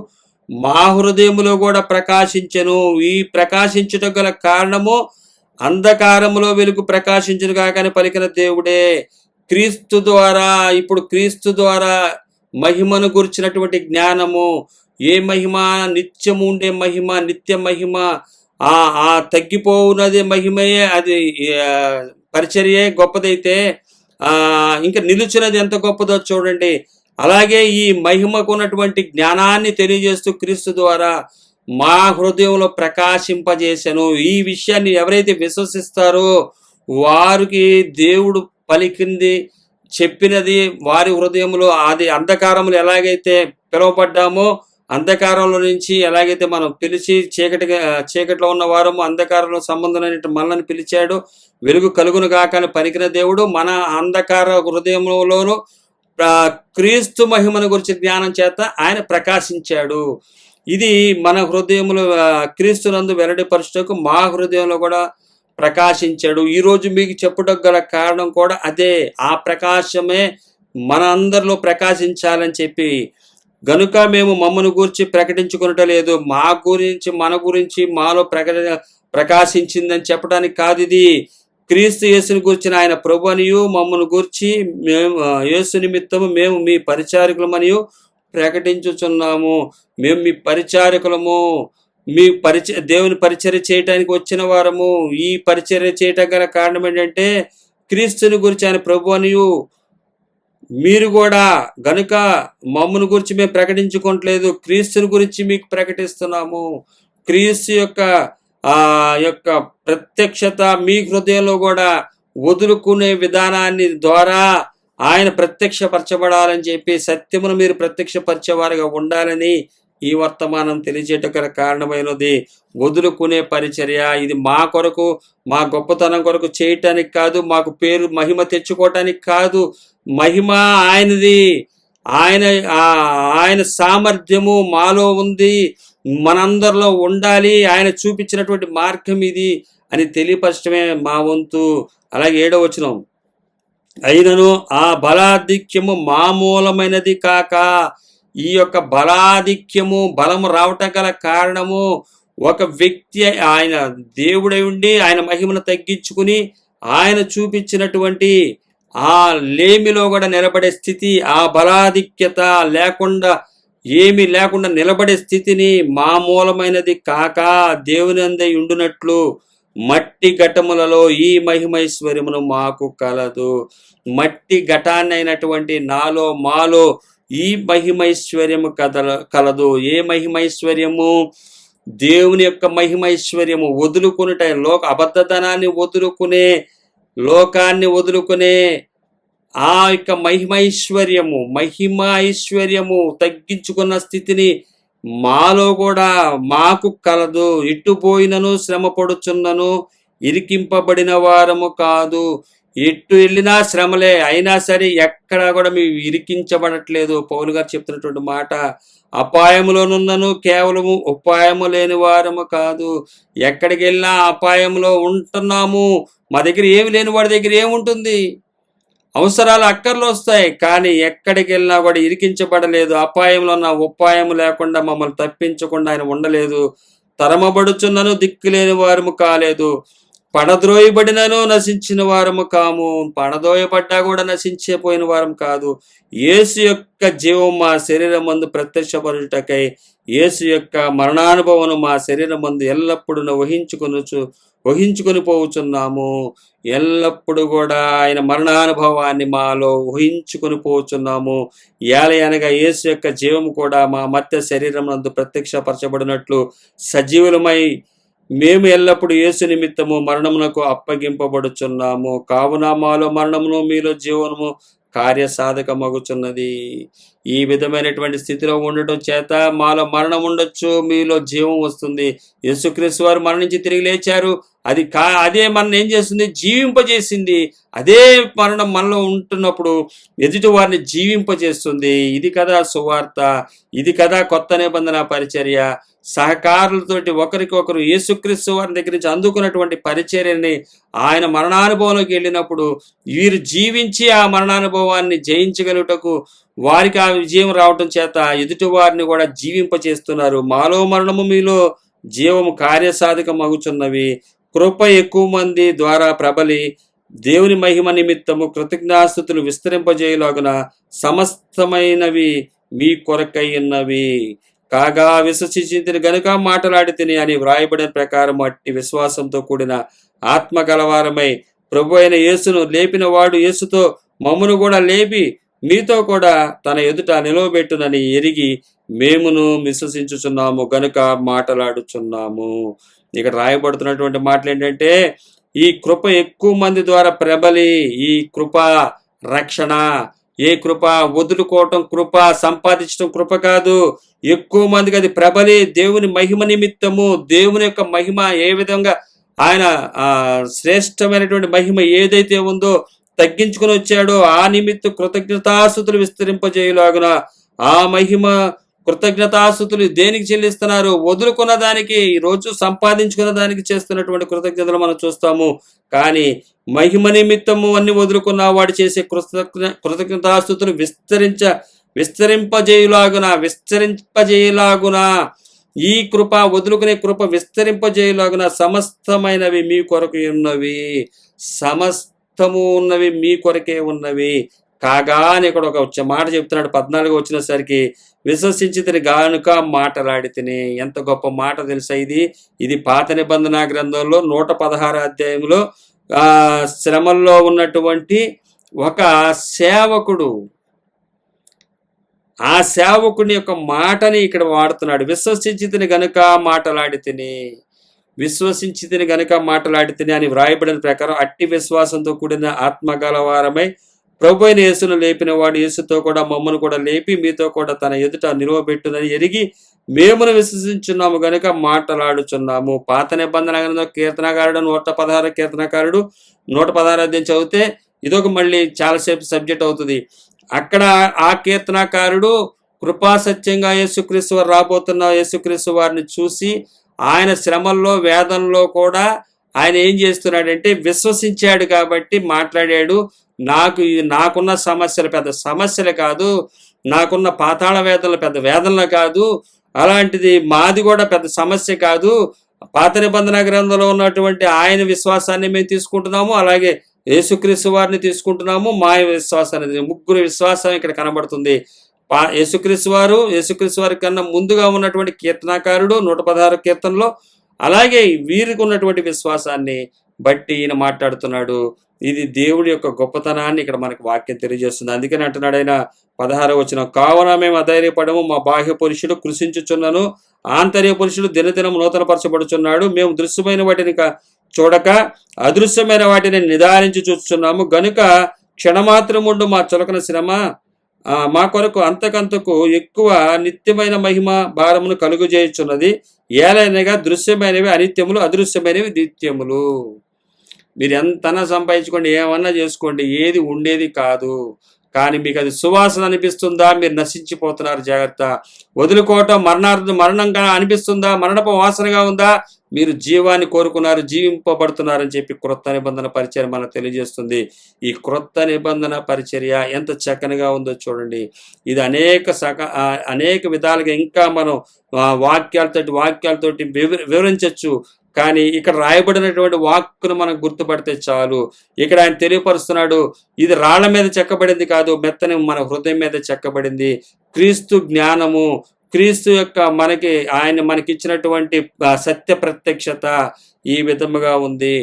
మా హృదయములో కూడా ప్రకాశించెను. ఈ ప్రకాశించుట గల కారణము అంధకారములో వెలుగు ప్రకాశించును గాక అని పలికిన దేవుడే క్రీస్తు ద్వారా మహిమను గురించినటువంటి జ్ఞానము. ఏ మహిమ? నిత్యము ఉండే మహిమ, నిత్య మహిమ. ఆ తగ్గిపోవున్నది మహిమయే, అది పరిచర్యే గొప్పదైతే ఇంకా నిలుచున్నది ఎంత గొప్పదో చూడండి. అలాగే ఈ మహిమకు ఉన్నటువంటి జ్ఞానాన్ని తెలియజేస్తూ క్రీస్తు ద్వారా మా హృదయంలో ప్రకాశింపజేశాను. ఈ విషయాన్ని ఎవరైతే విశ్వసిస్తారో వారికి దేవుడు పలికింది, చెప్పినది వారి హృదయంలో, అది అంధకారములు ఎలాగైతే పిలువబడ్డామో, అంధకారంలో నుంచి ఎలాగైతే మనం పిలిచి చీకటిలో ఉన్న వారము అంధకారంలో సంబంధమైన మనల్ని పిలిచాడు, వెలుగు కలుగును గాక అని పలికిన దేవుడు మన అంధకార హృదయంలోనూ క్రీస్తు మహిమను గురించి జ్ఞానం చేత ఆయన ప్రకాశించాడు. ఇది మన హృదయంలో క్రీస్తునందు వెల్లడిపరచుటకు మా హృదయంలో కూడా ప్రకాశించాడు. ఈరోజు మీకు చెప్పుటకు గల కారణం కూడా అదే. ఆ ప్రకాశమే మన అందరిలో ప్రకాశించాలని చెప్పి గనుక మేము మమ్మను గూర్చి ప్రకటించుకునటలేదు, మన గురించి మాలో ప్రకాశించిందని చెప్పడానికి కాదు. ఇది క్రీస్తు యేసుని గూర్చిన ఆయన ప్రభు అనియు మమ్మను గూర్చి మేము యేసు నిమిత్తము మేము మీ పరిచారకులమనియు ప్రకటించుచున్నాము. మేము మీ పరిచారకులము, మీ దేవుని పరిచర్య చేయటానికి వచ్చిన వారము. ఈ పరిచర్య చేయటం గల కారణం ఏంటంటే క్రీస్తుని గురించి ఆయన ప్రభు అనియు మీరు కూడా గనుక మమ్మను గురించి మేము ప్రకటించుకోవట్లేదు, క్రీస్తుని గురించి మీకు ప్రకటిస్తున్నాము. క్రీస్తు యొక్క ప్రత్యక్షత మీ హృదయంలో కూడా వదులుకునే విధానాన్ని ద్వారా ఆయన ప్రత్యక్షపరచబడాలని చెప్పి సత్యమును మీరు ప్రత్యక్షపరిచేవారుగా ఉండాలని ఈ వర్తమానం తెలియజేయటం కారణమైనది. వదులుకునే పరిచర్య ఇది మా కొరకు, మా గొప్పతనం కొరకు చేయటానికి కాదు, మాకు పేరు మహిమ తెచ్చుకోవటానికి కాదు. మహిమ ఆయనది. ఆయన సామర్థ్యము మాలో ఉంది, మనందరిలో ఉండాలి. ఆయన చూపించినటువంటి మార్గం ఇది అని తెలియపరచడమే మా వంతు. అలాగే 7వ వచనం, అయినను ఆ బలాధిక్యము మామూలమైనది కాక. ఈ యొక్క బలము రావటం గల కారణము ఒక వ్యక్తి ఆయన దేవుడై ఉండి ఆయన మహిమను తగ్గించుకుని ఆయన చూపించినటువంటి ఆ లేమిలో కూడా నిలబడే స్థితి, ఆ బలాధిక్యత లేకుండా ఏమీ లేకుండా నిలబడే స్థితిని మామూలమైనది కాక దేవుని అందే ఉండునట్లు మట్టి ఘటములలో ఈ మహిమైశ్వర్యమును మాకు కలదు. మట్టి ఘటాన్ని అయినటువంటి మాలో ఈ మహిమైశ్వర్యము కలదు. ఏ మహిమైశ్వర్యము? దేవుని యొక్క మహిమైశ్వర్యము. వదులుకునేట అబద్ధతనాన్ని వదులుకునే, లోకాన్ని వదులుకునే ఆ యొక్క మహిమైశ్వర్యము తగ్గించుకున్న స్థితిని మాలో కూడా మాకు కలదు. ఇట్టుపోయినను శ్రమ పడుచున్నను ఇరికింపబడిన వారము కాదు. ఎటు వెళ్ళినా శ్రమలే, అయినా సరే ఎక్కడా కూడా మేము ఇరికించబడట్లేదు. పౌలు గారు చెప్తున్నటువంటి మాట, అపాయములోనున్నను కేవలము ఉపాయము లేని వారము కాదు. ఎక్కడికి వెళ్ళినా అపాయంలో ఉంటున్నాము. మా దగ్గర ఏమి లేని వాడి దగ్గర ఏముంటుంది? అవసరాలు అక్కర్లు వస్తాయి, కానీ ఎక్కడికి వెళ్ళినా కూడా ఇరికించబడలేదు. అపాయంలో ఉన్న ఉపాయం లేకుండా మమ్మల్ని తప్పించకుండా ఆయన ఉండలేదు. తరమబడుచున్నను దిక్కులేని వారము కాలేదు, పడద్రోయబడినను నశించిన వారము కాము. పడదోయబడ్డా కూడా నశించిపోయిన వారం కాదు. యేసు యొక్క జీవం మా శరీరం మందు ప్రత్యక్షపరుటకై యేసు యొక్క మరణానుభవం మా శరీరం మందు ఎల్లప్పుడూ వహించుకొని పోవచ్చున్నాము. ఎల్లప్పుడూ కూడా ఆయన మరణానుభవాన్ని మాలో ఊహించుకొని పోవచ్చున్నాము. ఏలయనగా యేసు యొక్క జీవము కూడా మా మధ్య శరీరం నందు ప్రత్యక్షపరచబడినట్లు సజీవులమై మేము ఎల్లప్పుడు యేసు నిమిత్తము మరణమునకు అప్పగింపబడుచున్నాము. కావున మాలో మరణమును మీలో జీవనము కార్యసాధకమగుచున్నది. ఈ విధమైనటువంటి స్థితిలో ఉండటం చేత మాలో మరణం ఉండొచ్చు, మీలో జీవం వస్తుంది. యేసుక్రీస్తు వారు మరణించి తిరిగి లేచారు. అదే మనల్ని ఏం చేస్తుంది? జీవింపజేసింది. అదే మరణం మనలో ఉంటున్నప్పుడు ఎదుటి వారిని జీవింపజేస్తుంది. ఇది కదా సువార్త, ఇది కదా కొత్త నిబంధన పరిచర్య. సహకారులతోటి ఒకరికొకరు యేసుక్రీస్తు వారి దగ్గర నుంచి అందుకున్నటువంటి పరిచర్యని ఆయన మరణానుభవంలోకి వెళ్ళినప్పుడు వీరు జీవించి ఆ మరణానుభవాన్ని జయించగలుగుటకు వారికి ఆ విజయం రావటం చేత ఎదుటి వారిని కూడా జీవింపచేస్తున్నారు. మాలో మరణము మీలో జీవము కార్యసాధకం అగుచున్నవి. కృప ఎక్కువ మంది ద్వారా ప్రబలి దేవుని మహిమ నిమిత్తము కృతజ్ఞాస్తుతులు విస్తరింపజేయలాగున సమస్తమైనవి మీ కొరకై ఉన్నవి. కాగా విశ్వసించి గనుక మాటలాడి తిని అని వ్రాయబడిన ప్రకారం అట్టి విశ్వాసంతో కూడిన ఆత్మ గలవారమై ప్రభు అయిన యేసును లేపిన వాడు యేసుతో మమ్మును కూడా లేపి మీతో కూడా తన ఎదుట నిలవబెట్టునని ఎరిగి మేమును విశ్వసించుచున్నాము గనుక మాటలాడుచున్నాము. ఇక్కడ రాయబడుతున్నటువంటి మాటలు ఏంటంటే, ఈ కృప ఎక్కువ మంది ద్వారా ప్రబలి, ఈ కృప రక్షణ, ఏ కృప వదులుకోవటం కృప, సంపాదించడం కృప కాదు. ఎక్కువ మందికి అది ప్రబలి దేవుని మహిమ నిమిత్తము, దేవుని యొక్క మహిమ ఏ విధంగా ఆయన శ్రేష్టమైనటువంటి మహిమ ఏదైతే ఉందో తగ్గించుకుని వచ్చాడో ఆ నిమిత్తం కృతజ్ఞతాస్తుతులు విస్తరింపజేయులాగున ఆ మహిమ కృతజ్ఞతాస్తుతులు దేనికి చెల్లిస్తున్నారు? వదులుకున్న దానికి, ఈరోజు సంపాదించుకున్న దానికి చేస్తున్నటువంటి కృతజ్ఞతలు మనం చూస్తాము. కానీ మహిమ నిమిత్తము అన్ని వదులుకున్న వాడు చేసే కృతజ్ఞతాస్తుతులు విస్తరింపజేయులాగున ఈ కృప, వదులుకునే కృప విస్తరింపజేయులాగున సమస్తమైనవి మీ కొరకు ఉన్నవి, సమస్తము ఉన్నవి మీ కొరకే ఉన్నవి. కాగా అని ఇక్కడ ఒక మాట చెప్తున్నాడు. 14 వచ్చినసరికి విశ్వసించితిని గానుక మాటలాడి తిని. ఎంత గొప్ప మాట తెలుసా ఇది! ఇది పాత నిబంధన గ్రంథంలో 116 అధ్యాయంలో శ్రమల్లో ఉన్నటువంటి ఒక సేవకుడు, ఆ సేవకుని యొక్క మాటని ఇక్కడ వాడుతున్నాడు. విశ్వసించితిని గనుక మాటలాడి తిని అని వ్రాయబడిన ప్రకారం అట్టి విశ్వాసంతో కూడిన ఆత్మగలవారమై ప్రభు అయిన యేసును లేపిన వాడు యేసుతో కూడా మమ్మను కూడా లేపి మీతో కూడా తన ఎదుట నిలువబెట్టునని ఎరిగి మేమును విశ్వసించున్నాము గనుక మాటలాడుచున్నాము. పాత నిబంధన గ్రంథం కీర్తనకారుడు 116 కీర్తనకారుడు 116 అధ్యాయం చదివితే ఇదొక మళ్ళీ చాలాసేపు సబ్జెక్ట్ అవుతుంది. అక్కడ ఆ కీర్తనకారుడు కృపాసత్యంగా యేసుక్రీస్తు వారు రాబోతున్న యేసుక్రీస్తు వారిని చూసి ఆయన శ్రమల్లో వేదనలో కూడా ఆయన ఏం చేస్తున్నాడంటే విశ్వసించాడు కాబట్టి మాట్లాడాడు. నాకున్న సమస్యలు పెద్ద సమస్యలు కాదు, నాకున్న పాతాళ వేదనలు పెద్ద వేదనలు కాదు, అలాంటిది మాది కూడా పెద్ద సమస్య కాదు. పాత నిబంధన గ్రంథంలో ఉన్నటువంటి ఆయన విశ్వాసాన్ని మేము తీసుకుంటున్నాము, అలాగే యేసుక్రీస్తు వారిని తీసుకుంటున్నాము. మా విశ్వాసాన్ని, ముగ్గురు విశ్వాసం ఇక్కడ కనబడుతుంది. యేసుక్రీస్తు వారి కన్నా ముందుగా ఉన్నటువంటి కీర్తనాకారుడు 116 కీర్తనలో, అలాగే వీరికి ఉన్నటువంటి విశ్వాసాన్ని బట్టి ఈయన మాట్లాడుతున్నాడు. ఇది దేవుడి యొక్క గొప్పతనాన్ని ఇక్కడ మనకు వాక్యం తెలియజేస్తుంది. అందుకని అంటున్నాడు ఆయన 16 వచనం, కావున మేము అధైర్యపడము, మా బాహ్య పురుషుడు కృషించుచున్నాను, ఆంతర్య పురుషుడు దినదినం నూతనపరచబడుచున్నాడు. మేము దృశ్యమైన వాటిని చూడక అదృశ్యమైన వాటిని నిదానించి చూస్తున్నాము గనుక క్షణమాత్రముండు మా చులకన శ్రమ మా కొరకు అంతకంతకు ఎక్కువ నిత్యమైన మహిమ భారమును కలుగుజేయుచున్నది. ఏలైనగా దృశ్యమైనవి అనిత్యములు, అదృశ్యమైనవి నిత్యములు. మీరు ఎంతనా సంపాదించుకోండి, ఏమన్నా చేసుకోండి, ఏది ఉండేది కాదు. కానీ మీకు అది సువాసన అనిపిస్తుందా? మీరు నశించిపోతున్నారు. జాగ్రత్త. వదులుకోవటం మరణంగా అనిపిస్తుందా? మరణపు వాసనగా ఉందా? మీరు జీవాన్ని కోరుకున్నారు, జీవింపబడుతున్నారని చెప్పి క్రొత్త నిబంధన పరిచర్య మనకు తెలియజేస్తుంది. ఈ క్రొత్త నిబంధన పరిచర్య ఎంత చక్కనగా ఉందో చూడండి. ఇది అనేక విధాలుగా ఇంకా మనం వాక్యాలతోటి వివరించవచ్చు. కానీ ఇక్కడ రాయబడినటువంటి వాక్కును మనం గుర్తుపడితే చాలు. ఇక్కడ ఆయన తెలియపరుస్తున్నాడు, ఇది రాళ్ల మీద చెక్కబడింది కాదు, మెత్తని మన హృదయం మీద చెక్కబడింది. క్రీస్తు జ్ఞానము, క్రీస్తు యొక్క మనకిచ్చినటువంటి సత్య ప్రత్యక్షత ఈ విధముగా ఉంది.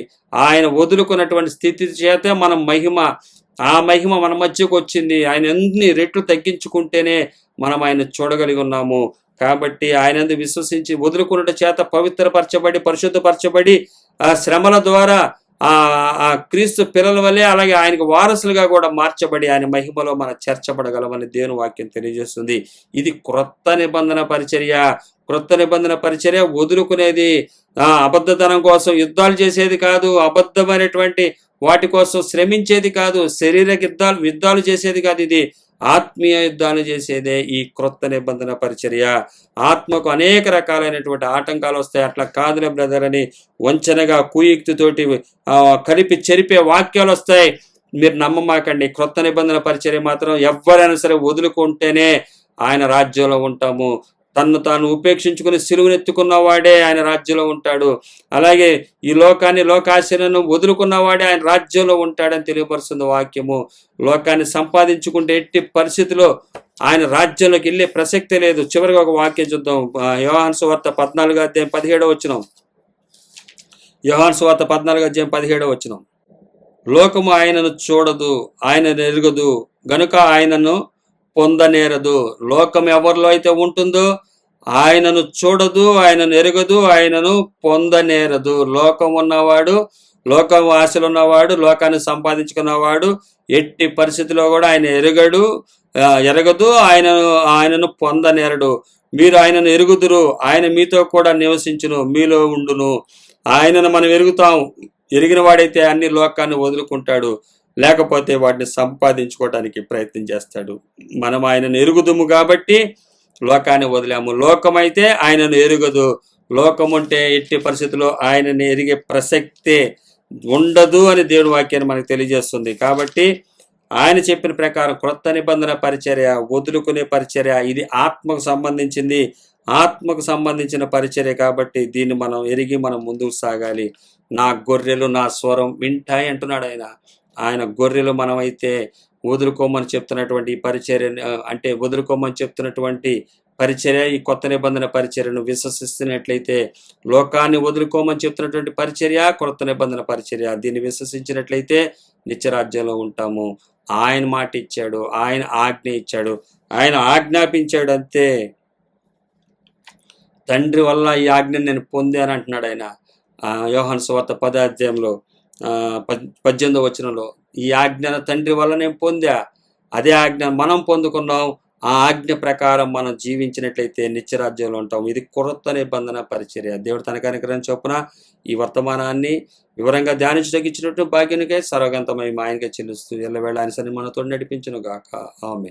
ఆయన వదులుకున్నటువంటి స్థితి చేత మనం ఆ మహిమ మన మధ్యకు వచ్చింది. ఆయన ఎన్ని రెట్లు తగ్గించుకుంటేనే మనం ఆయన చూడగలిగి ఉన్నాము. కాబట్టి ఆయనందు విశ్వసించి వదులుకున్నట చేత పవిత్రపరచబడి పరిశుద్ధపరచబడి ఆ శ్రమల ద్వారా ఆ ఆ క్రీస్తు పిల్లల వల్లే అలాగే ఆయనకు వారసులుగా కూడా మార్చబడి ఆయన మహిమలో మనం చేర్చబడగలమని దేవుని వాక్యం తెలియజేస్తుంది. ఇది క్రొత్త నిబంధన పరిచర్య. క్రొత్త నిబంధన పరిచర్య వదులుకునేది. అబద్ధతనం కోసం యుద్ధాలు చేసేది కాదు, అబద్ధమైనటువంటి వాటి కోసం శ్రమించేది కాదు, శరీర యుద్ధాలు చేసేది కాదు. ఇది ఆత్మీయ యుద్ధాలు చేసేదే ఈ క్రొత్త నిబంధన పరిచర్య. ఆత్మకు అనేక రకాలైనటువంటి ఆటంకాలు వస్తాయి. అట్లా కాదులే బ్రదర్ అని వంచనగా కుయుక్తితోటి కలిపి చెరిపే వాక్యాలు వస్తాయి. మీరు నమ్మమాకండి. క్రొత్త నిబంధన పరిచర్య మాత్రం ఎవరైనా సరే వదులుకుంటేనే ఆయన రాజ్యంలో ఉంటాము. తన్ను తాను ఉపేక్షించుకుని సిలువనెత్తుకున్న వాడే ఆయన రాజ్యంలో ఉంటాడు. అలాగే ఈ లోకాన్ని లోకాశలను వదులుకున్నవాడే ఆయన రాజ్యంలో ఉంటాడని తెలియపరుస్తుంది వాక్యము. లోకాన్ని సంపాదించుకుంటే ఎట్టి పరిస్థితిలో ఆయన రాజ్యంలోకి వెళ్ళే ప్రసక్తే లేదు. చివరిగా ఒక వాక్యం చూద్దాం. యోహాను సువార్త 14:17 యోహాను సువార్త 14:17 లోకము ఆయనను చూడదు, ఆయనను ఎరుగదు, గనుక ఆయనను పొందనేరదు. లోకం ఎవరిలో అయితే ఉంటుందో ఆయనను చూడదు, ఆయనను ఎరగదు, ఆయనను పొందనేరదు. లోకం ఉన్నవాడు, లోకం ఆశలు ఉన్నవాడు, లోకాన్ని సంపాదించుకున్నవాడు ఎట్టి పరిస్థితిలో కూడా ఆయన ఎరగదు, ఆయనను పొందనేరడు. మీరు ఆయనను ఎరుగుదురు, ఆయన మీతో కూడా నివసించును, మీలో ఉండును. ఆయనను మనం ఎరుగుతాం. ఎరిగిన వాడైతే అన్ని లోకాన్ని వదులుకుంటాడు, లేకపోతే వాటిని సంపాదించుకోవడానికి ప్రయత్నం చేస్తాడు. మనం ఆయనను ఎరుగుదుము కాబట్టి లోకాన్ని వదిలాము. లోకమైతే ఆయనను ఎరుగదు. లోకం ఉంటే ఎట్టి పరిస్థితుల్లో ఆయనని ఎరిగే ప్రసక్తే ఉండదు అని దేవుని వాక్యాన్ని మనకు తెలియజేస్తుంది. కాబట్టి ఆయన చెప్పిన ప్రకారం క్రొత్త నిబంధన పరిచర్య, వదులుకునే పరిచర్య, ఇది ఆత్మకు సంబంధించింది, ఆత్మకు సంబంధించిన పరిచర్య. కాబట్టి దీన్ని మనం ఎరిగి మనం ముందుకు సాగాలి. నా గొర్రెలు నా స్వరం వింటాయి అంటున్నాడు ఆయన. ఆయన గొర్రెలు మనమైతే వదులుకోమని చెప్తున్నటువంటి పరిచర్య, అంటే వదులుకోమని చెప్తున్నటువంటి పరిచర్య, ఈ కొత్త నిబంధన పరిచర్యను విశ్వసిస్తున్నట్లయితే, లోకాన్ని వదులుకోమని చెప్తున్నటువంటి పరిచర్య కొత్త నిబంధన పరిచర్య, దీన్ని విశ్వసించినట్లయితే నిత్యరాజ్యంలో ఉంటాము. ఆయన మాట ఇచ్చాడు, ఆయన ఆజ్ఞ ఇచ్చాడు, ఆయన ఆజ్ఞాపించాడు అంతే. తండ్రి వల్ల ఈ ఆజ్ఞను నేను పొందాను అంటున్నాడు ఆయన. యోహాను సువార్త 10:18 ఈ ఆజ్ఞను తండ్రి వల్ల నేను పొందా, అదే ఆజ్ఞ మనం పొందుకున్నాం. ఆ ఆజ్ఞ ప్రకారం మనం జీవించినట్లయితే నిత్యరాజ్యంలో ఉంటాం. ఇది క్రొత్త నిబంధన పరిచర్య. దేవుడు తన కనికరం చొప్పున ఈ వర్తమానాన్ని వివరంగా ధ్యానించడానికి ఇచ్చినట్టు భాగ్యానికై సర్వగంతమై ఆయనకే చెల్లిస్తూ ఎల్లవేళ ఆయన సన్నిధిని మనతో నడిపించును గాక. ఆమేన్.